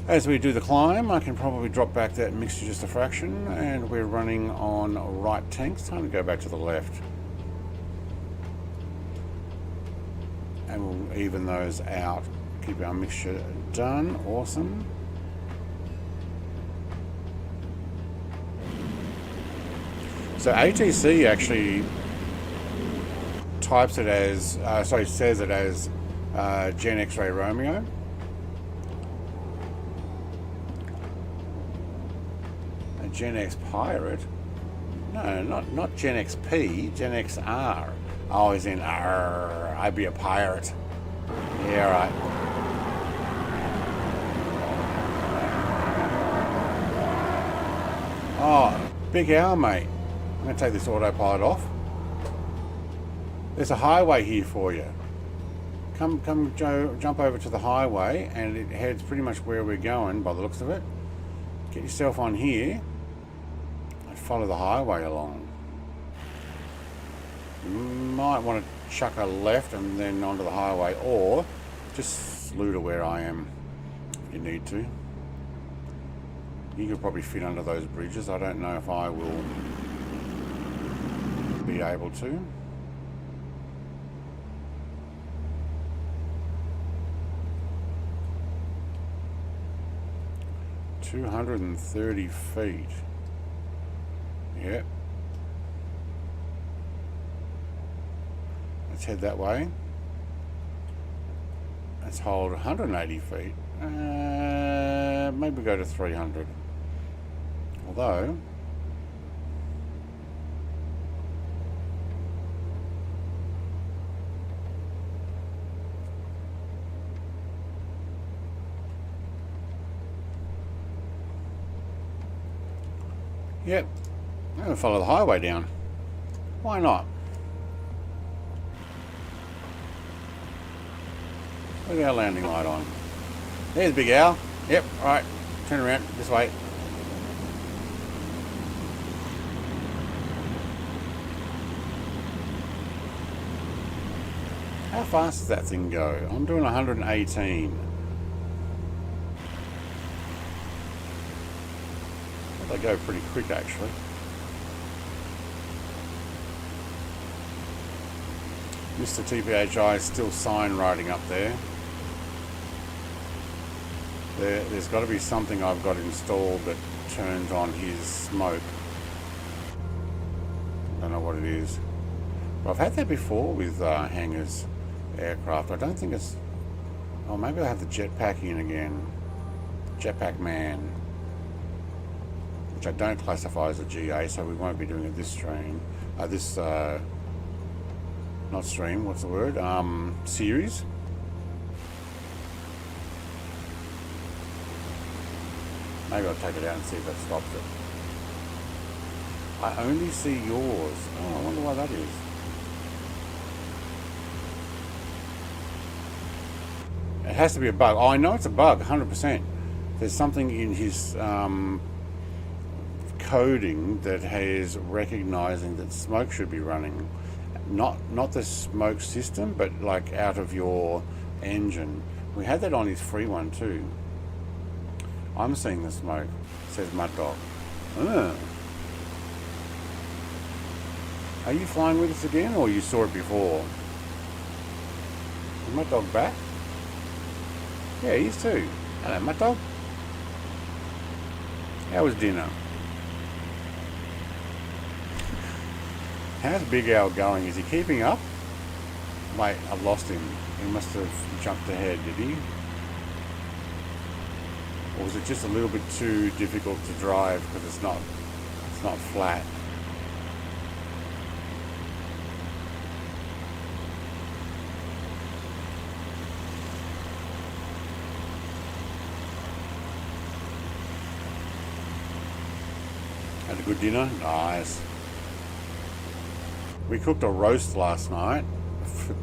As we do the climb, I can probably drop back that mixture just a fraction, and we're running on right tanks. Time to go back to the left. And we'll even those out. Keep our mixture done. Awesome. So HTC actually types it as, says it as Gen X-Ray Romeo. A Gen X Pirate? No, not Gen XP, Gen XR. Oh, he's in R. I'd be a pirate. Yeah, right. Oh, Big Al, mate. I'm going to take this autopilot off. There's a highway here for you. Come, jump over to the highway, and it heads pretty much where we're going by the looks of it. Get yourself on here and follow the highway along. You might want to chuck a left and then onto the highway, or just slew to where I am if you need to. You could probably fit under those bridges. I don't know if I will be able to. $230 feet. Yep. Let's head that way. Let's hold 180 feet. Maybe go to 300. Although, yep, I'm going to follow the highway down. Why not? Look at our landing light on. There's Big Al. Yep, alright. Turn around this way. How fast does that thing go? I'm doing 118. They go pretty quick, actually. Mr. TPHI is still sign writing up there. There's got to be something I've got installed that turns on his smoke. I don't know what it is. But I've had that before with hangars aircraft. I don't think it's... Oh, maybe I have the jetpack in again. Jetpack man. Which I don't classify as a GA, so we won't be doing it this stream. Not stream, what's the word? Series. Maybe I'll take it out and see if that stops it. I only see yours. Oh, I wonder why that is. It has to be a bug. Oh, I know it's a bug, 100%. There's something in his coding that has recognizing that smoke should be running. Not the smoke system, but like out of your engine. We had that on his free one too. I'm seeing the smoke, says Mud Dog. Are you flying with us again, or you saw it before? Is Mud Dog back? Yeah, he is too. Hello, Mud Dog. How was dinner? How's Big Al going? Is he keeping up? Wait, I've lost him. He must have jumped ahead, did he? Or was it just a little bit too difficult to drive because it's not flat? Had a good dinner? Nice. We cooked a roast last night for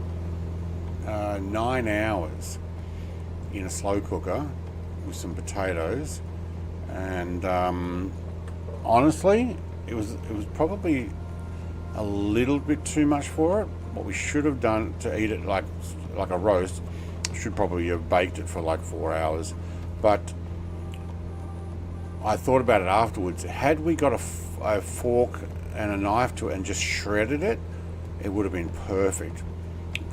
9 hours in a slow cooker with some potatoes, and honestly, it was probably a little bit too much for it. What we should have done to eat it like a roast, should probably have baked it for like 4 hours, but I thought about it afterwards. Had we got a fork and a knife to it and just shredded it, it would have been perfect.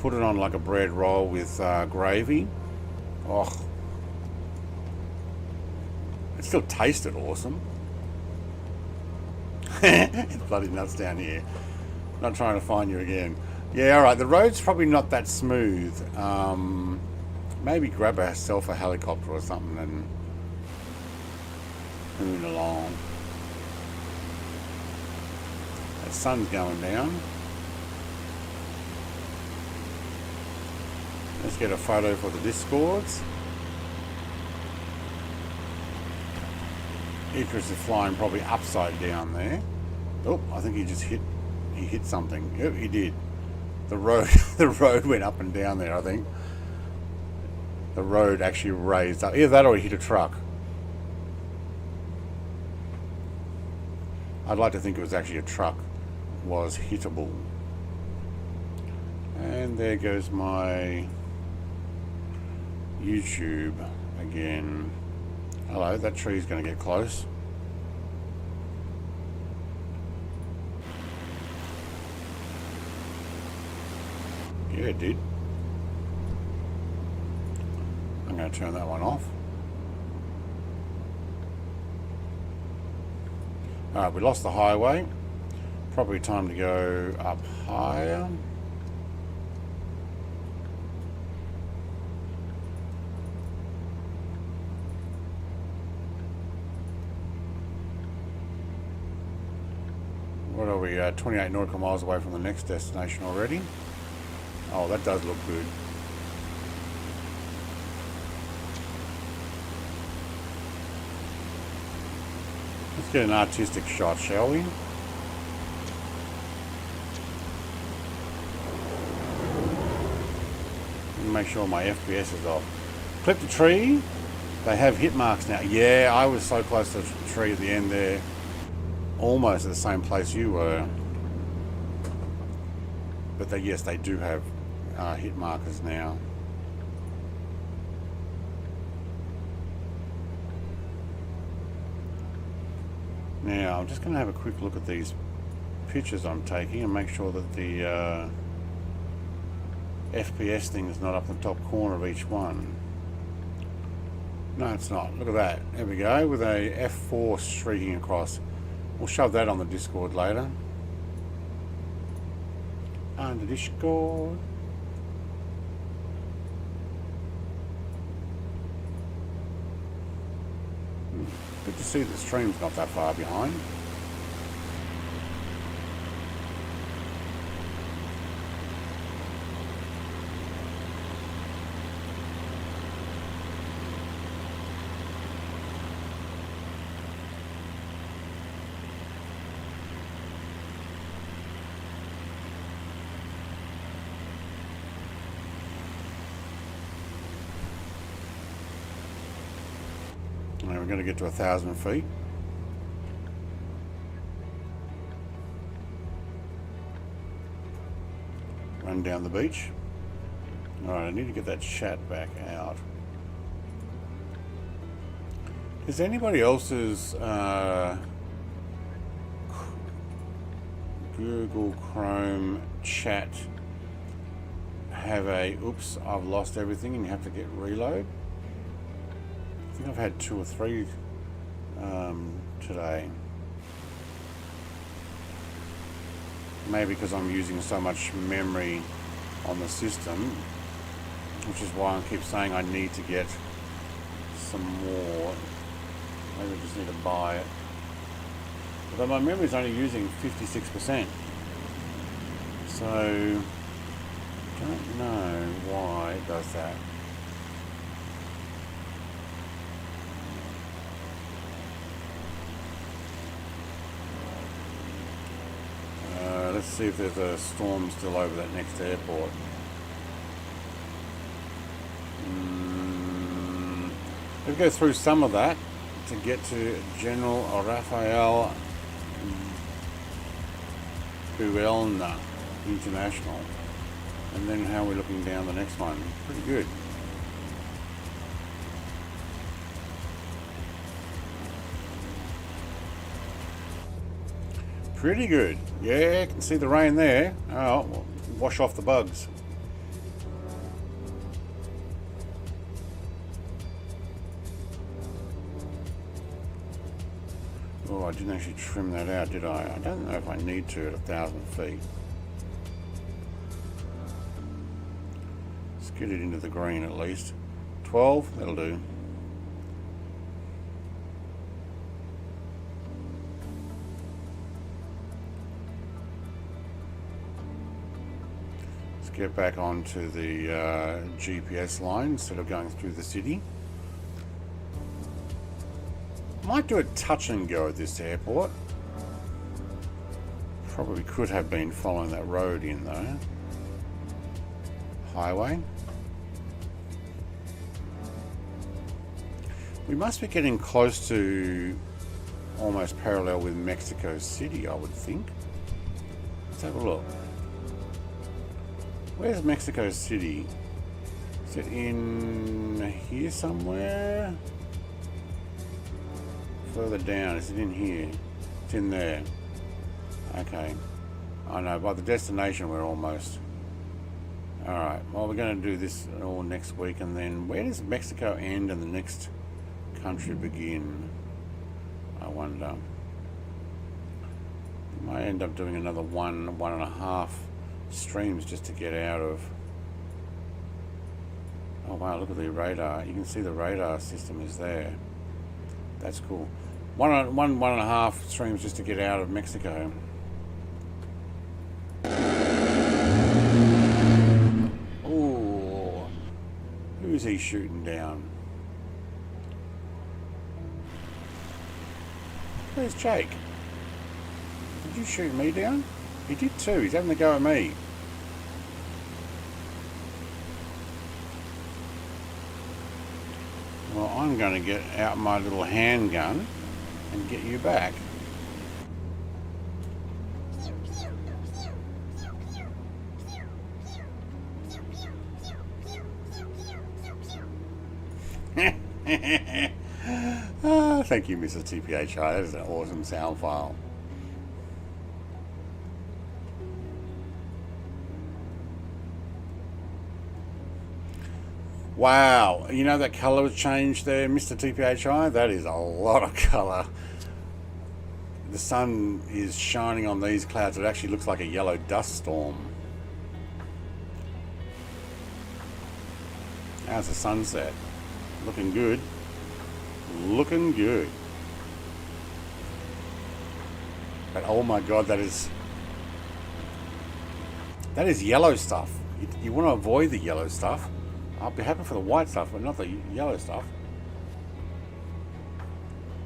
Put it on like a bread roll with gravy. Oh, it still tasted awesome. It's bloody nuts down here. Not trying to find you again. Yeah, alright, the road's probably not that smooth. Maybe grab yourself a helicopter or something and moving along. The sun's going down. Let's get a photo for the Discords. Icarus is flying probably upside down there. Oh, I think he hit something. Yep, he did. The road went up and down there, I think. The road actually raised up. Either that or he hit a truck. I'd like to think it was actually a truck was hittable. And there goes my YouTube again. Hello, that tree's going to get close. Yeah, it did. I'm going to turn that one off. Alright, we lost the highway. Probably time to go up higher. What are we, 28 nautical miles away from the next destination already? Oh, that does look good. Let's get an artistic shot, shall we? Make sure my FPS is off. Clip the tree. They have hit marks now. Yeah, I was so close to the tree at the end there. Almost at the same place you were. But yes, they do have hit markers now. Now, I'm just going to have a quick look at these pictures I'm taking and make sure that the FPS thing is not up in the top corner of each one. No, it's not. Look at that. There we go, with a F4 streaking across. We'll shove that on the Discord later. On the Discord. Good to see the stream's not that far behind. Now we're going to get to 1,000 feet. Run down the beach. Alright, I need to get that chat back out. Does anybody else's Google Chrome chat have a oops, I've lost everything and you have to get reload? I think I've had 2 or 3 today. Maybe because I'm using so much memory on the system, which is why I keep saying I need to get some more. Maybe I just need to buy it. But my memory is only using 56%. So don't know why it does that. Let's see if there's a storm still over that next airport. Let's go through some of that to get to General Rafael Buelna International. And then how we're looking down the next one. Pretty good. Pretty good. Yeah, I can see the rain there. Oh, well, wash off the bugs. Oh, I didn't actually trim that out, did I? I don't know if I need to at 1,000 feet. Let's get it into the green at least. 12, that'll do. Get back onto the GPS line instead of going through the city. Might do a touch and go at this airport. Probably could have been following that road in though. Highway. We must be getting close to almost parallel with Mexico City, I would think. Let's have a look. Where's Mexico City? Is it in here somewhere? Further down, is it in here? It's in there. Okay. I know, by the destination we're almost. Alright, well we're going to do this all next week, and then where does Mexico end and the next country begin? I wonder. We might end up doing another 1.5 streams just to get out of. Oh wow, look at the radar. You can see the radar system is there. That's cool. 1.5 streams just to get out of Mexico. Oh, who's he shooting down? Where's Jake? Did you shoot me down? He did too. He's having a go at me. Well, I'm going to get out my little handgun and get you back. Oh, thank you, Mrs. TPHI. That is an awesome sound file. Wow, you know that colour was changed there, Mr. TPHI? That is a lot of colour. The sun is shining on these clouds. It actually looks like a yellow dust storm. How's the sunset? Looking good. Looking good. But oh my god, that is yellow stuff. You want to avoid the yellow stuff. I'll be happy for the white stuff, but not the yellow stuff.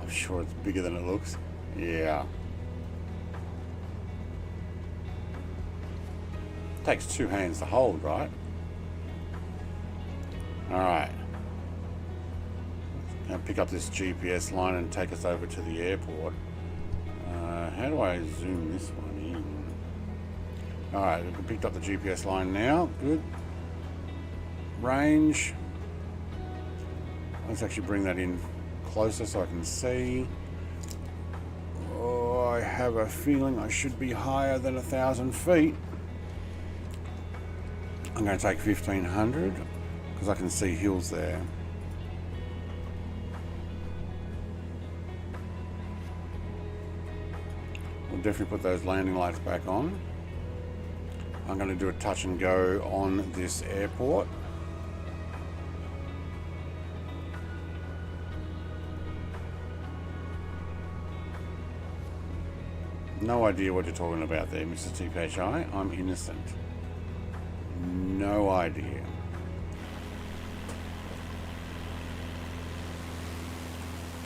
I'm sure it's bigger than it looks. Yeah. Takes 2 hands to hold, right? Alright. Now pick up this GPS line and take us over to the airport. How do I zoom this one in? Alright, we've picked up the GPS line now. Good. Range. Let's actually bring that in closer so I can see. Oh, I have a feeling I should be higher than 1,000 feet. I'm going to take 1,500 because I can see hills there. We'll definitely put those landing lights back on. I'm going to do a touch and go on this airport. No idea what you're talking about there, Mr. TPHI. I'm innocent. No idea.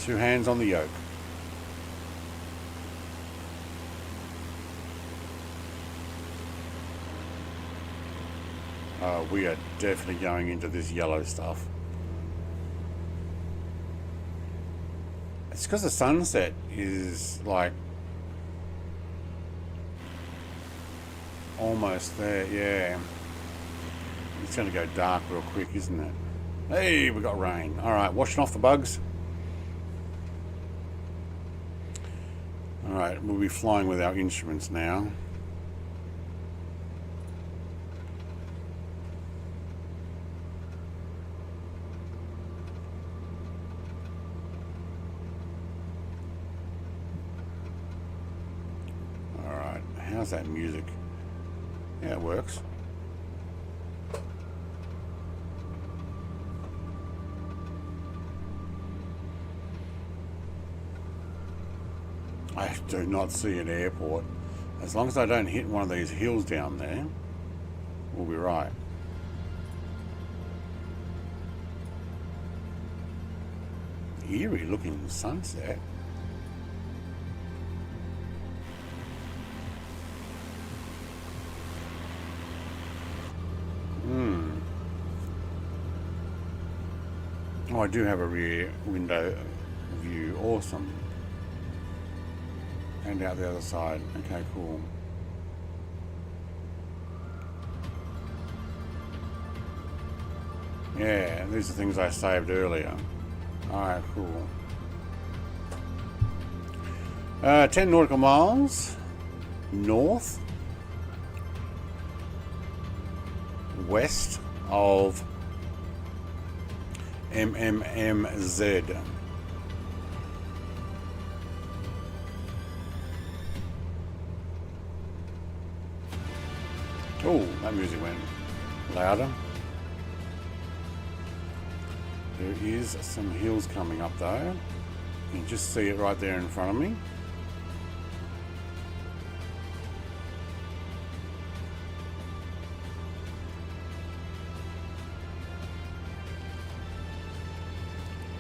Two hands on the yoke. We are definitely going into this yellow stuff. It's because the sunset is like almost there, yeah. It's going to go dark real quick, isn't it? Hey, we got rain. Alright, washing off the bugs. Alright, we'll be flying with our instruments now. Alright, how's that music? Yeah, it works. I do not see an airport. As long as I don't hit one of these hills down there, we'll be right. Eerie looking sunset. Oh, I do have a rear window view. Awesome. And out the other side. Okay, cool. Yeah, these are things I saved earlier. Alright, cool. 10 nautical miles north west of MMMZ. Oh, that music went louder. There is some hills coming up though. You can just see it right there in front of me.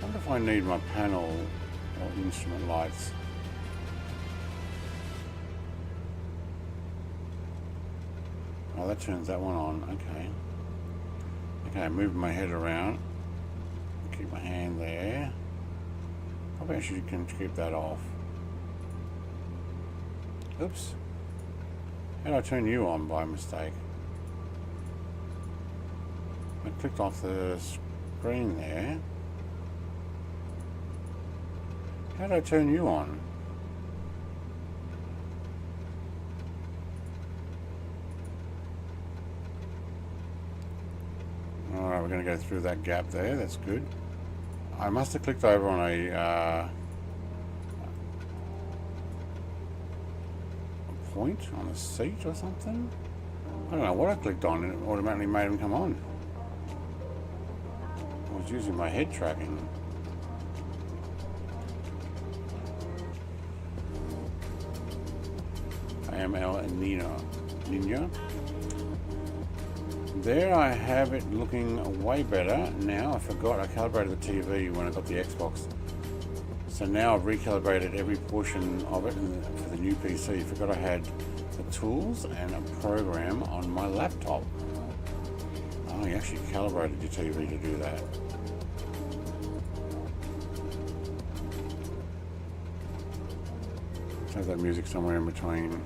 I wonder if I need my panel or instrument lights. Oh, that turns that one on. Okay. Okay, moving my head around. Keep my hand there. Probably I should keep that off. Oops. How did I turn you on by mistake? I clicked off the screen there. How did I turn you on? Alright, we're going to go through that gap there. That's good. I must have clicked over on a point on a seat or something. I don't know what I clicked on and it automatically made them come on. I was using my head tracking. Ninja. There I have it looking way better. Now I forgot I calibrated the TV when I got the Xbox. So now I've recalibrated every portion of it for the new PC. Forgot I had the tools and a program on my laptop. Oh, you actually calibrated your TV to do that. Let's have that music somewhere in between.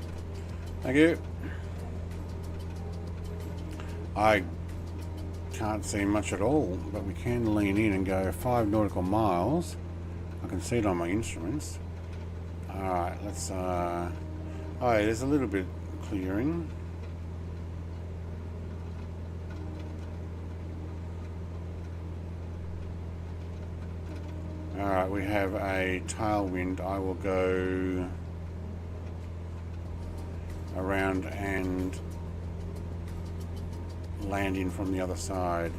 Thank you. I can't see much at all, but we can lean in and go 5 nautical miles I can see it on my instruments. Alright, let's oh, there's a little bit clearing. Alright, we have a tailwind. I will go around and land in from the other side.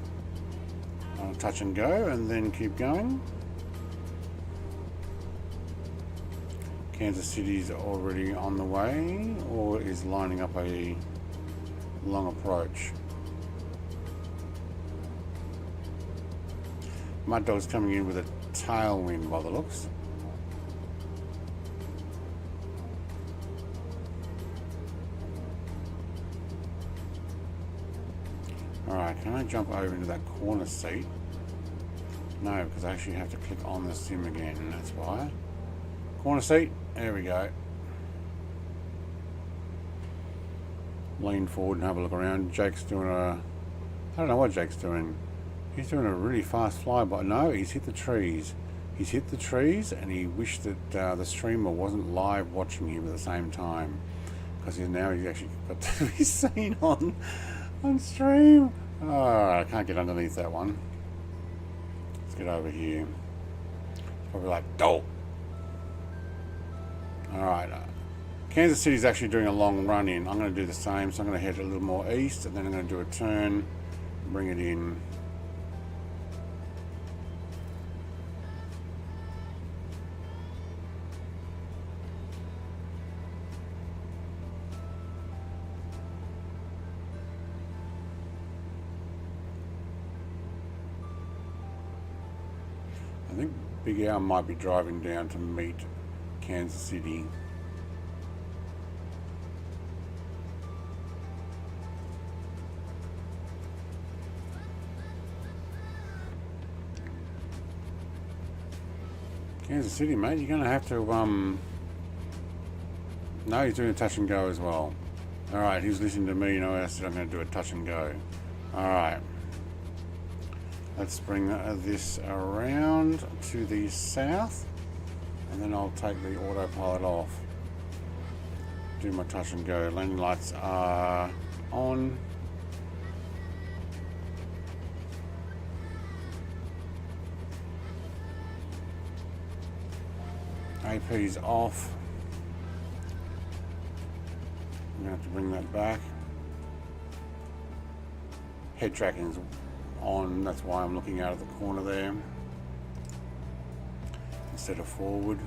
I'll touch and go and then keep going. Kansas City's already on the way or is lining up a long approach. Mud Dog's coming in with a tailwind by the looks. Alright, can I jump over into that corner seat? No, because I actually have to click on the sim again, and that's why. Corner seat, there we go. Lean forward and have a look around. Jake's doing a... I don't know what Jake's doing. He's doing a really fast flyby. No, he's hit the trees. He's hit the trees and he wished that the streamer wasn't live watching him at the same time. Because now he's actually got to be seen on stream. Oh, I can't get underneath that one. Let's get over here. Probably like, dope. Alright. Kansas City's actually doing a long run in. I'm going to do the same. So I'm going to head a little more east and then I'm going to do a turn. Bring it in. I think Big Al might be driving down to meet Kansas City. Kansas City, mate, you're going to have to, No, he's doing a touch and go as well. Alright, he was listening to me, I said I'm going to do a touch and go. Alright. Let's bring this around to the south, and then I'll take the autopilot off. Do my touch and go. Landing lights are on. AP's off. I'm going to have to bring that back. Head tracking's on, that's why I'm looking out of the corner there instead of forward.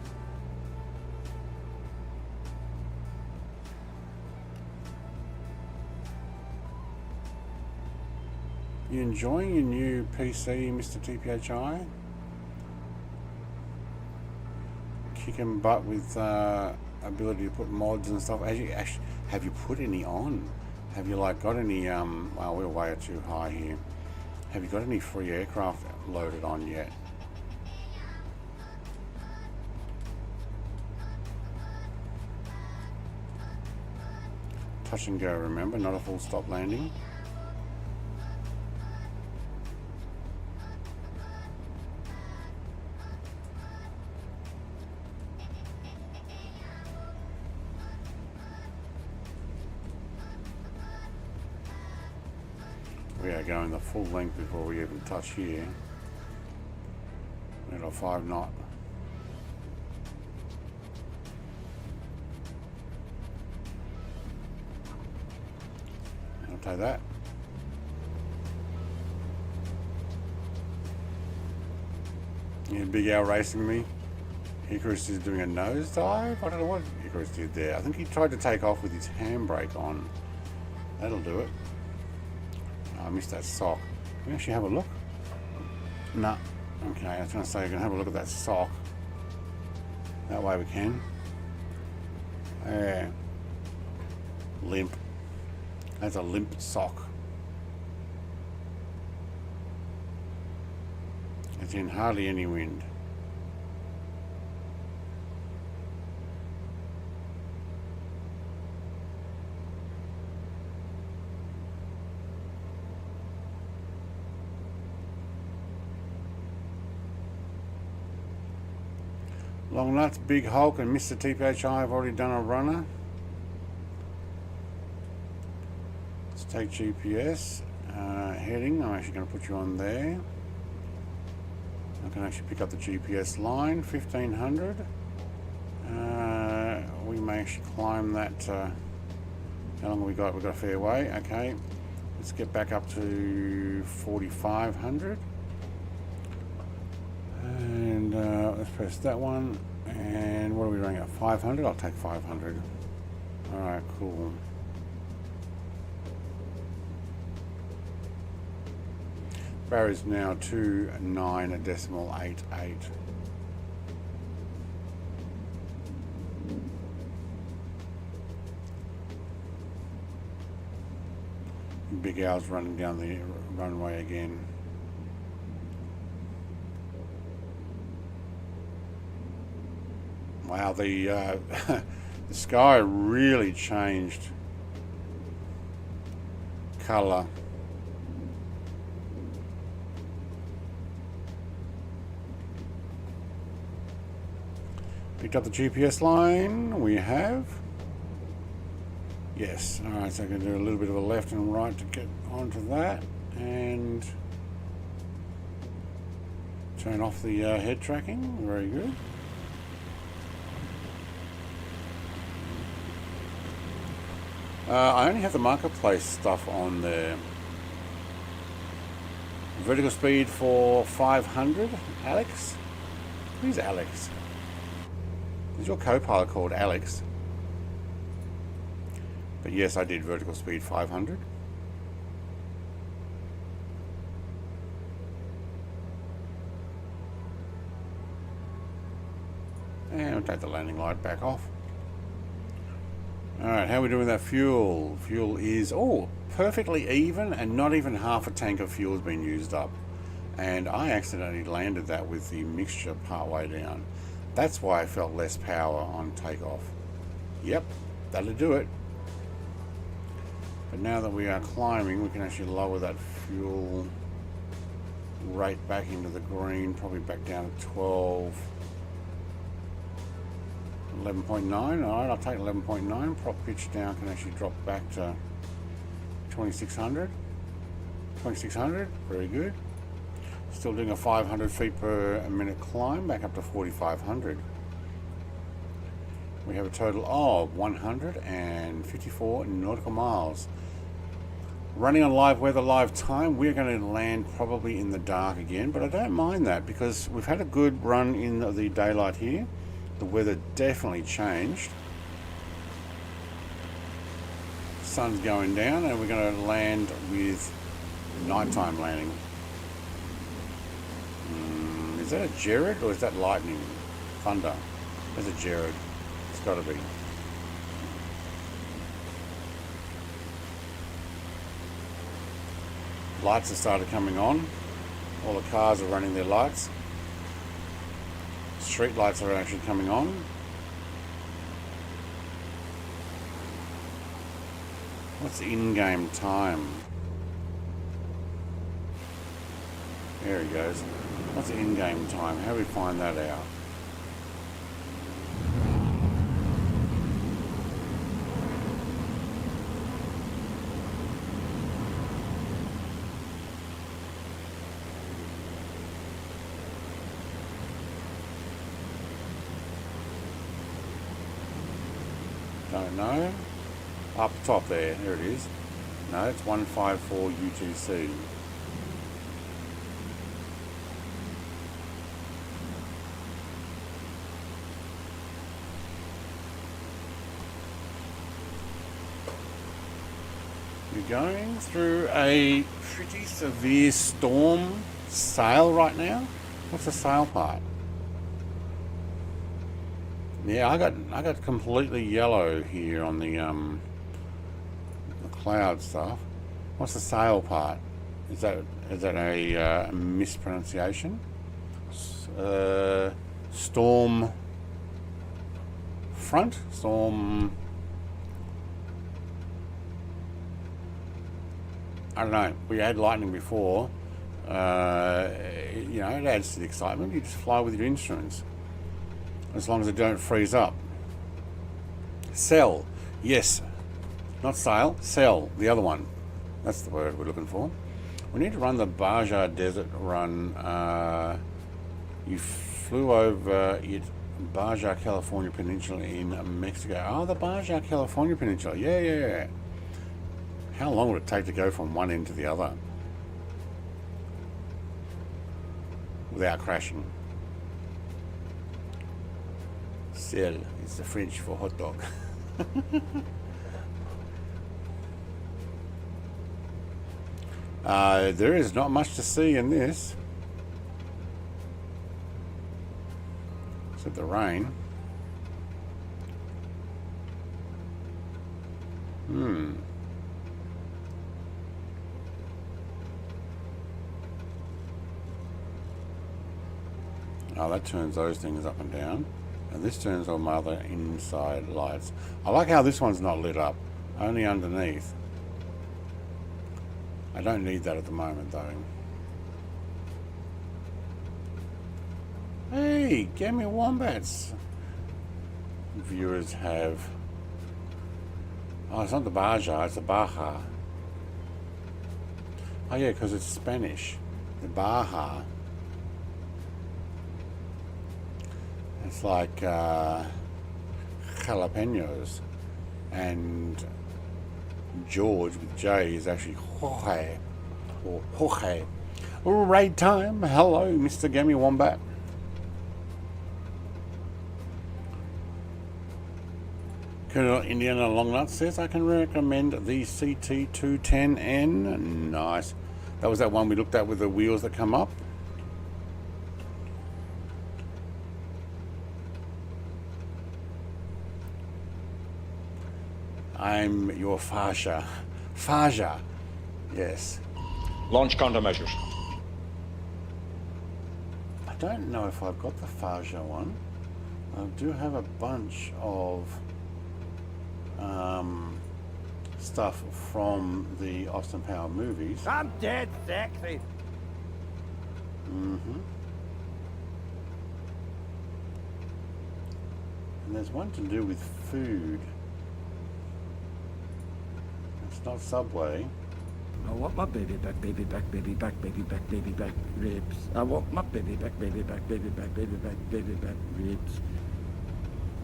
You enjoying your new PC, Mr. TPHI? Kicking butt with ability to put mods and stuff. Have you put any on? Have you like got any well, we're way too high here. Have you got any free aircraft loaded on yet? Touch and go, remember, not a full stop landing. We are going the full length before we even touch here. We're at a 5 knot. I'll take that. Yeah, Big Al racing me. Icarus is doing a nosedive. I don't know what Icarus did there. I think he tried to take off with his handbrake on. That'll do it. I missed that sock. Can we actually have a look? No. Okay, I was going to say you can have a look at that sock. That way we can. Yeah. Limp. That's a limp sock. It's in hardly any wind. Long Nuts, Big Hulk, and Mr. TPHI have already done a runner. Let's take GPS. Heading, I'm actually going to put you on there. I can actually pick up the GPS line, 1500. We may actually climb that. How long have we got? We've got a fair way. Okay, let's get back up to 4500. And let's press that one. And what are we doing at 500? I'll take 500. Alright, cool. Bar is now 29.88. Big Al's running down the runway again. Wow, the the sky really changed colour. Picked up the GPS line. We have. Yes. All right. So I can do a little bit of a left and right to get onto that, and turn off the head tracking. Very good. I only have the marketplace stuff on there. Vertical speed for 500. Alex? Who's Alex? Is your co-pilot called Alex? But yes, I did vertical speed 500. And we'll take the landing light back off. Alright, how are we doing with that fuel? Fuel is, perfectly even, and not even half a tank of fuel has been used up. And I accidentally landed that with the mixture part way down. That's why I felt less power on takeoff. Yep, that'll do it. But now that we are climbing, we can actually lower that fuel rate back into the green, probably back down to 11.9. Alright, I'll take 11.9. Prop pitch down can actually drop back to 2600. 2600, very good. Still doing a 500 feet per minute climb, back up to 4500. We have a total of 154 nautical miles. Running on live weather, live time, we're going to land probably in the dark again, but I don't mind that because we've had a good run in the daylight here. The weather definitely changed. Sun's going down and we're going to land with nighttime landing. Is that a Jared or is that lightning? Thunder. There's a Jared. It's got to be. Lights have started coming on. All the cars are running their lights. Street lights are actually coming on. What's the in-game time? There he goes. What's the in-game time? How do we find that out? Don't know. Up top there. There it is. No, it's 154 UTC. We're going through a pretty severe storm sail right now. What's the sail part? Yeah, I got completely yellow here on the cloud stuff. What's the sail part? Is that a mispronunciation? Storm front? Storm... I don't know. We had lightning before. You know, it adds to the excitement. You just fly with your instruments. as long as they don't freeze up. Sell, yes, not sale, sell, the other one. That's the word we're looking for. We need to run the Baja Desert run. You flew over it, Baja California Peninsula in Mexico. Oh, the Baja California Peninsula, yeah. How long would it take to go from one end to the other without crashing? Sell, it's the French for hot dog. There is not much to see in this, except the rain. Oh, that turns those things up and down. And this turns on my other inside lights. I like how this one's not lit up, only underneath. I don't need that at the moment though. Hey, Gammy Wombats. Viewers have... Oh, it's not the Baja, it's the Baja. Oh yeah, because it's Spanish. The Baja. It's like jalapenos, and George with J is actually Jorge or Jorge. Raid time. Hello, Mr. Gammy Wombat. Colonel Indiana Longnut says I can recommend the CT210N. Nice. That was that one we looked at with the wheels that come up. I'm your Faja. Faja. Yes. Launch countermeasures. I don't know if I've got the Faja one. I do have a bunch of stuff from the Austin Power movies. I'm dead sexy. And there's one to do with food. It's not Subway. I want my baby back, baby back, baby back, baby back, baby back ribs. I want my baby back, baby back, baby back, baby back, baby back ribs.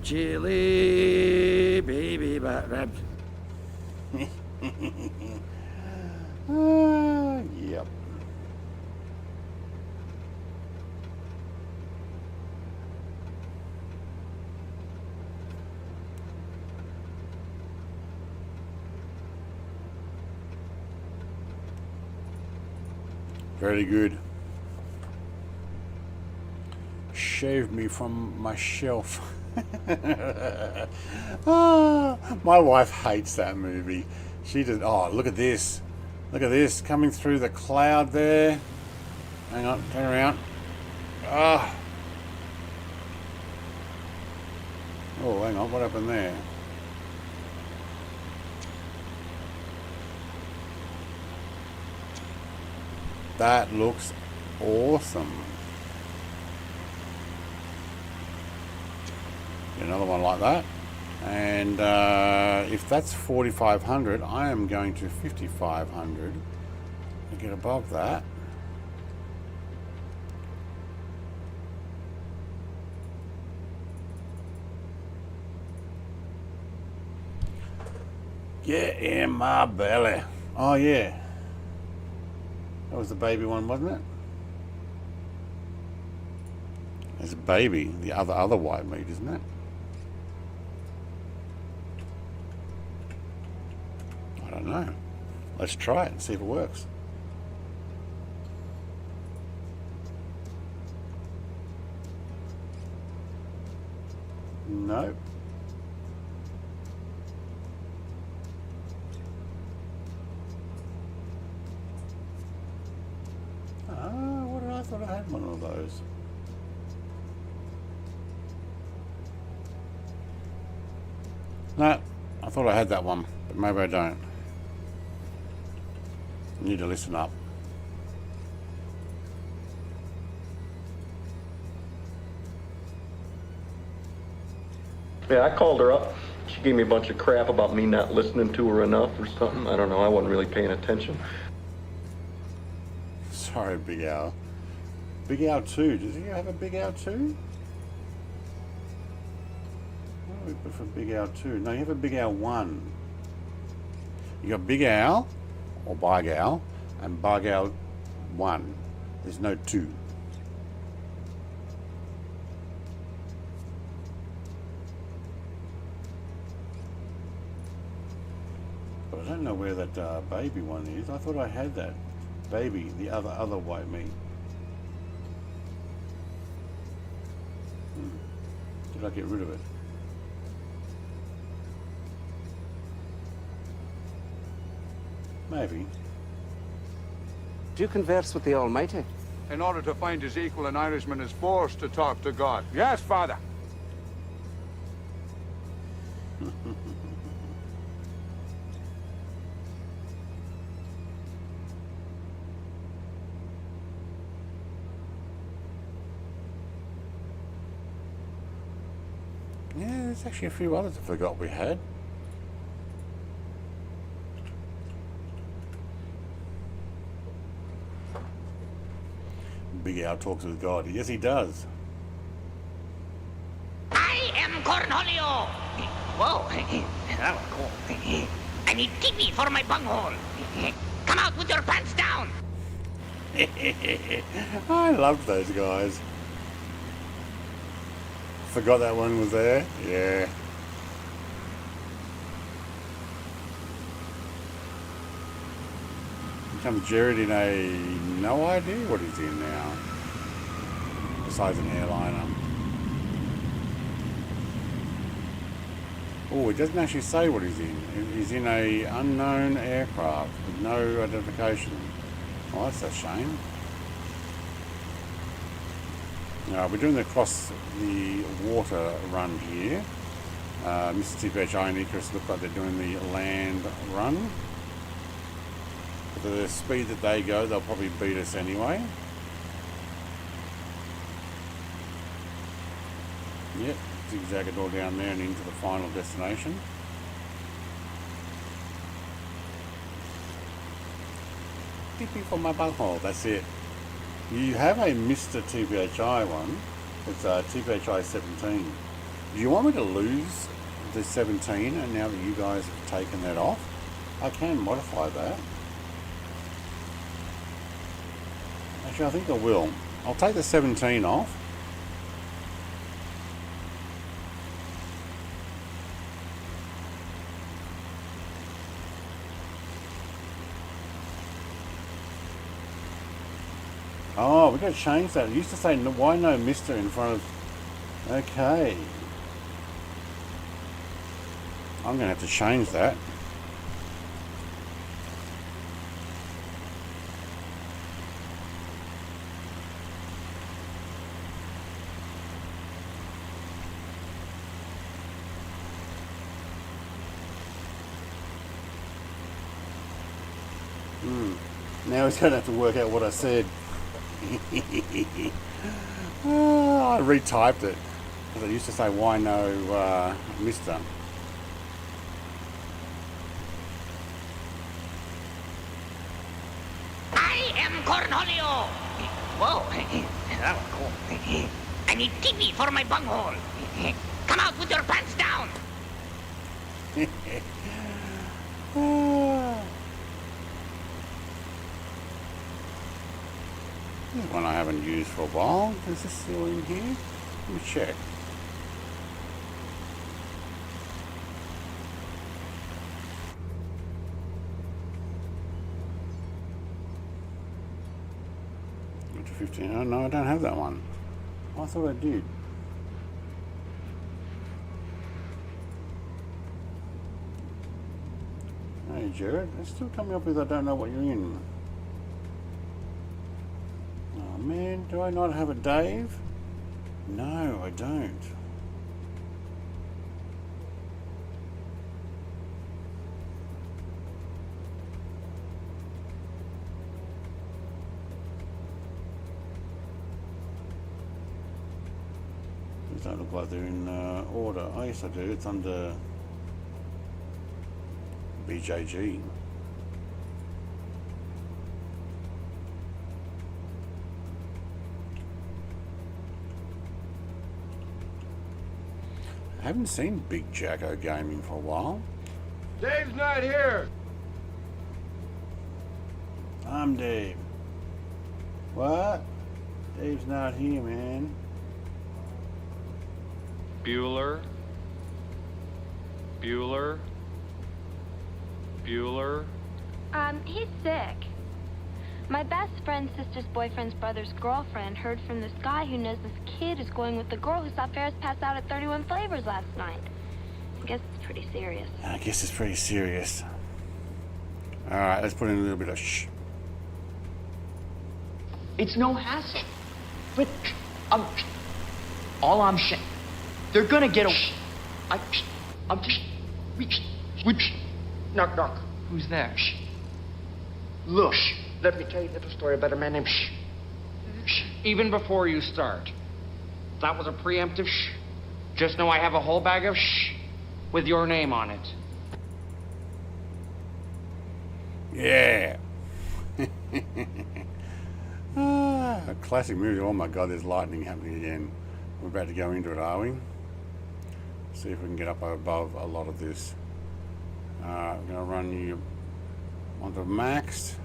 Chili baby back ribs. Yep. Very good. Shaved me from my shelf. My wife hates that movie. She does. Oh, look at this. Look at this coming through the cloud there. Hang on, turn around. Oh, hang on. What happened there? That looks awesome. Get another one like that. And if that's 4,500, I am going to 5,500 to get above that. Get in my belly. Oh yeah. That was the baby one, wasn't it? There's a baby, the other white meat, isn't it? I don't know. Let's try it and see if it works. No. I thought I had one of those. No, I thought I had that one, but maybe I don't. I need to listen up. Yeah, I called her up. She gave me a bunch of crap about me not listening to her enough or something. I don't know. I wasn't really paying attention. Sorry, Big Al. Big Al 2. Does he have a Big Al 2? What do we put for Big Al 2? No, you have a Big Al 1. You got Big Al, or Big Al, and Big Al 1. There's no 2. But I don't know where that baby one is. I thought I had that. Baby, the other white meat. Did I get rid of it? Maybe. Do you converse with the Almighty? In order to find his equal, an Irishman is forced to talk to God. Yes, Father. Yeah, there's actually a few others I forgot we had. Big Al talks with God. Yes, he does. I am Cornholio. Whoa, that was cool. I need TV for my bunghole. Come out with your pants down. I loved those guys. Forgot that one was there. Yeah. Comes Jared in a no idea what he's in now. Besides an airliner. Oh, it doesn't actually say what he's in. He's in a unknown aircraft with no identification. Oh, that's a shame. We're doing the across the water run here. Mr. TPHI and Icarus look like they're doing the land run. At the speed that they go, they'll probably beat us anyway. Yep, zigzag it all down there and into the final destination. Dipping for my bunghole, that's it. You have a Mr. TPHI one. It's a TPHI 17. Do you want me to lose the 17 and now that you guys have taken that off? I can modify that. Actually, I think I will. I'll take the 17 off. Oh, we've got to change that. It used to say, why no Mr. in front of... Okay. I'm going to have to change that. Now he's going to have to work out what I said. I retyped it because I used to say why no Mr. I am Cornholio. Whoa, that was cool. I need TV for my bunghole. Come out with your pants down. This is one I haven't used for a while. Is this still in here? Let me check. Go to 15. Oh no, I don't have that one. I thought I did. Hey Jared, it's still coming up with I don't know what you're in. Oh man, do I not have a Dave? No, I don't. These don't look like they're in order. Oh yes I do, it's under BJG. I haven't seen Big Jacko Gaming for a while. Dave's not here. I'm Dave. What? Dave's not here, man. Bueller. Bueller. Bueller. He's sick. My best friend's sister's boyfriend's brother's girlfriend heard from this guy who knows this kid is going with the girl who saw Ferris pass out at 31 Flavors last night. I guess it's pretty serious. I guess it's pretty serious. Alright, let's put in a little bit of shh. It's no hassle. But, all I'm saying, they're gonna get away. I'm just, knock, knock. Who's there? Look, let me tell you a little story about a man named Even before you start, that was a preemptive Just know I have a whole bag of with your name on it. Yeah. A classic movie. Oh my god, there's lightning happening again. We're about to go into it, are we? See if we can get up above a lot of this. We're going to run you onto maxed.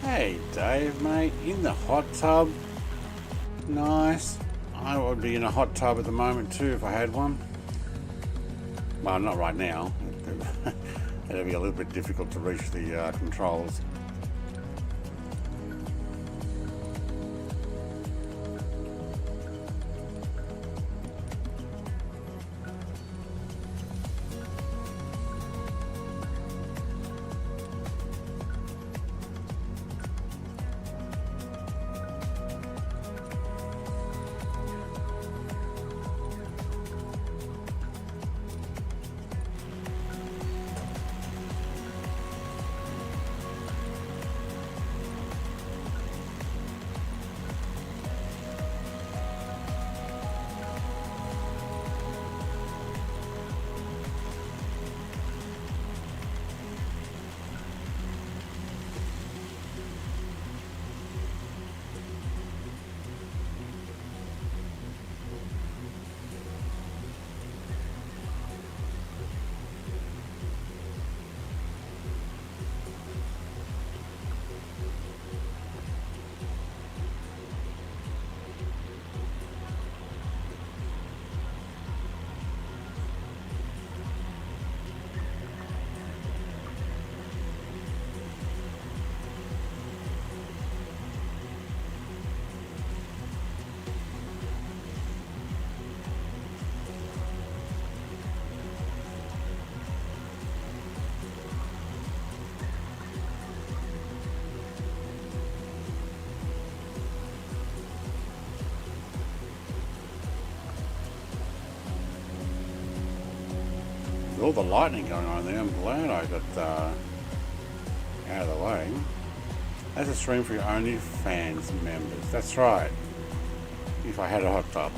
Hey Dave, mate, in the hot tub. Nice. I would be in a hot tub at the moment too if I had one. Well, not right now. It'd be a little bit difficult to reach the controls. With all the lightning going on there, I'm glad I got out of the way. That's a stream for your OnlyFans members. That's right. If I had a hot tub.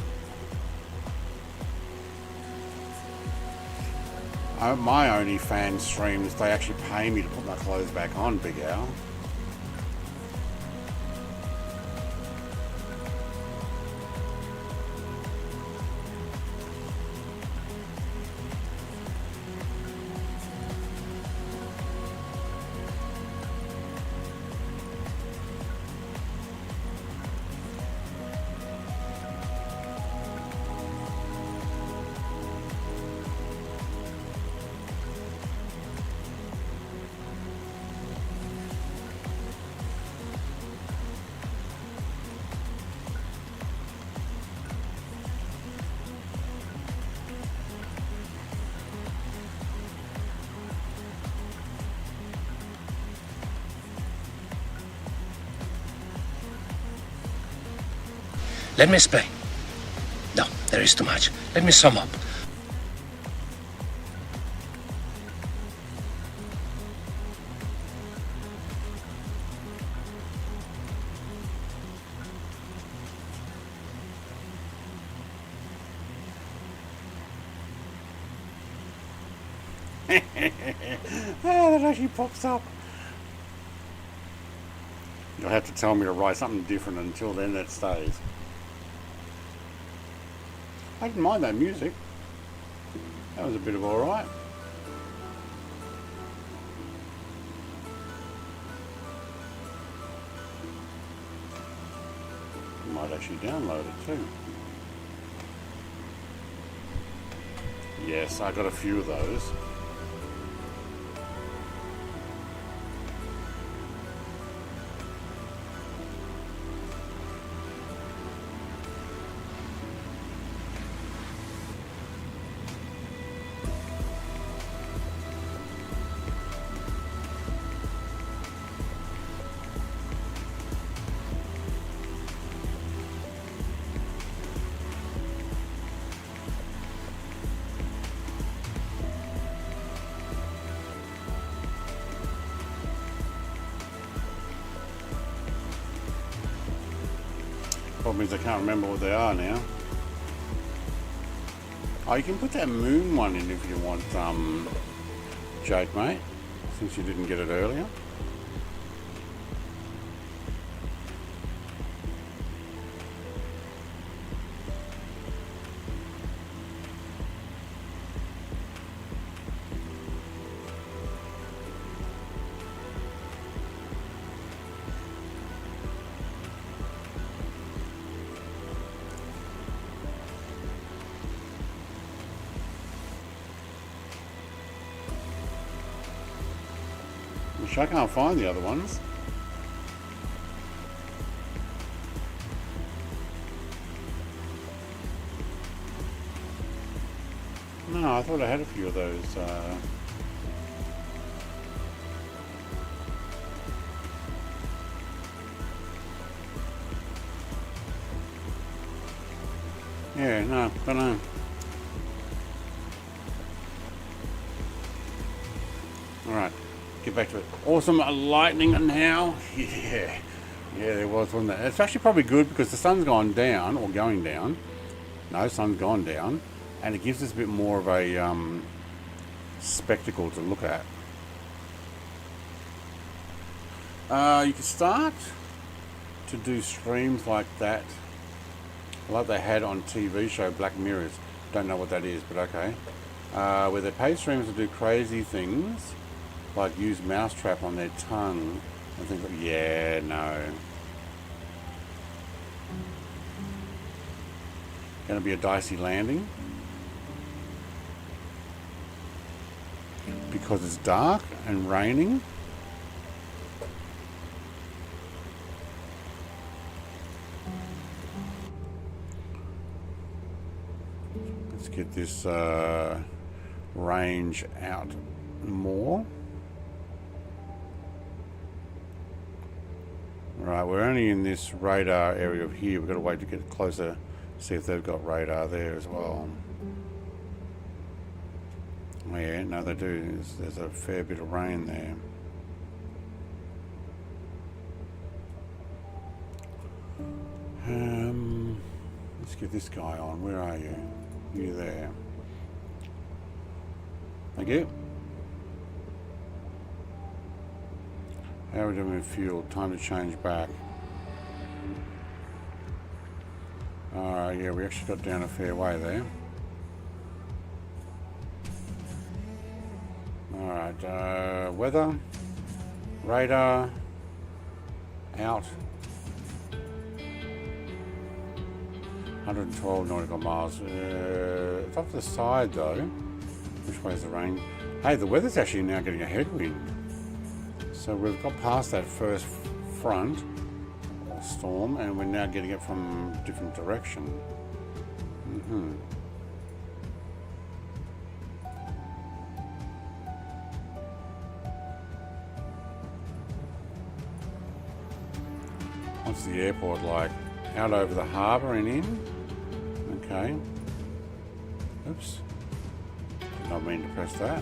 My OnlyFans streams, they actually pay me to put my clothes back on, Big Al. Let me explain. No, there is too much. Let me sum up. That actually pops up. You'll have to tell me to write something different. Until then, that stays. I didn't mind that music. That was a bit of alright. Might actually download it too. Yes, I got a few of those. Problem is I can't remember what they are now. Oh, you can put that moon one in if you want, Jake, mate, since you didn't get it earlier. I can't find the other ones. No, I thought I had a few of those. Yeah, no, don't know. Alright. Get back to it. Awesome lightning now. Yeah, there was one there. It's actually probably good because the sun's gone down, or going down. No, sun's gone down, and it gives us a bit more of a spectacle to look at. You can start to do streams like that, like they had on TV show Black Mirrors. Don't know what that is, but okay. Where they pay streams to do crazy things, like use mousetrap on their tongue and things like, yeah, no. Gonna be a dicey landing. Because it's dark and raining. Let's get this range out more. Right, we're only in this radar area of here. We've got to wait to get closer, see if they've got radar there as well. Oh yeah, no they do. There's a fair bit of rain there. Let's get this guy on. Where are you? You there. Thank you. How are we doing with fuel? Time to change back. Yeah, we actually got down a fair way there. Alright, weather, radar, out. 112 nautical miles. It's off to the side though. Which way is the rain? Hey, the weather's actually now getting a headwind. So we've got past that first front or storm and we're now getting it from a different direction. What's the airport like? out over the harbour and in. Okay. Oops. Did not mean to press that.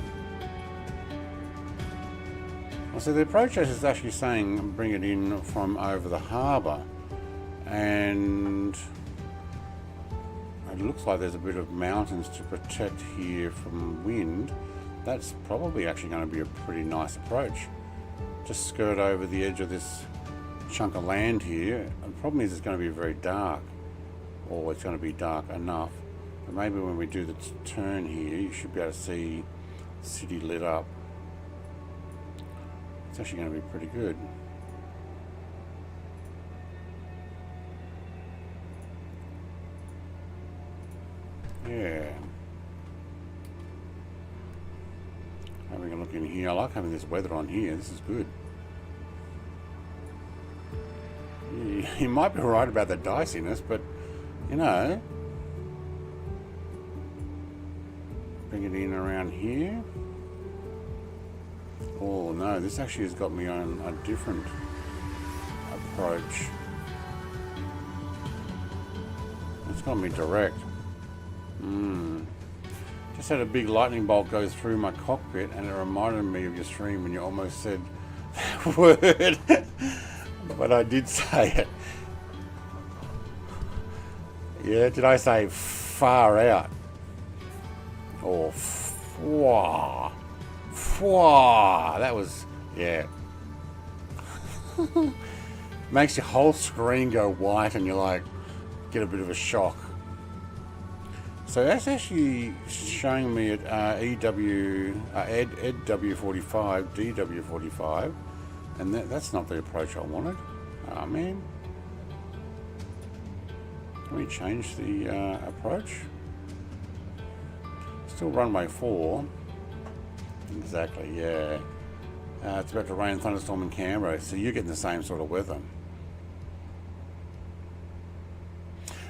Well, so the approach is actually saying bring it in from over the harbour, and it looks like there's a bit of mountains to protect here from wind. That's probably actually going to be a pretty nice approach. Just skirt over the edge of this chunk of land here. The problem is it's going to be very dark, or it's going to be dark enough. But maybe when we do the turn here, you should be able to see the city lit up. It's actually going to be pretty good. Yeah. Having a look in here. I like having this weather on here. This is good. You might be right about the diciness, but you know, bring it in around here. Oh no, this actually has got me on a different approach. It's got me direct. Just had a big lightning bolt go through my cockpit, and it reminded me of your stream when you almost said that word. But I did say it. Yeah, did I say far out? Or fwah. Fwah. That was, yeah. Makes your whole screen go white and you're like, get a bit of a shock. So that's actually showing me at EW45, DW45, and that's not the approach I wanted. Oh man. Let me change the approach. Still runway 4. Exactly, yeah. It's about to rain and thunderstorm in Canberra, so you're getting the same sort of weather.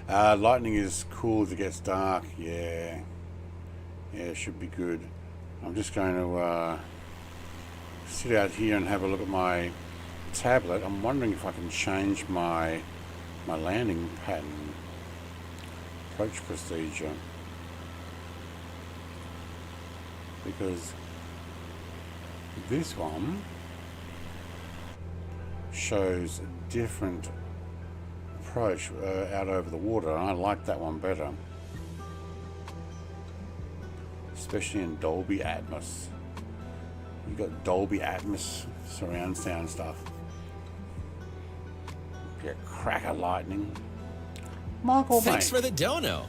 Lightning is cool as it gets dark, yeah. Yeah, it should be good. I'm just going to sit out here and have a look at my tablet. I'm wondering if I can change my landing pattern, approach procedure, because this one shows different approach out over the water, and I like that one better, especially in Dolby Atmos. You got Dolby Atmos surround sound stuff. Get crack of lightning. Michael, thanks mate, for the dono.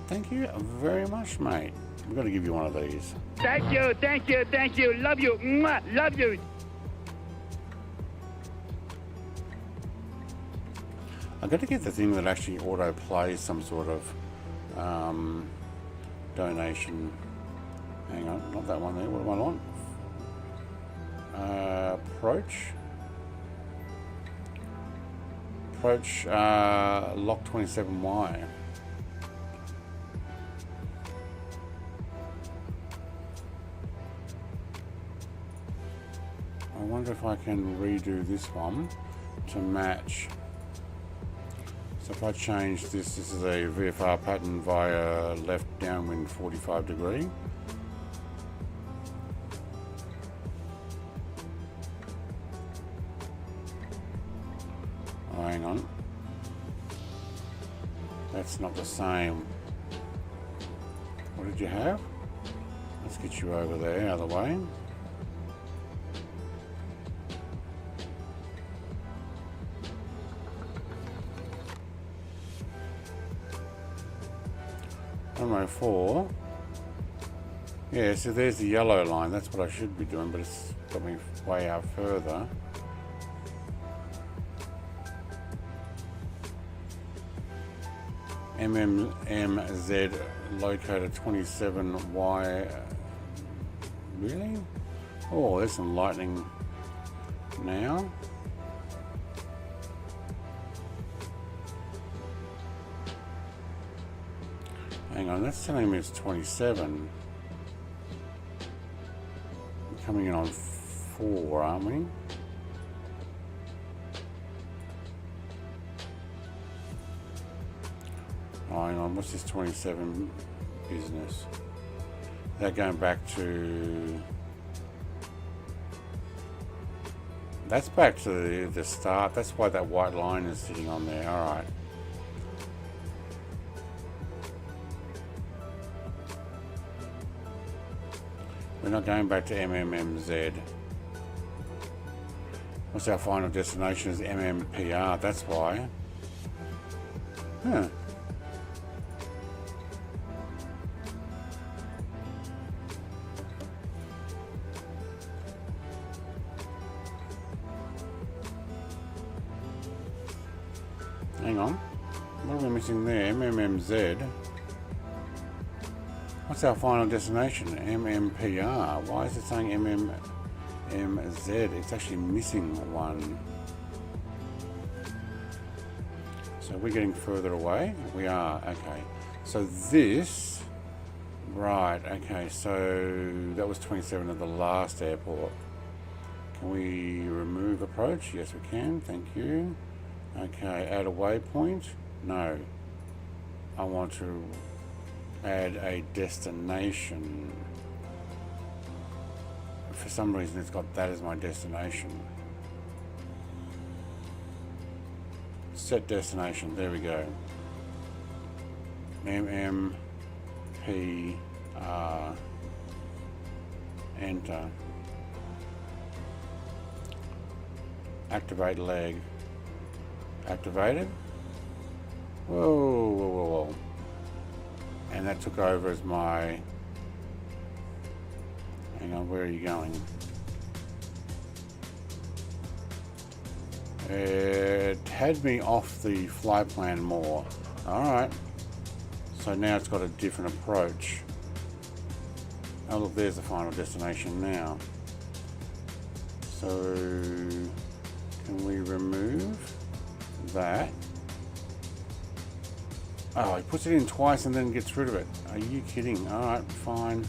Thank you very much, mate. We've got to give you one of these. Thank you, thank you, thank you. Love you. Mwah, love you. I've got to get the thing that actually auto plays some sort of donation. Hang on, not that one there. What am I on? Approach lock 27Y. I wonder if I can redo this one to match. So if I change this is a VFR pattern via left downwind 45 degree. Oh, hang on. That's not the same. What did you have? Let's get you over there, out of the way. Runway 4. Yeah, so there's the yellow line. That's what I should be doing, but it's got me way out further. MMMZ locator 27Y. Really? Oh, there's some lightning now. Hang on, that's telling me it's 27. We're coming in on 4, aren't we? on, what's this 27 business? They're going back to... That's back to the start. That's why that white line is sitting on there. Alright. We're not going back to MMMZ. What's our final destination is MMPR. That's why. Huh. Hang on. What are we missing there? MMMZ. What's our final destination? MMPR. Why is it saying MMMZ? It's actually missing one. So we're getting further away? We are, okay. So this, right, okay, so that was 27 at the last airport. Can we remove approach? Yes, we can, thank you. Okay, add a waypoint? No. I want to add a destination. For some reason it's got that as my destination. Set destination, there we go. MMPR, enter. Activate leg. Activated. Whoa, whoa, whoa, whoa. And that took over as my... Hang on, where are you going? It had me off the flight plan more. Alright. So now it's got a different approach. Oh look, there's the final destination now. So can we remove that? Oh, he puts it in twice and then gets rid of it. Are you kidding? Alright, fine.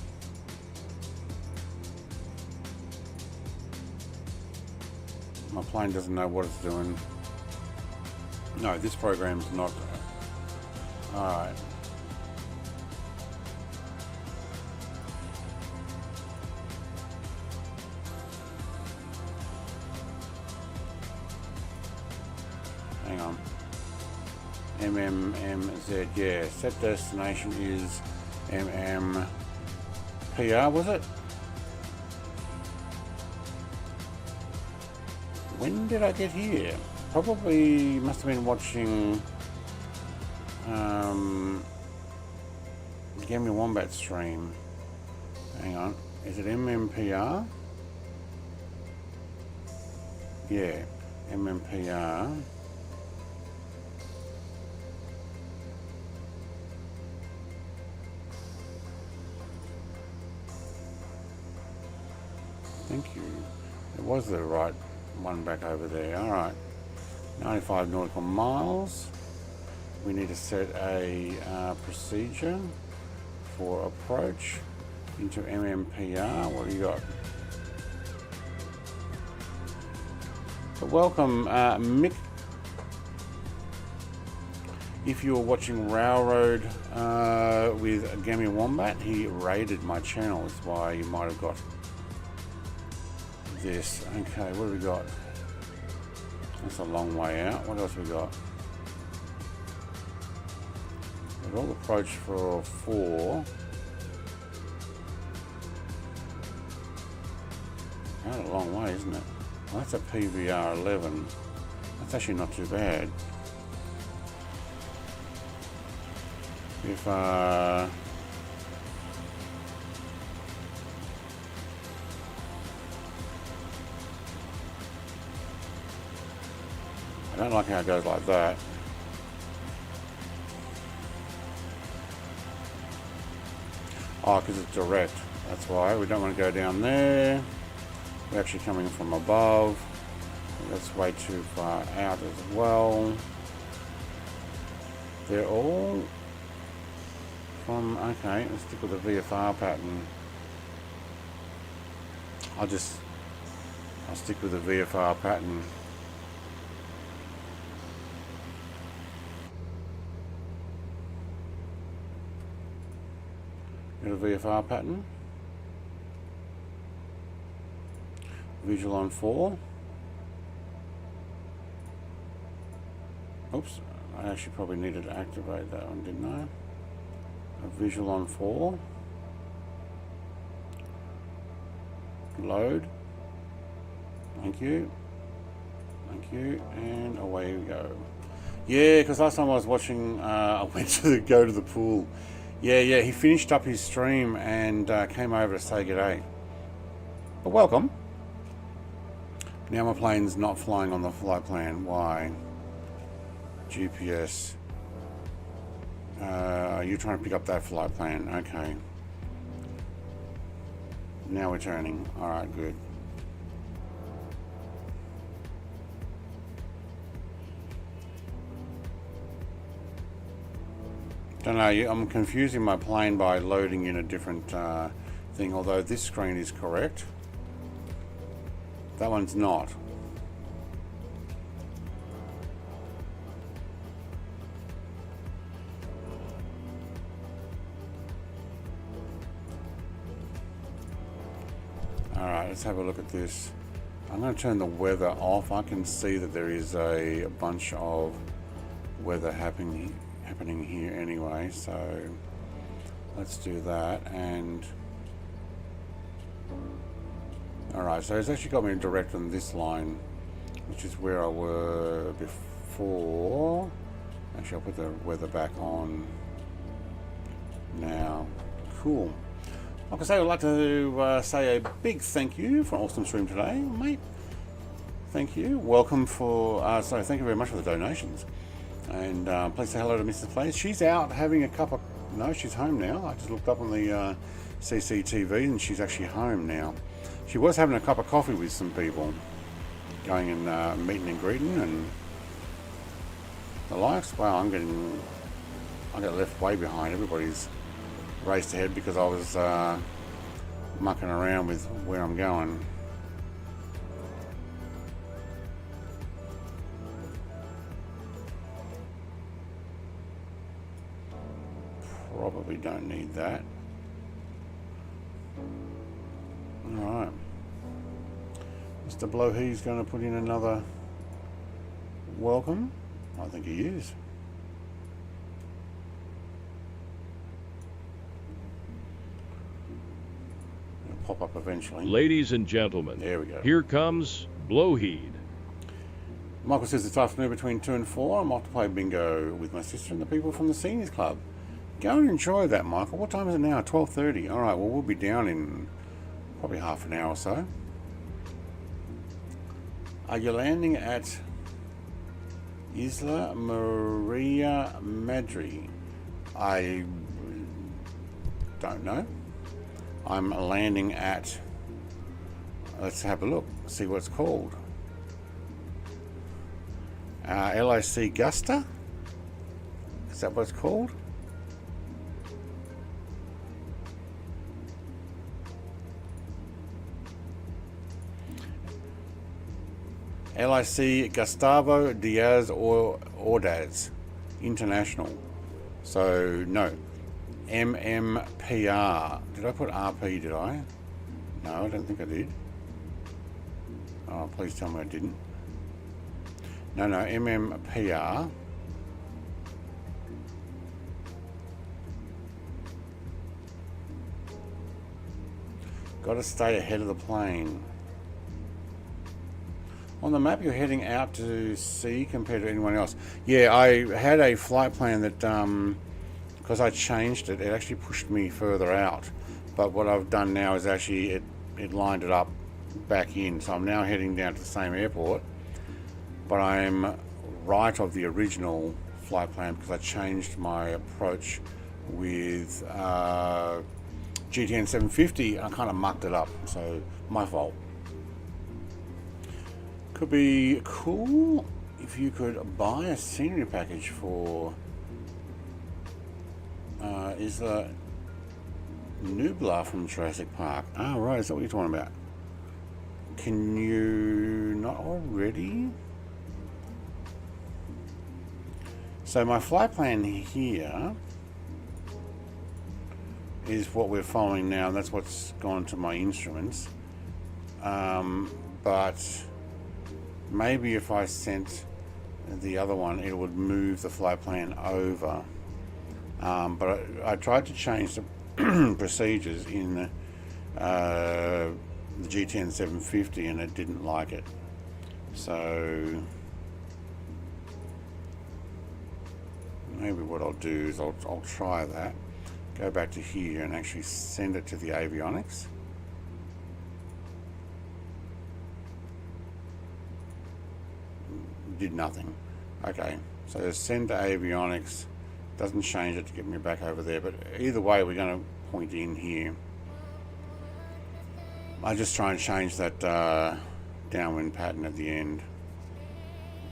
My plane doesn't know what it's doing. No, this program's not. Alright. Hang on. MMMZ, yeah. Set destination is MMPR, was it? When did I get here? Probably must have been watching Gammy Wombat stream. Hang on. Is it MMPR? Yeah, MMPR. Thank you. It was the right one back over there. Alright. 95 nautical miles. We need to set a procedure for approach into MMPR. What do you got? But welcome, Mick. If you were watching Railroad with Gammy Wombat, he raided my channel. That's why you might have got this. Okay, what do we got? That's a long way out. What else we got? We've all approached for 4. That's a long way, isn't it? Well, that's a PVR 11. That's actually not too bad. If I don't like how it goes like that. Oh, because it's direct. That's why. We don't want to go down there. We're actually coming from above. That's way too far out as well. They're all from... Okay, let's stick with the VFR pattern. I'll stick with the VFR pattern. Got a VFR pattern. Visual on 4. Oops, I actually probably needed to activate that one, didn't I? A visual on 4. Load. Thank you. Thank you. And away we go. Yeah, because last time I was watching, I went to go to the pool. Yeah, he finished up his stream and came over to say g'day. But welcome. Now my plane's not flying on the flight plan. Why? GPS. You're trying to pick up that flight plan. Okay. Now we're turning. Alright, good. Don't know, I'm confusing my plane by loading in a different thing, although this screen is correct. That one's not. Alright, let's have a look at this. I'm going to turn the weather off. I can see that there is a bunch of weather happening here anyway, so let's do that. And alright, so it's actually got me direct on this line, which is where I were before. Actually, I'll put the weather back on now. Cool. Like I say, I'd like to say a big thank you for an awesome stream today, mate. Thank you. Welcome for, so thank you very much for the donations. And please say hello to Mrs. Plays. She's out having a cup of, no, she's home now. I just looked up on the CCTV and she's actually home now. She was having a cup of coffee with some people, going and meeting and greeting and the likes. Wow, I got left way behind. Everybody's raced ahead because I was mucking around with where I'm going. Probably don't need that. Alright. Mr. Blowhe's going to put in another welcome. I think he is. It'll pop up eventually. Ladies and gentlemen, there we go. Here comes Blowheed. Michael says this afternoon between 2 and 4 I'm off to play bingo with my sister and the people from the seniors club. Go and enjoy that, Michael. What time is it now? 12:30. Alright, well we'll be down in probably half an hour or so. Are you landing at Isla Maria Madre? I don't know. I'm landing at, let's have a look, see what it's called. LIC Gusta? Is that what it's called? LIC Gustavo Diaz Ordaz International. So no, MMPR. Did I put RP? Did I? No, I don't think I did. Oh, please tell me I didn't. No, MMPR. Got to stay ahead of the plane. On the map, you're heading out to sea compared to anyone else. Yeah, I had a flight plan that, because I changed it, it actually pushed me further out. But what I've done now is actually it lined it up back in. So I'm now heading down to the same airport, but I'm right of the original flight plan because I changed my approach with GTN 750. I kind of mucked it up, so my fault. Could be cool if you could buy a scenery package for Isla Nublar from Jurassic Park. Ah, right, is that what you're talking about? Can you not already? So my flight plan here is what we're following now, and that's what's gone to my instruments. But maybe if I sent the other one, it would move the flow plan over. But I tried to change the procedures in the G10 750 and it didn't like it. So maybe what I'll do is I'll try that. Go back to here and actually send it to the avionics. Did nothing. Okay, so send to avionics. Doesn't change it to get me back over there, but either way we're going to point in here. I just try and change that downwind pattern at the end.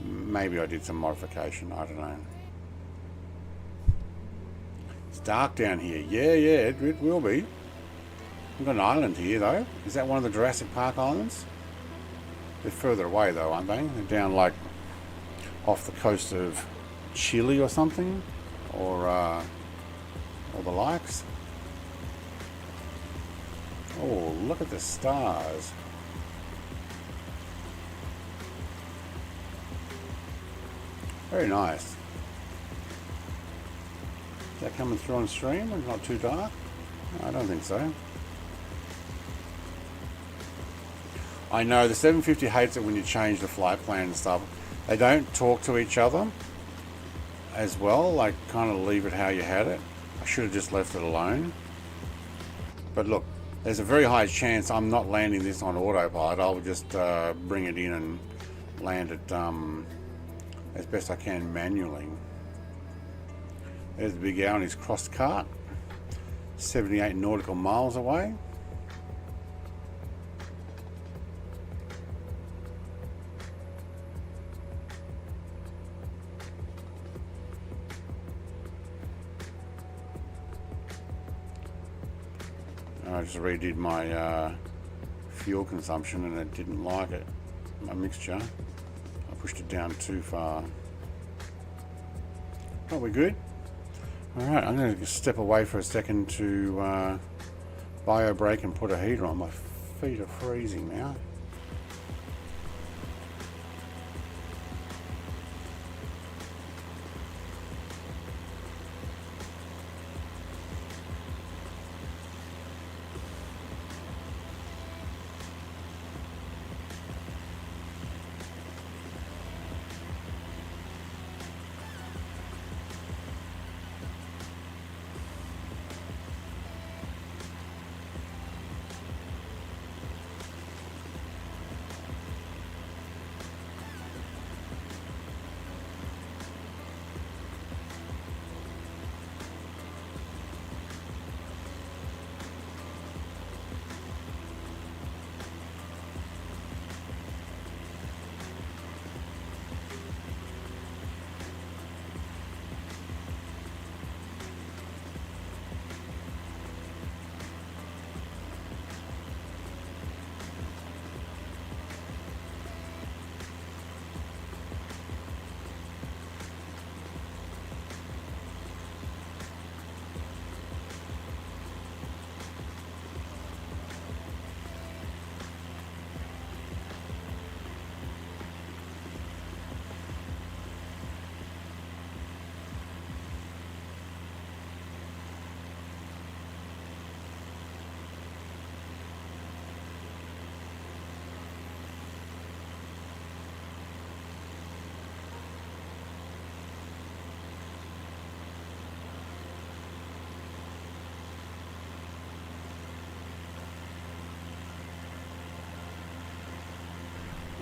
Maybe I did some modification, I don't know. It's dark down here. Yeah, it will be. We've got an island here though. Is that one of the Jurassic Park islands? They're further away though, aren't they? They're down like off the coast of Chile or something, or the likes. Oh, look at the stars. Very nice. Is that coming through on stream? It's not too dark? I don't think so. I know the 750 hates it when you change the flight plan and stuff. They don't talk to each other as well, like kind of leave it how you had it. I should have just left it alone. But look, there's a very high chance I'm not landing this on autopilot. I'll just bring it in and land it as best I can manually. There's the Big Al and his cross cart, 78 nautical miles away. I just redid my fuel consumption and it didn't like it, my mixture. I pushed it down too far. Oh, we're good. Alright, I'm going to step away for a second to bio brake and put a heater on. My feet are freezing now.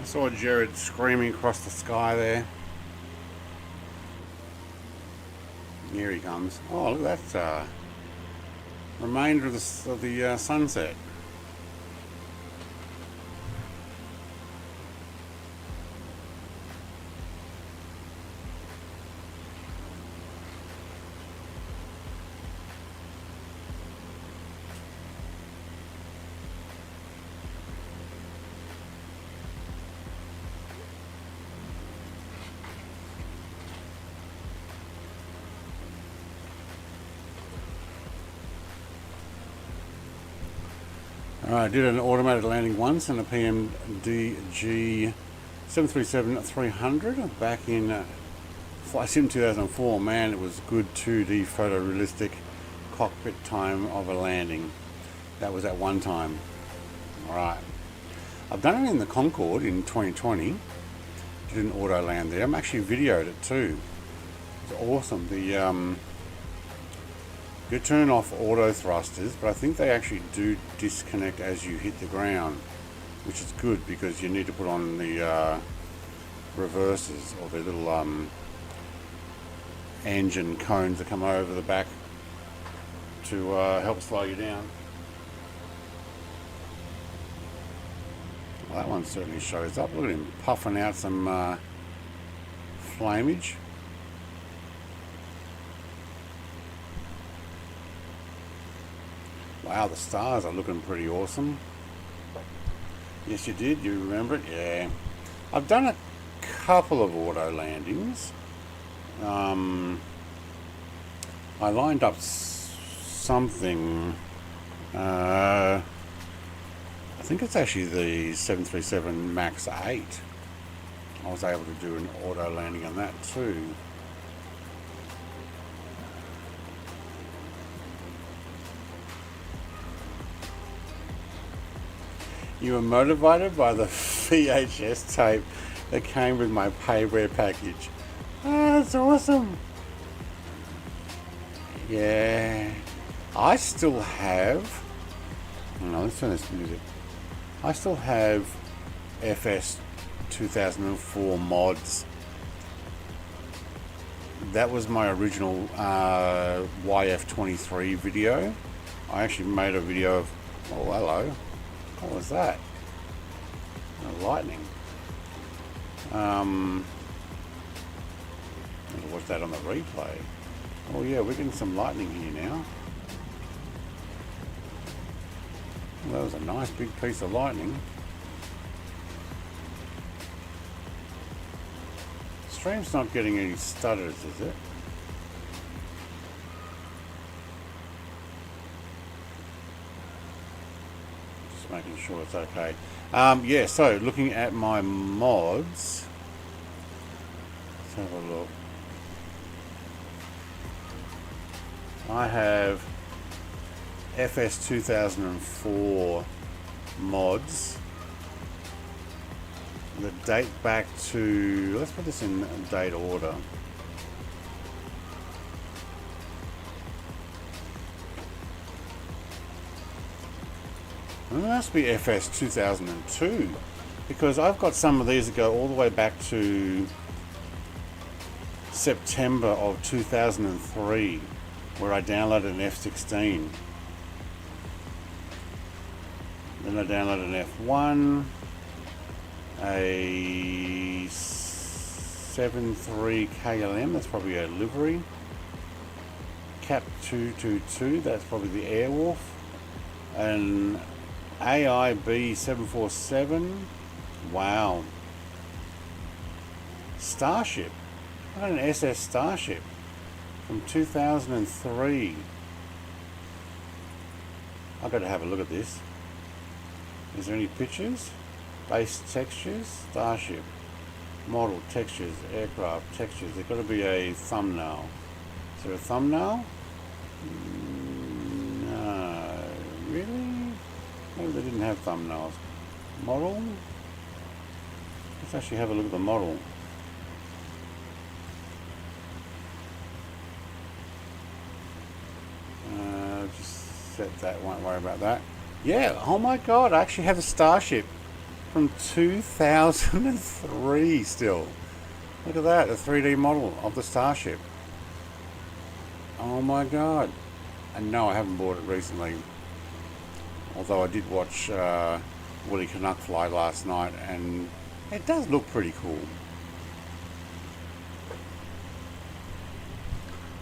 I saw Jared screaming across the sky there. Here he comes. Oh, look at that remainder of the sunset. I did an automated landing once in a PMDG 737-300 back in Flight Sim 2004. Man, it was good 2D photorealistic cockpit time of a landing. That was at one time. Alright. I've done it in the Concorde in 2020. Did an auto land there. I'm actually videoed it too. It's awesome. You turn off auto thrusters, but I think they actually do disconnect as you hit the ground, which is good because you need to put on the reversers, or the little engine cones that come over the back to help slow you down. Well, that one certainly shows up. Look at him puffing out some flamage. Wow, the stars are looking pretty awesome. Yes, you did. You remember it? Yeah. I've done a couple of auto landings. I lined up something. I think it's actually the 737 MAX 8. I was able to do an auto landing on that too. You were motivated by the VHS tape that came with my payware package. Oh, that's awesome. Yeah. I still have... No, let's turn this music. I still have FS 2004 mods. That was my original YF23 video. I actually made a video of... Oh, hello. What was that? Lightning. I'll watch that on the replay. Oh yeah, we're getting some lightning here now. Well, that was a nice big piece of lightning. Stream's not getting any stutters, is it? Making sure it's okay. Yeah, so looking at my mods, let's have a look. I have FS 2004 mods that date back to, let's put this in date order. It must be FS 2002, because I've got some of these that go all the way back to September of 2003, where I downloaded an F16. Then I downloaded an F1, a 7.3 KLM, that's probably a livery, Cap 222, that's probably the Airwolf, and AIB 747. Wow. Starship. I got an SS Starship from 2003. I've got to have a look at this. Is there any pictures? Base textures, Starship. Model, textures, aircraft, textures. There's got to be a thumbnail. Is there a thumbnail? No. Really? Maybe they didn't have thumbnails. Model? Let's actually have a look at the model. Just set that, won't worry about that. Yeah, oh my god, I actually have a Starship from 2003 still. Look at that, a 3D model of the Starship. Oh my god. And no, I haven't bought it recently. Although I did watch Willie Canuck fly last night, and it does look pretty cool.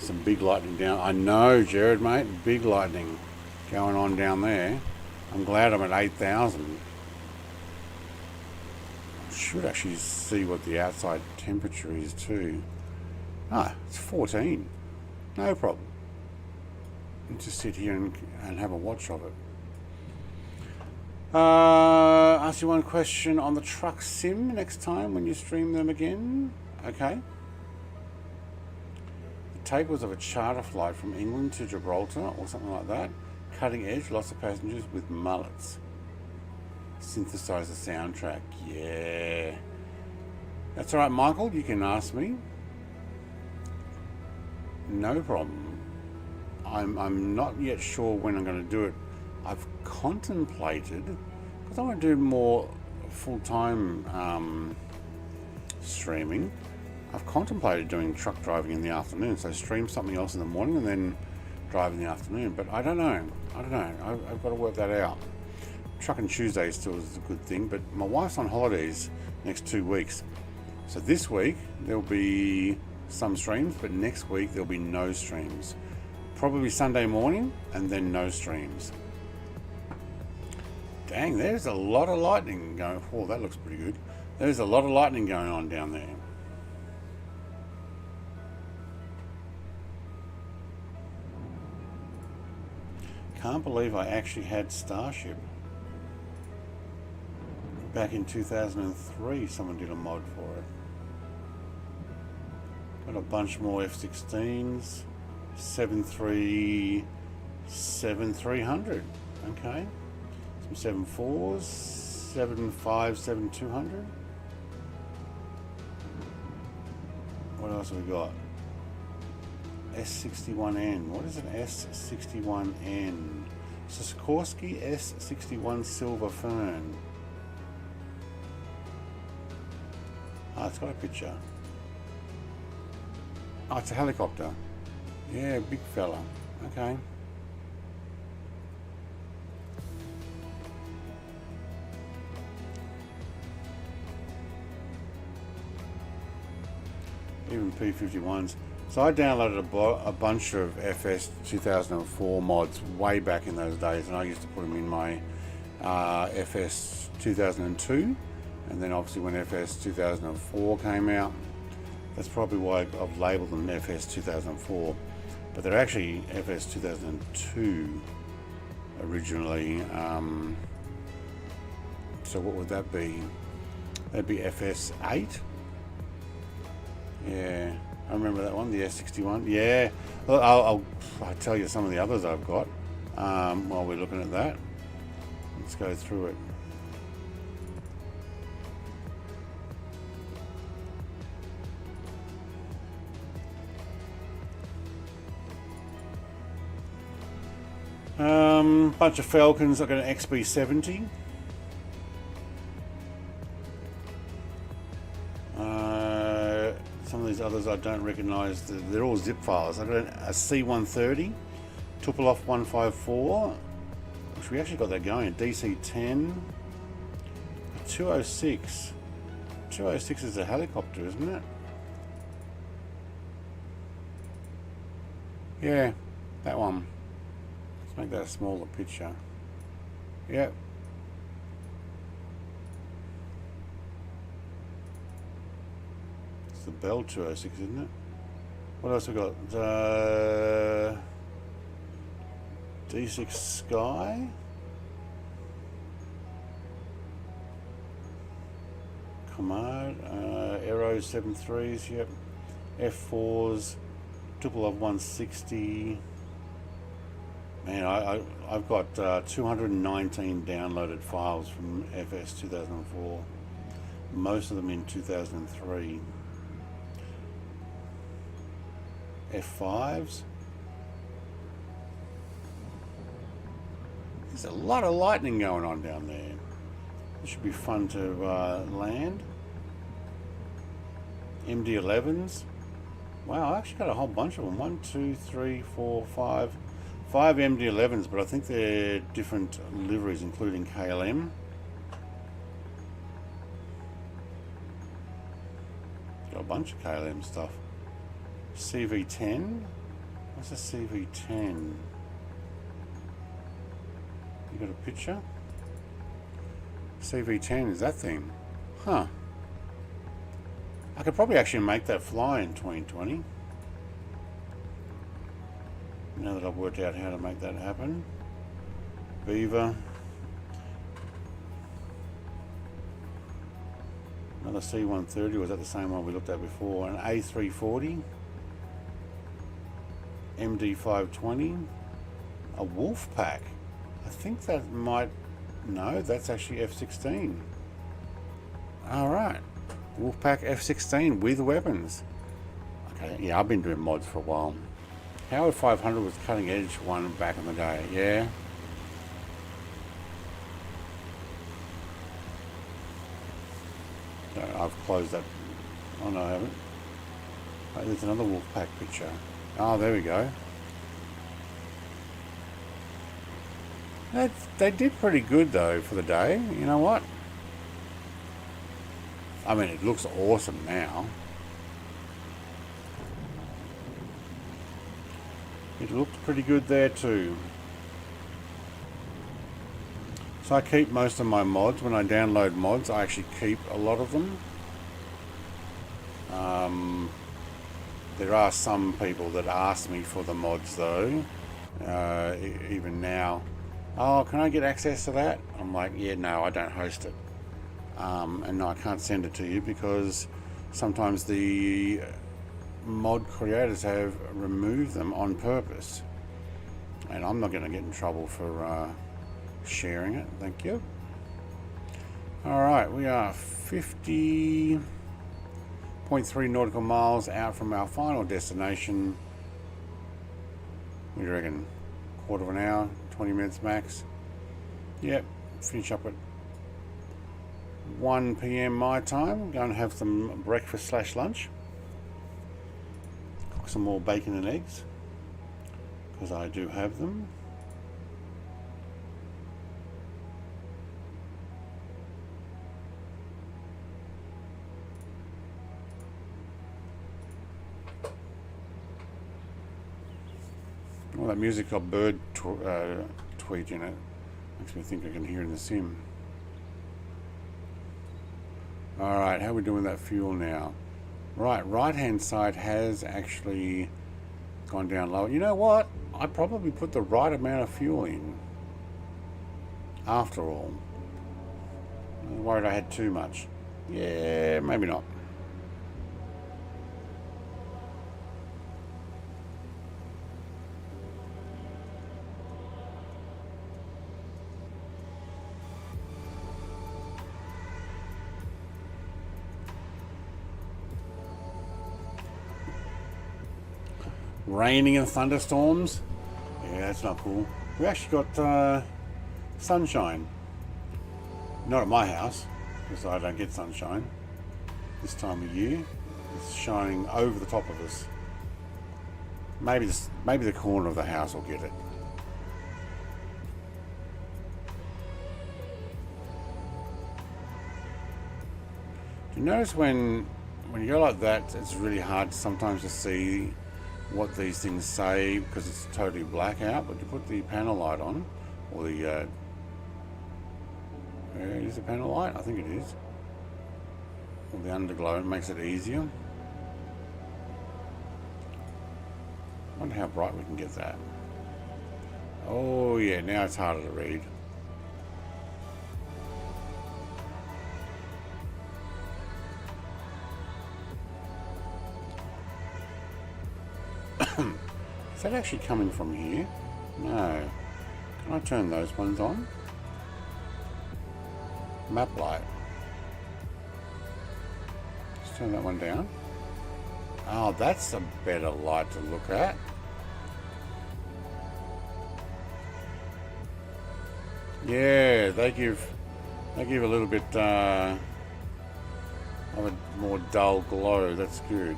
Some big lightning down. I know, Jared, mate. Big lightning going on down there. I'm glad I'm at 8,000. I should actually see what the outside temperature is too. Ah, it's 14. No problem. Just sit here and have a watch of it. Ask you one question on the truck sim next time when you stream them again. Okay. The take was of a charter flight from England to Gibraltar or something like that. Cutting edge, lots of passengers with mullets. Synthesize the soundtrack. Yeah. That's alright, Michael. You can ask me. No problem. I'm not yet sure when I'm going to do it. I've contemplated, because I want to do more full-time streaming, I've contemplated doing truck driving in the afternoon, so stream something else in the morning and then drive in the afternoon, but I don't know. I've got to work that out. Trucking Tuesday still is a good thing, but my wife's on holidays next 2 weeks, so this week there'll be some streams, but next week there'll be no streams. Probably Sunday morning and then no streams. Dang, there's a lot of lightning going. Oh, that looks pretty good. There's a lot of lightning going on down there. Can't believe I actually had Starship. Back in 2003, someone did a mod for it. Got a bunch more F-16s. 7300. Okay. Some 74s. 75, 7200. What else have we got? S61N. What is an S61N? It's a Sikorsky S61 Silver Fern. Ah, it's got a picture. Oh, it's a helicopter. Yeah, big fella. Okay. Even P51s. So I downloaded a bunch of FS 2004 mods way back in those days, and I used to put them in my FS 2002, and then obviously when FS 2004 came out, that's probably why I've labelled them FS 2004, but they're actually FS 2002 originally. So what would that be? That'd be FS 8. Yeah, I remember that one, the S61. Yeah, I'll tell you some of the others I've got while we're looking at that. Let's go through it. Bunch of Falcons. I've got an XB70. Some of these others I don't recognise. They're all zip files. I've got a C130, Tupolev 154, which we actually got that going. A DC-10, a 206. 206 is a helicopter, isn't it? Yeah, that one. Let's make that a smaller picture. Yep. It's the Bell 206, isn't it? What else we got? D6 Sky. Command. Aero 73s, yep. F4s. Tupolev 160. Man, I've got 219 downloaded files from FS 2004. Most of them in 2003. F5s. There's a lot of lightning going on down there. It should be fun to land. MD-11s. Wow, I actually got a whole bunch of them. 1, 2, 3, 4, 5. 5 MD-11s, but I think they're different liveries, including KLM. Got a bunch of KLM stuff. CV-10. What's a CV-10? You got a picture? CV-10 is that thing? Huh. I could probably actually make that fly in 2020. Now that I've worked out how to make that happen. Beaver. Another C130, was that the same one we looked at before? An A340, MD520, a Wolfpack. I think that might, no, that's actually F16. Alright, Wolfpack F16 with weapons. Okay, yeah, I've been doing mods for a while. Howard 500 was cutting edge one back in the day, yeah. So I've closed that. Oh no, I haven't. Oh, there's another Wolfpack picture. Oh, there we go. They did pretty good though for the day. You know what? I mean, it looks awesome now. It looked pretty good there too. So I keep most of my mods. When I download mods, I actually keep a lot of them. There are some people that ask me for the mods though, even now. Oh, can I get access to that? I'm like, yeah, no, I don't host it. And no, I can't send it to you because sometimes the mod creators have removed them on purpose. And I'm not going to get in trouble for sharing it. Thank you. Alright, we are 50.3 nautical miles out from our final destination. What do you reckon? Quarter of an hour? 20 minutes max? Yep, finish up at 1 PM my time. Go and have some breakfast / lunch. Cook some more bacon and eggs, because I do have them. Well, that music got bird tweet in it. Makes me think I can hear it in the sim. Alright, how are we doing that fuel now? Right hand side has actually gone down low. You know what? I probably put the right amount of fuel in. After all. I was worried I had too much. Yeah, maybe not. Raining and thunderstorms. Yeah, that's not cool. We actually got sunshine. Not at my house, because I don't get sunshine this time of year. It's shining over the top of us. Maybe the corner of the house will get it. Do you notice when you go like that, it's really hard sometimes to see what these things say because it's totally black out, but you put the panel light on, or the is the panel light? I think it is. Or the underglow, it makes it easier. I wonder how bright we can get that. Oh yeah, now it's harder to read. Is that actually coming from here? No. Can I turn those ones on? Map light. Let's turn that one down. Oh, that's a better light to look at. Yeah, they give a little bit of a more dull glow. That's good.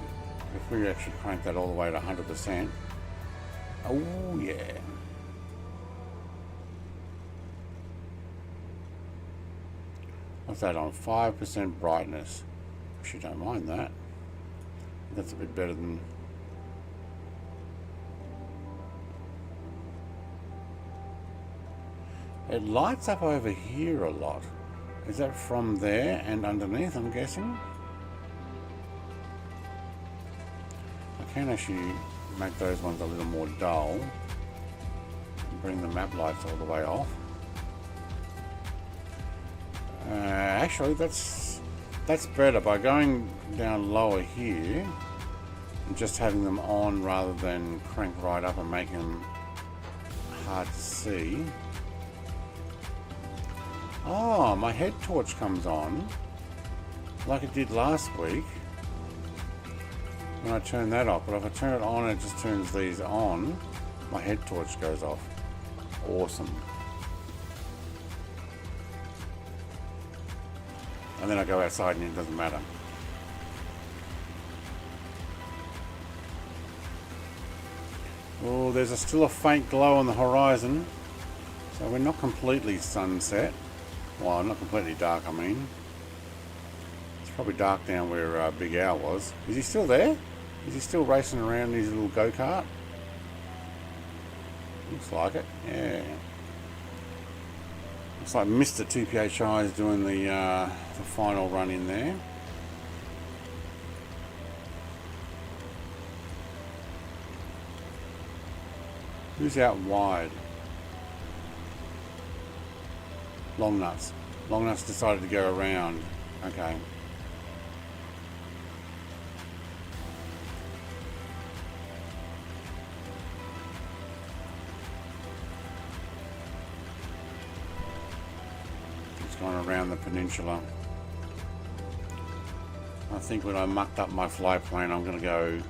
If we actually crank that all the way to 100%. Oh yeah. What's that on? 5% brightness. Actually don't mind that. That's a bit better than... It lights up over here a lot. Is that from there and underneath, I'm guessing? I can actually make those ones a little more dull. Bring the map lights all the way off. Actually, that's That's better by going down lower here and just having them on rather than crank right up and making them hard to see. Oh, my head torch comes on like it did last week when I turned that off, but if I turn it on, it just turns these on. My head torch goes off. Awesome. And then I go outside and it doesn't matter. Oh, there's still a faint glow on the horizon. So we're not completely sunset. Well, not completely dark, I mean. It's probably dark down where Big Al was. Is he still there? Is he still racing around in his little go-kart? Looks like it, yeah. Looks like Mr. TPHI is doing the final run in there. Who's out wide? Long Nuts. Long Nuts decided to go around. Okay. It's gone around the peninsula. I think when I mucked up my flight plan, I'm going to go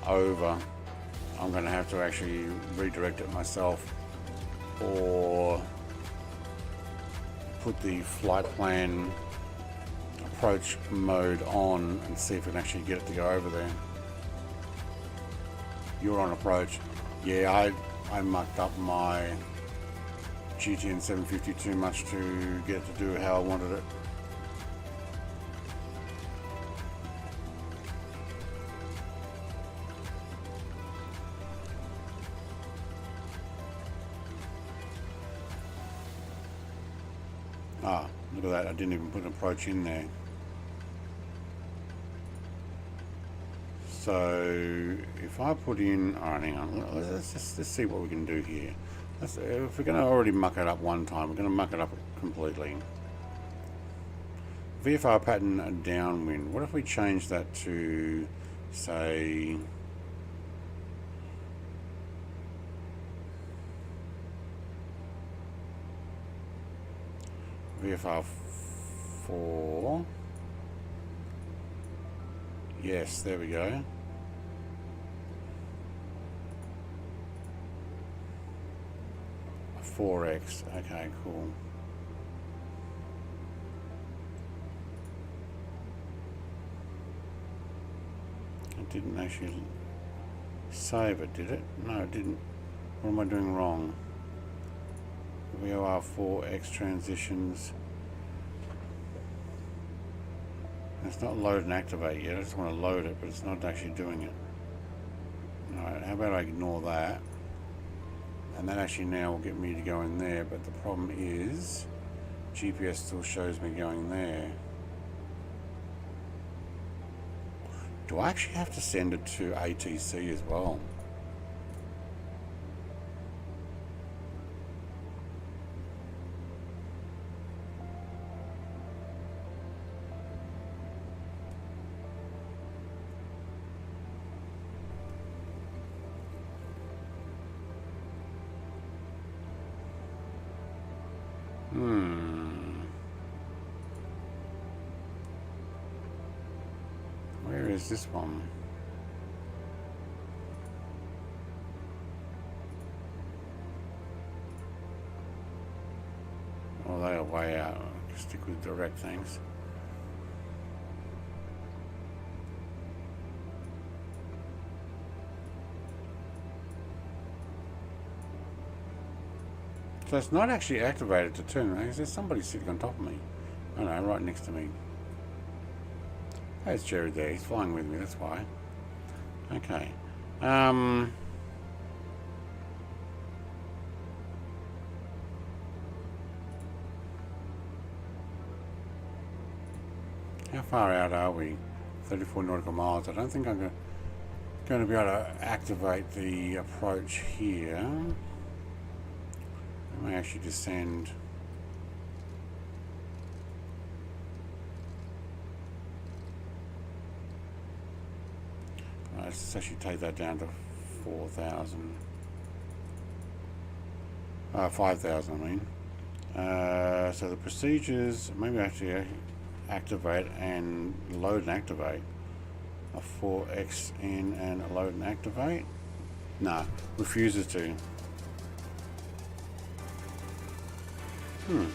over. I'm going to have to actually redirect it myself or put the flight plan approach mode on and see if we can actually get it to go over there. You're on approach. Yeah, I mucked up my GTN 750 too much to get it to do how I wanted it. Ah, look at that, I didn't even put an approach in there. So, if I put in, alright, hang on, let's see what we can do here. If we're going to already muck it up one time, we're going to muck it up completely. VFR pattern downwind, what if we change that to, say, VFR 4. Yes, there we go. A 4X. Okay, cool. It didn't actually save it, did it? No, it didn't. What am I doing wrong? VOR 4X transitions. It's not load and activate yet. I just want to load it, but it's not actually doing it. Alright, how about I ignore that? And that actually now will get me to go in there, but the problem is GPS still shows me going there. Do I actually have to send it to ATC as well? Where is this one? Oh, they are way out. Stick with direct things. So it's not actually activated to turn. There's somebody sitting on top of me. Oh no, right next to me. Hey, it's Jerry there. He's flying with me, that's why. Okay. How far out are we? 34 nautical miles. I don't think I'm going to be able to activate the approach here. I may actually descend. let's actually take that down to 4,000. 5,000, I mean. So the procedures, maybe actually activate and load and activate. A 4X in and load and activate. Nah, refuses to. No,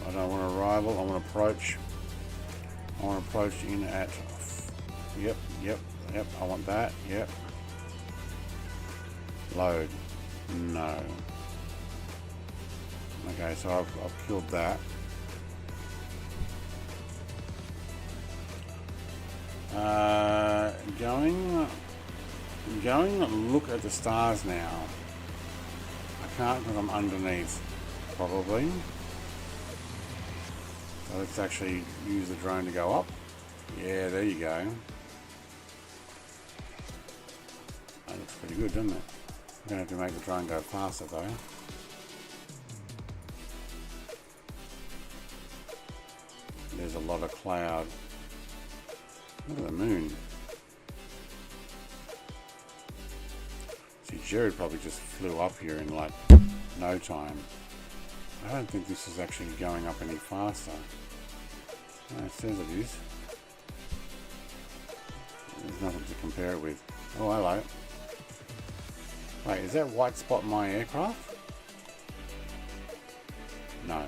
I don't want to rival. I want to approach. I want to approach in at. Yep. I want that. Yep. Load. No. Okay, so I've killed that. Going. Look at the stars now. I can't because I'm underneath, probably. So let's actually use the drone to go up. Yeah, there you go. That looks pretty good, doesn't it? I'm going to have to make the drone go faster though. There's a lot of cloud. Look at the moon. See, Jared probably just flew up here in like no time. I don't think this is actually going up any faster. No, it says it is. There's nothing to compare it with. Oh, hello. Wait, is that white spot my aircraft? No.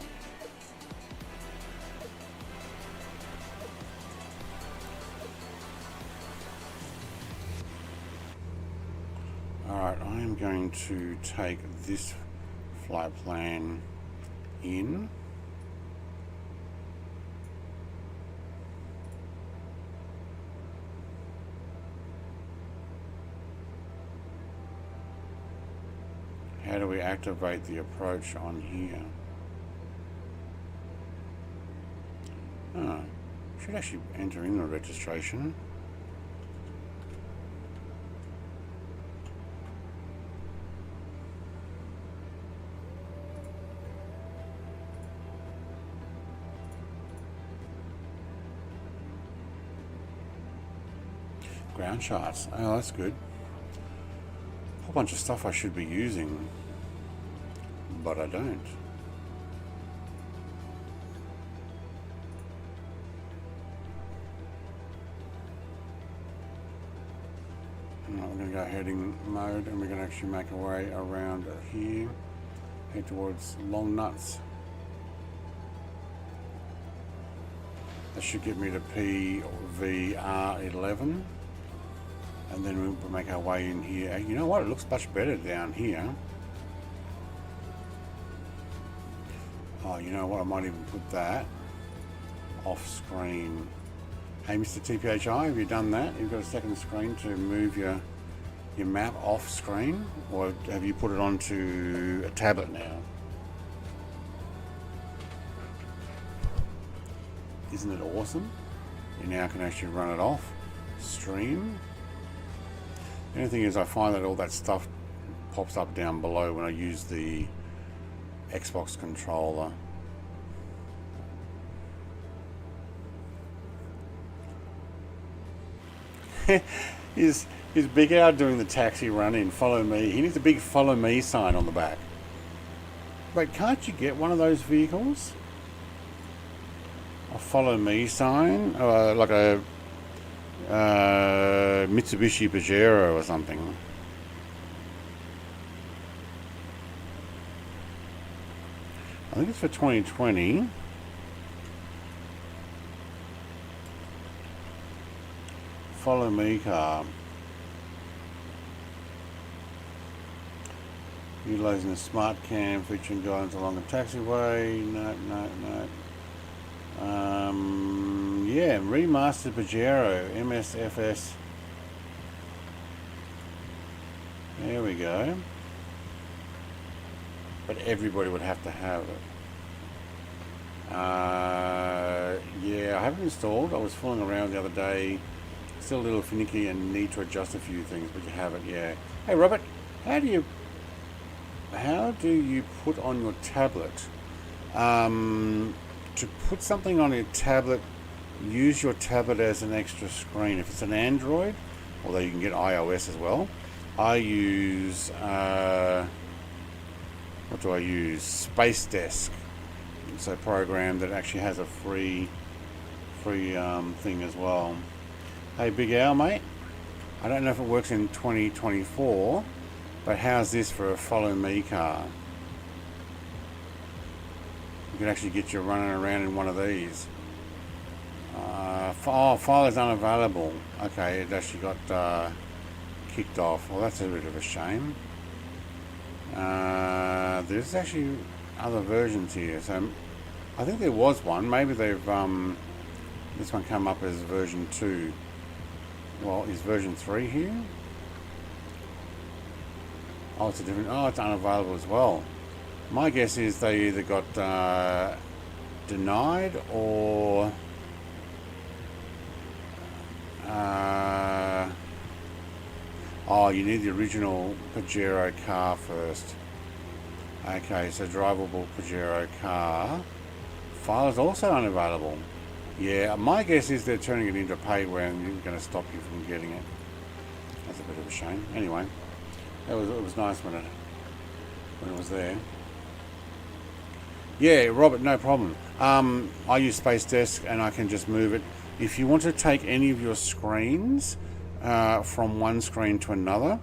Alright, I am going to take this flight plan in. How do we activate the approach on here? Oh, should actually enter in the registration. Ground charts. Oh, that's good. A whole bunch of stuff I should be using, but I don't. We're going to go heading mode, and we're going to actually make our way around here, head towards Long Nuts. That should get me to PVR11. And then we'll make our way in here. You know what? It looks much better down here. Oh, you know what? I might even put that off screen. Hey, Mr. TPHI, have you done that? You've got a second screen to move your map off screen? Or have you put it onto a tablet now? Isn't it awesome? You now can actually run it off stream. The only thing is I find that all that stuff pops up down below when I use the Xbox controller. Is Big Al doing the taxi run in? Follow me. He needs a big follow me sign on the back. Wait, can't you get one of those vehicles? A follow me sign? Like a Mitsubishi Pajero or something. I think it's for 2020. Follow me car. Utilizing the smart cam featuring guidance along the taxiway. No. Yeah, remastered Pajero MSFS. There we go. But everybody would have to have it. Yeah, I haven't installed. I was fooling around the other day. Still a little finicky and need to adjust a few things, but you have it, yeah. Hey Robert, how do you put on your tablet To put something on your tablet, use your tablet as an extra screen. If it's an Android, although you can get iOS as well, I use, what do I use? Space Desk. It's a program that actually has a free thing as well. Hey Big Al, mate. I don't know if it works in 2024, but how's this for a follow me car? You can actually get you running around in one of these. File is unavailable. Okay, it actually got kicked off. Well, that's a bit of a shame. There's actually other versions here. So I think there was one. Maybe they've this one come up as version 2. Well, is version 3 here? Oh, it's a different. Oh, it's unavailable as well. My guess is they either got denied or oh, you need the original Pajero car first. Okay, so drivable Pajero car. File is also unavailable. Yeah, my guess is they're turning it into payware and you're going to stop you from getting it. That's a bit of a shame. Anyway, it was nice when it was there. Yeah, Robert, no problem. I use Space Desk and I can just move it. If you want to take any of your screens from one screen to another,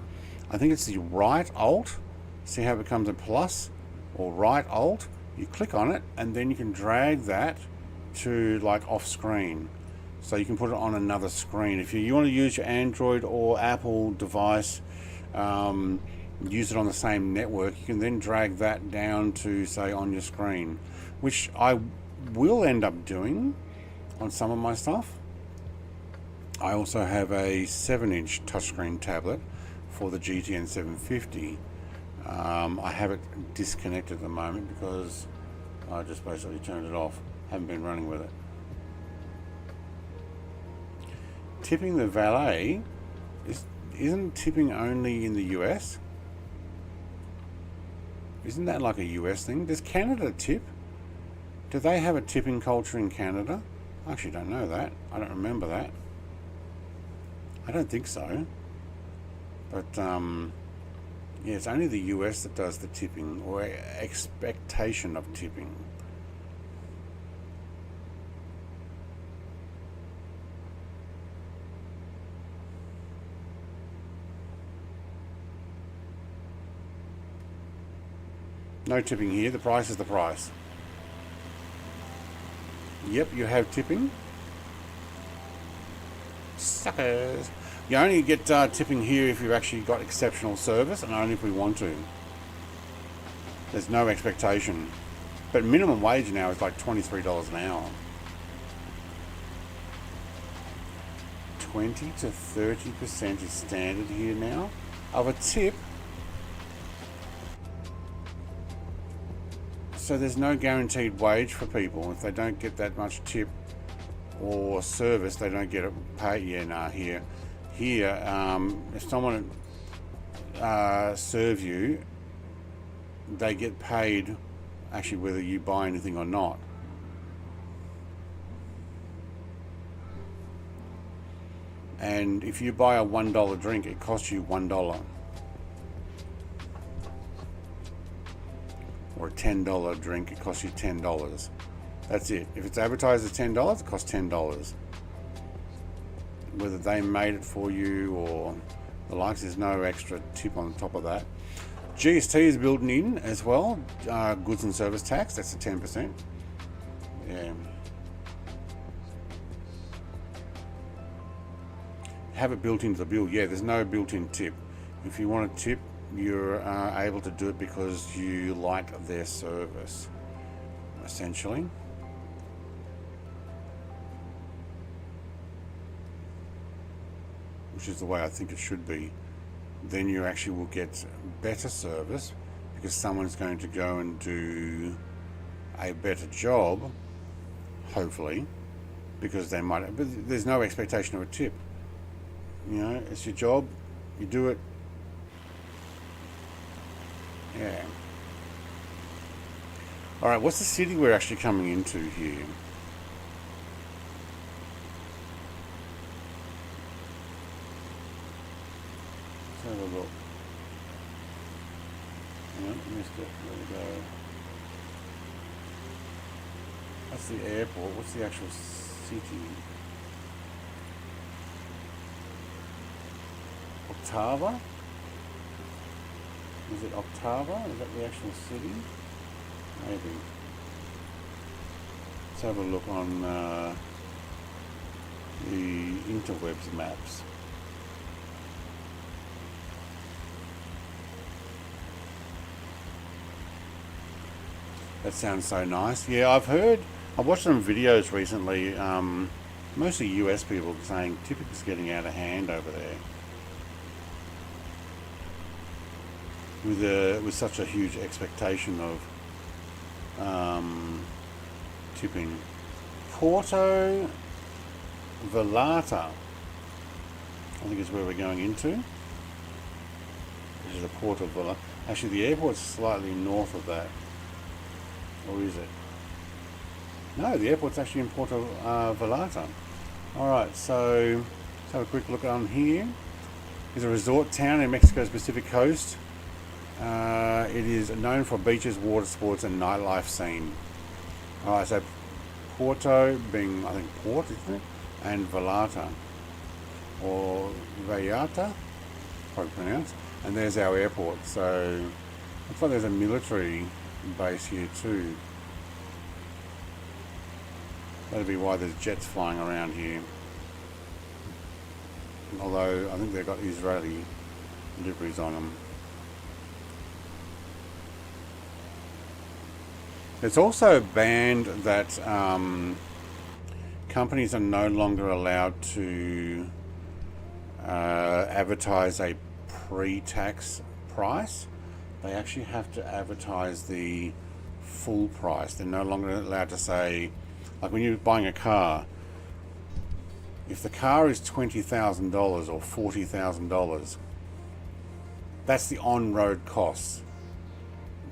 I think it's the right Alt. See how it becomes a plus? Or right Alt. You click on it and then you can drag that to like off screen. So you can put it on another screen. If you want to use your Android or Apple device, use it on the same network, you can then drag that down to say on your screen, which I will end up doing on some of my stuff. I also have a 7-inch touchscreen tablet for the GTN 750. I have it disconnected at the moment because I just basically turned it off. Haven't been running with it. Tipping the valet isn't tipping only in the US? Isn't that like a US thing? Does Canada tip? Do they have a tipping culture in Canada? I actually don't know that. I don't remember that. I don't think so. But yeah, it's only the US that does the tipping or expectation of tipping. No tipping here. The price is the price. Yep, you have tipping. Suckers. You only get tipping here if you've actually got exceptional service and only if we want to. There's no expectation. But minimum wage now is like $23 an hour. 20 to 30% is standard here now of a tip. So there's no guaranteed wage for people. If they don't get that much tip or service, they don't get it paid. Yeah, nah, here, if someone serve you, they get paid actually whether you buy anything or not. And if you buy a $1 drink, it costs you $1. Or a $10 drink, it costs you $10. That's it. If it's advertised as $10, it costs $10. Whether they made it for you or the likes, there's no extra tip on top of that. GST is built in as well. Goods and service tax, that's a 10%. Yeah. Have it built into the bill. Yeah, there's no built-in tip. If you want a tip, you're able to do it because you like their service, essentially. Which is the way I think it should be. Then you actually will get better service because someone's going to go and do a better job, hopefully, because they might, but there's no expectation of a tip. You know, it's your job, you do it. Yeah. Alright, what's the city we're actually coming into here? Let's have a look. No, missed it. There we go. That's the airport. What's the actual city? Ottawa? Is it Ottawa? Is that the actual city? Maybe. Let's have a look on the interwebs maps. That sounds so nice. Yeah, I've watched some videos recently, mostly US people saying Tipic's getting out of hand over there. With such a huge expectation of tipping. Porto Velata, I think is where we're going into. This is the Porto Velata. Actually, the airport's slightly north of that. Or is it? No, the airport's actually in Porto Velata. Alright, so let's have a quick look on here. It's a resort town in Mexico's Pacific coast. It is known for beaches, water sports and nightlife scene. Alright, so Porto being, I think, port, isn't it? And Velata. Or Vallarta, probably pronounced. And there's our airport. So looks like there's a military base here too. That'd be why there's jets flying around here. Although I think they've got Israeli liveries on them. It's also banned that companies are no longer allowed to advertise a pre-tax price. They actually have to advertise the full price. They're no longer allowed to say, like when you're buying a car, if the car is $20,000 or $40,000, that's the on-road costs.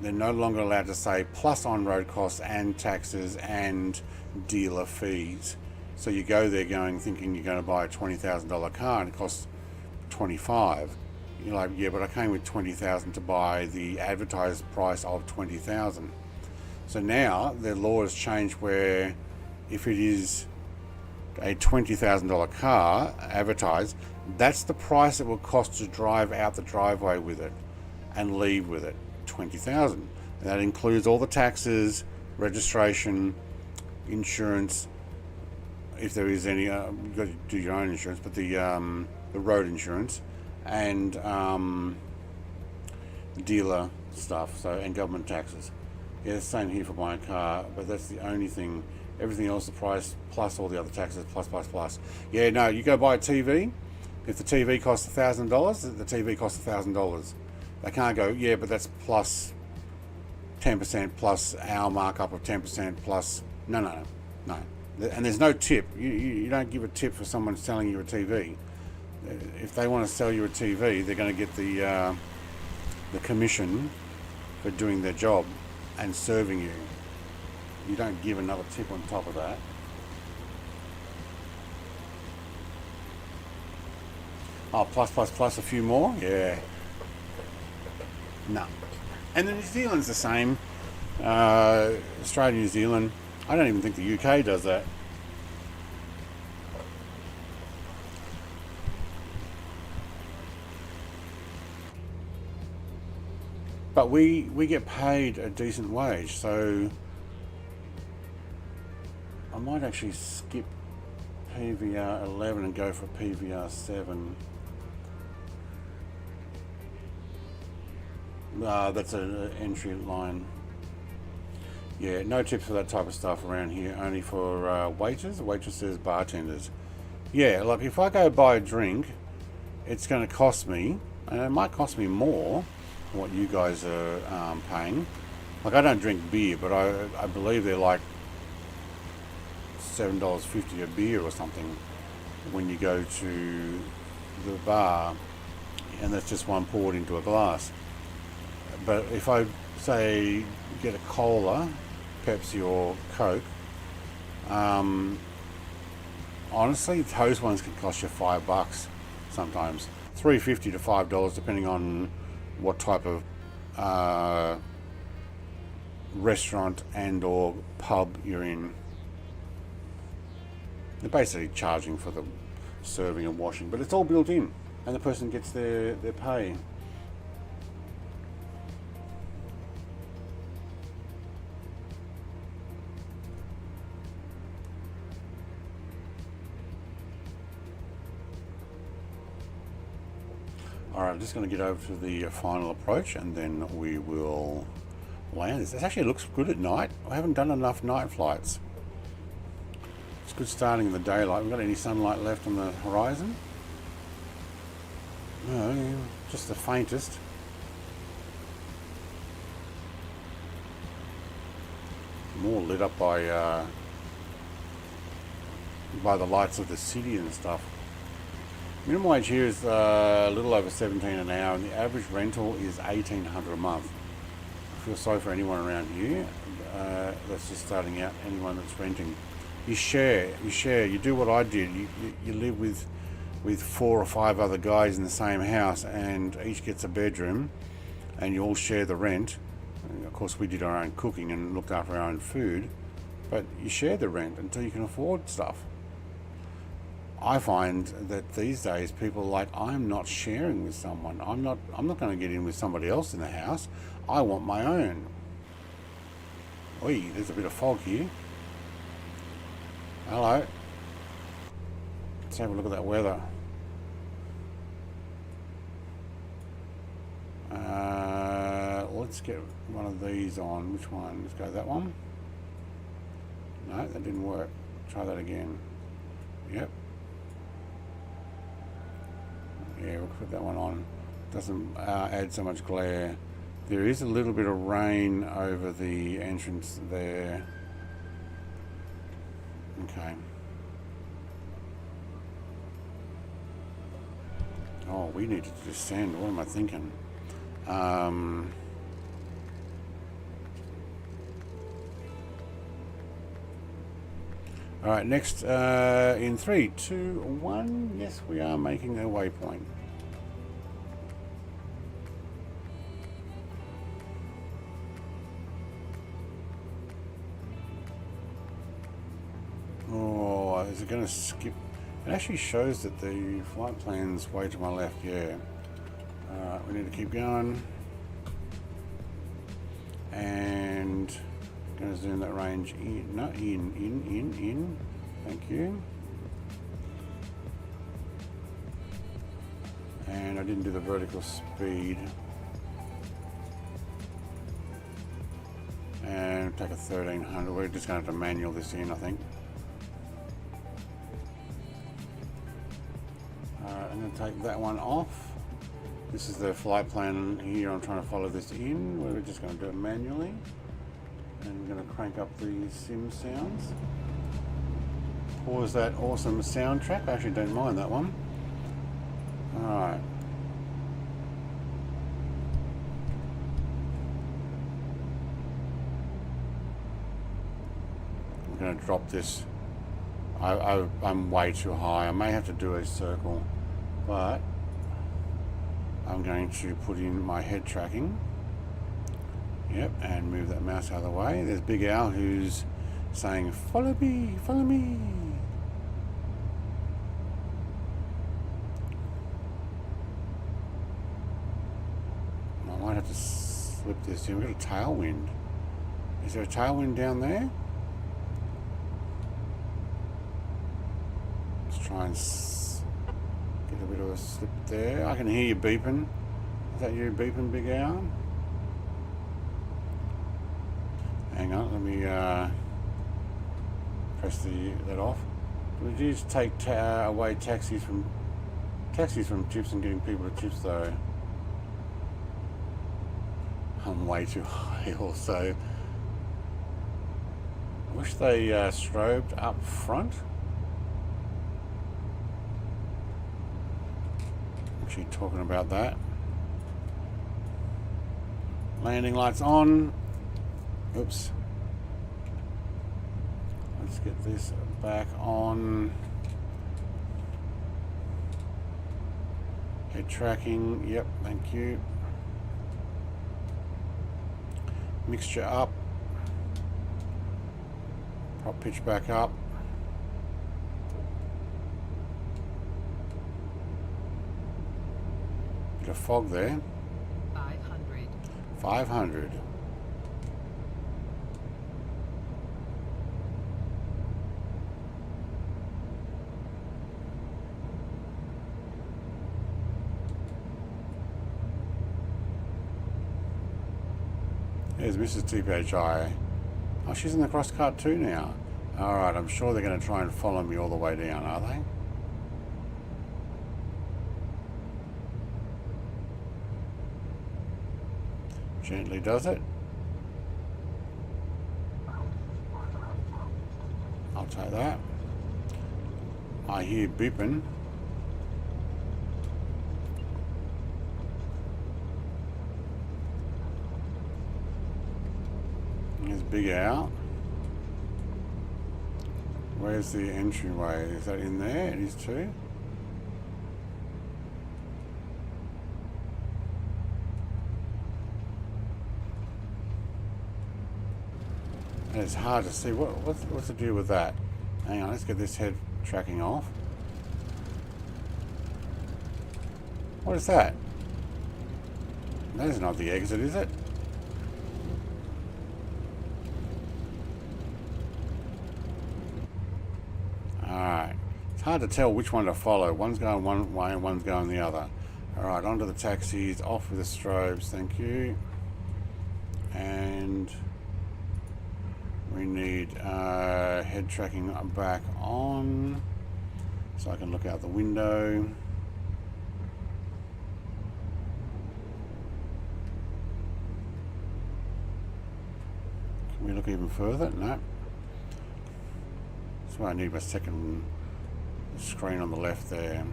They're no longer allowed to say plus on-road costs and taxes and dealer fees. So you go there thinking you're going to buy a $20,000 car and it costs $25,000. You're like, yeah, but I came with $20,000 to buy the advertised price of $20,000. So now the law has changed where if it is a $20,000 car advertised, that's the price it will cost to drive out the driveway with it and leave with it, $20,000. And that includes all the taxes, registration, insurance, if there is any, you've got to do your own insurance, but the road insurance, and dealer stuff, so, and government taxes. Yeah, the same here for buying a car, but that's the only thing. Everything else, the price plus all the other taxes, plus. Yeah, no, you go buy a TV. If the TV costs $1,000, the TV costs $1,000. They can't go, yeah, but that's plus 10% plus our markup of 10% plus. No. And there's no tip. You don't give a tip for someone selling you a TV. If they want to sell you a TV, they're going to get the commission for doing their job and serving you. You don't give another tip on top of that. Oh, plus a few more? Yeah. No. And then New Zealand's the same. Australia, New Zealand. I don't even think the UK does that. But we get paid a decent wage, so I might actually skip PVR 11 and go for PVR 7. That's an entry line. Yeah, no tips for that type of stuff around here, only for waiters, waitresses, bartenders. Yeah, like if I go buy a drink, it's going to cost me, and it might cost me more than what you guys are paying. Like I don't drink beer, but I believe they're like $7.50 a beer or something when you go to the bar, and that's just one poured into a glass. But if I say get a cola Pepsi or Coke. Honestly, those ones can cost you $5 sometimes, $3.50 to $5 depending on what type of restaurant and or pub you're in. They're basically charging for the serving and washing, but it's all built in, and the person gets their pay. Alright, I'm just going to get over to the final approach and then we will land this. This actually looks good at night. I haven't done enough night flights. It's good starting in the daylight. We've got any sunlight left on the horizon? No, just the faintest. More lit up by the lights of the city and stuff. Minimum wage here is a little over $17 an hour, and the average rental is $1,800 a month. I feel sorry for anyone around here that's just starting out. Anyone that's renting, you share. You do what I did. You live with 4 or 5 other guys in the same house, and each gets a bedroom, and you all share the rent. And of course, we did our own cooking and looked after our own food, but you share the rent until you can afford stuff. I find that these days people are like, I'm not sharing with someone. I'm not going to get in with somebody else in the house. I want my own. Oi, there's a bit of fog here. Hello. Let's have a look at that weather. Let's get one of these on. Which one? Let's go that one. No, that didn't work. Try that again. Yep. Yeah, we'll put that one on. Doesn't add so much glare. There is a little bit of rain over the entrance there. Okay. Oh, we need to descend. What am I thinking? All right, next in 3, 2, 1. Yes, we are making a waypoint. Oh, is it going to skip? It actually shows that the flight plan's way to my left. Yeah. We need to keep going. And going to zoom that range in. No, in. Thank you. And I didn't do the vertical speed. And take a 1300. We're just going to have to manual this in, I think. Alright, I'm going to take that one off. This is the flight plan here. I'm trying to follow this in. We're just going to do it manually. And we're going to crank up the sim sounds. Pause that awesome soundtrack. I actually don't mind that one. Alright. I'm going to drop this. I'm way too high. I may have to do a circle, but I'm going to put in my head tracking. Yep, and move that mouse out of the way. There's Big Al who's saying, follow me, follow me. I might have to slip this in. We've got a tailwind. Is there a tailwind down there? Let's try and get a bit of a slip there. I can hear you beeping. Is that you beeping, Big Al? Hang on, let me press that off. We do just take away taxis from tips and getting people to tips though. I'm way too high also. I wish they strobed up front. Actually talking about that. Landing lights on. Oops. Let's get this back on. Head tracking, yep, thank you. Mixture up. Prop pitch back up. Bit of fog there. 500. 500. There's Mrs. TPHI. Oh, she's in the crosscut too now. Alright, I'm sure they're going to try and follow me all the way down, are they? Gently does it. I'll take that. I hear beeping. There's Big Al. Where's the entryway? Is that in there? It is too. And it's hard to see. What's the deal with that? Hang on, let's get this head tracking off. What is that? That is not the exit, is it? Alright. It's hard to tell which one to follow. One's going one way and one's going the other. Alright, onto the taxis. Off with the strobes. Thank you. And we need head tracking back on so I can look out the window. Can we look even further? No. That's why I need my second screen on the left there.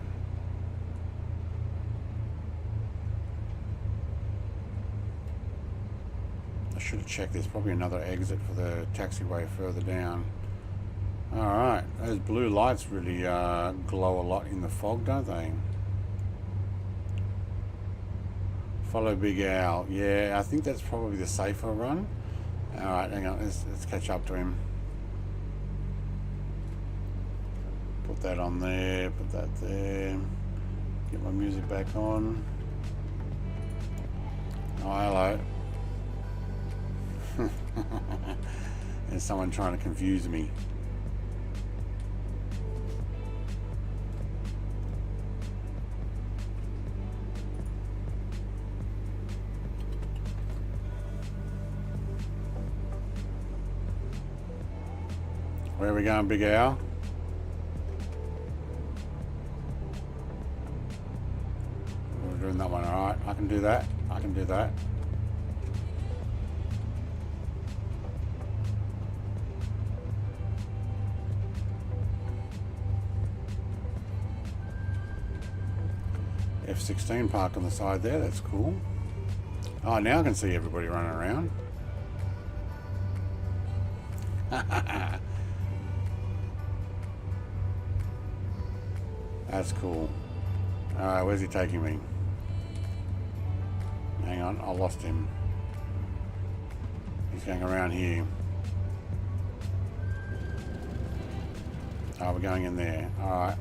I should have checked. There's probably another exit for the taxiway further down. Alright, those blue lights really glow a lot in the fog, don't they? Follow Big Al. Yeah, I think that's probably the safer run. Alright, hang on, let's catch up to him. Put that on there, put that there. Get my music back on. Oh, hello. There's someone trying to confuse me. Where are we going, Big Al? We're doing that one, alright. I can do that. I can do that. F-16 parked on the side there, that's cool. Oh, now I can see everybody running around. That's cool. Alright, where's he taking me? Hang on, I lost him. He's going around here. Oh, we're going in there. Alright.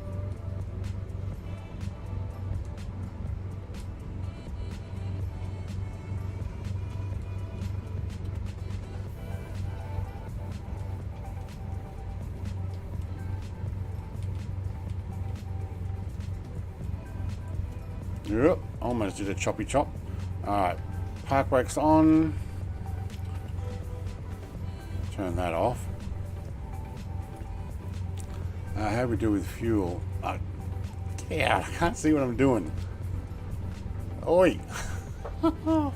Yep, almost did a choppy chop. Alright, park brakes on. Turn that off. How do we do with fuel? Yeah, I can't see what I'm doing. Oi! I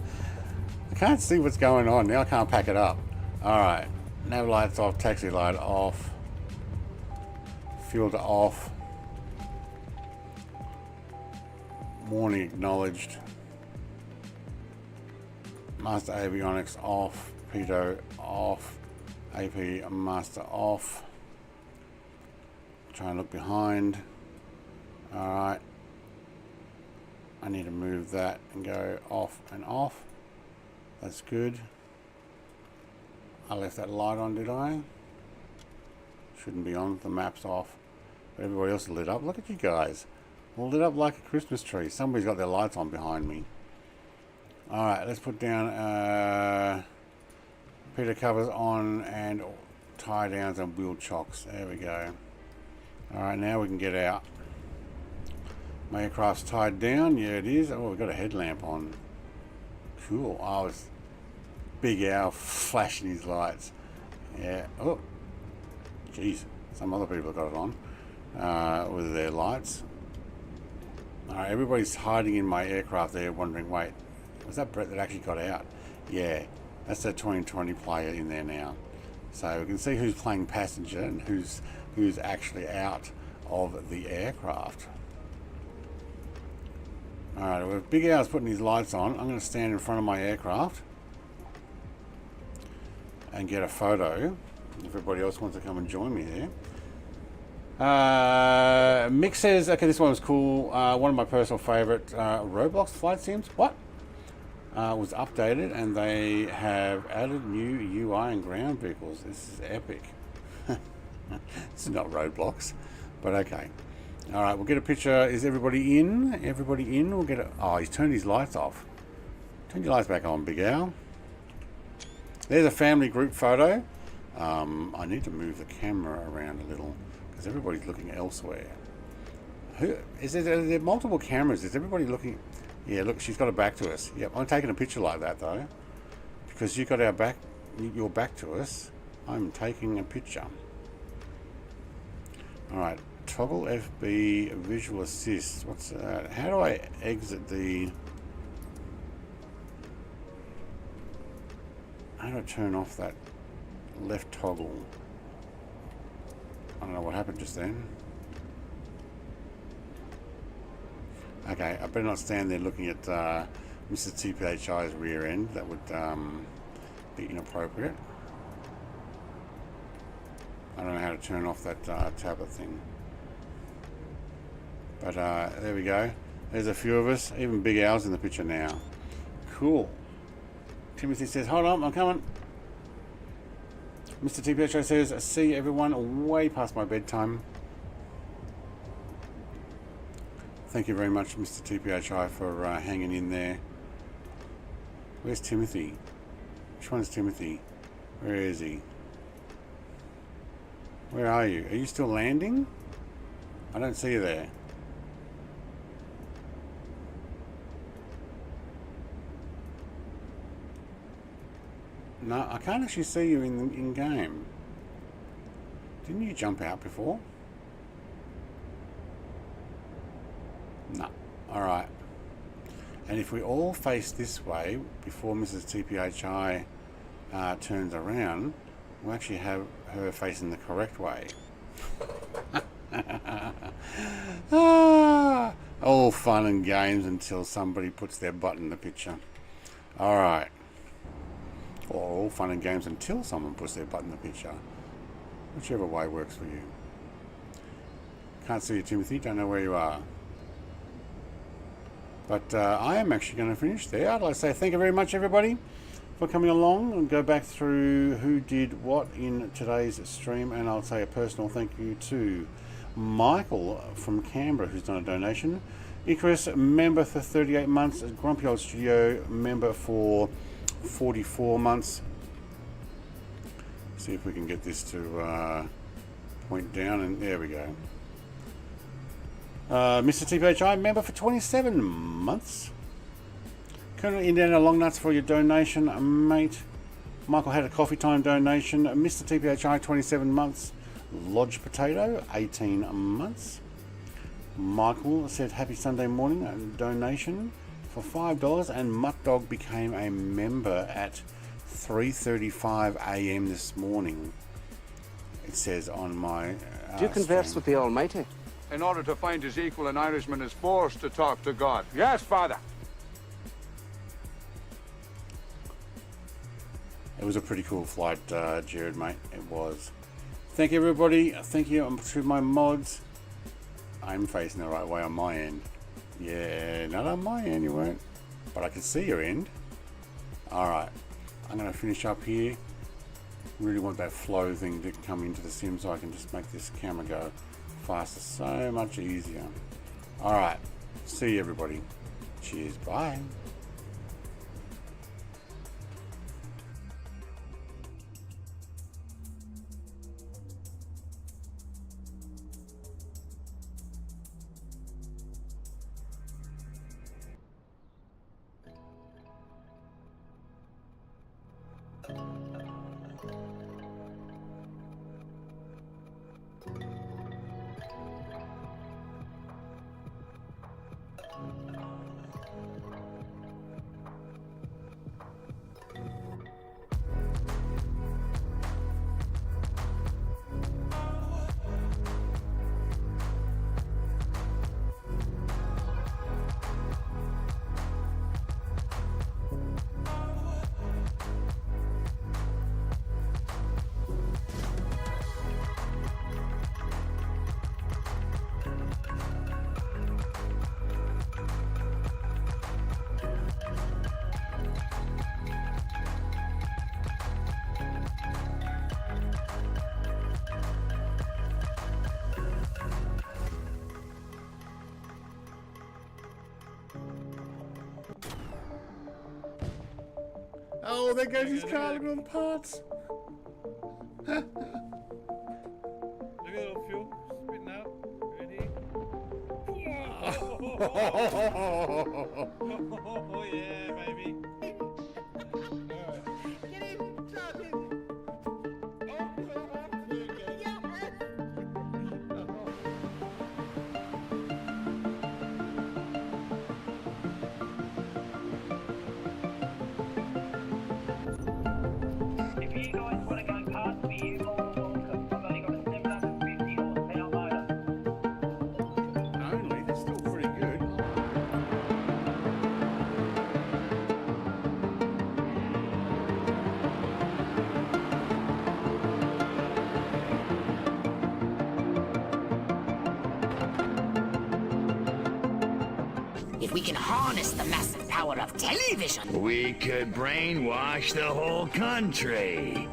can't see what's going on. Now I can't pack it up. Alright, nav lights off, taxi light off. Fuel to off. Warning acknowledged. Master avionics off. Pitot off. AP master off. try and look behind. Alright. I need to move that and go off and off. That's good. I left that light on, did I? Shouldn't be on. The map's off. But everybody else is lit up. Look at you guys. All lit up like a Christmas tree. Somebody's got their lights on behind me. Alright, let's put down Peter covers on and tie downs and wheel chocks. There we go. Alright, now we can get out. My aircraft's tied down. Yeah, it is. Oh, we've got a headlamp on. Cool. Oh, it's Big Al flashing his lights. Yeah. Oh, jeez. Some other people have got it on with their lights. Alright, everybody's hiding in my aircraft there, wondering, wait, was that Brett that actually got out? Yeah, that's the 2020 player in there now. So we can see who's playing passenger and who's actually out of the aircraft. Alright, with Big Al's putting his lights on, I'm going to stand in front of my aircraft and get a photo. If everybody else wants to come and join me there. Mick says, okay, this one was cool. One of my personal favorite Roblox flight sims. What? Was updated and they have added new UI and ground vehicles. This is epic. This is not Roblox, but okay. All right, we'll get a picture. Is everybody in? Everybody in? We'll get a. Oh, he's turned his lights off. Turn your lights back on, Big Al. There's a family group photo. I need to move the camera around a little because everybody's looking elsewhere. Who is there? Are there multiple cameras? Is everybody looking? Yeah, look, she's got her back to us. Yep, I'm taking a picture like that though, because you got our back, your back to us. I'm taking a picture. All right, toggle FB visual assist. What's that? How do I exit the? How do I turn off that left toggle? I don't know what happened just then. Okay, I better not stand there looking at Mr. TPHI's rear end. That would be inappropriate. I don't know how to turn off that tablet thing. But there we go. There's a few of us. Even Big Al's in the picture now. Cool. Timothy says, hold on, I'm coming. Mr. TPHI says, see everyone way past my bedtime. Thank you very much, Mr. TPHI, for hanging in there. Where's Timothy? Which one's Timothy? Where is he? Where are you? Are you still landing? I don't see you there. No, I can't actually see you in game. Didn't you jump out before? No. Alright. And if we all face this way before Mrs. TPHI turns around, we'll actually have her facing the correct way. All fun and games until somebody puts their butt in the picture. Alright. Or all fun and games until someone puts their butt in the picture. Whichever way works for you. Can't see you, Timothy. Don't know where you are. But I am actually going to finish there. I'd like to say thank you very much, everybody, for coming along and go back through who did what in today's stream. And I'll say a personal thank you to Michael from Canberra, who's done a donation. Icarus, member for 38 months. Grumpy Old Studio, member for 44 months. See if we can get this to point down, and there we go. Mr. TPHI, member for 27 months. Colonel Indiana Longnuts for your donation, mate. Michael had a coffee time donation. Mr. TPHI, 27 months. Lodge Potato, 18 months. Michael said happy Sunday morning, donation for $5, and Mutt Dog became a member at 3:35 a.m. this morning. It says on my Do you converse with the Almighty? In order to find his equal, an Irishman is forced to talk to God. Yes, Father. It was a pretty cool flight, Jared, mate. It was. Thank you, everybody. Thank you to my mods. I'm facing the right way on my end. Yeah, not on my end, you weren't. But I can see your end. Alright, I'm going to finish up here. Really want that flow thing to come into the sim so I can just make this camera go faster, so much easier. Alright, see you, everybody. Cheers, bye. Oh, there goes his car, look at all the parts. Look at the little fuel spitting out. Ready? Oh, yeah, baby. If we can harness the massive power of television, We could brainwash the whole country.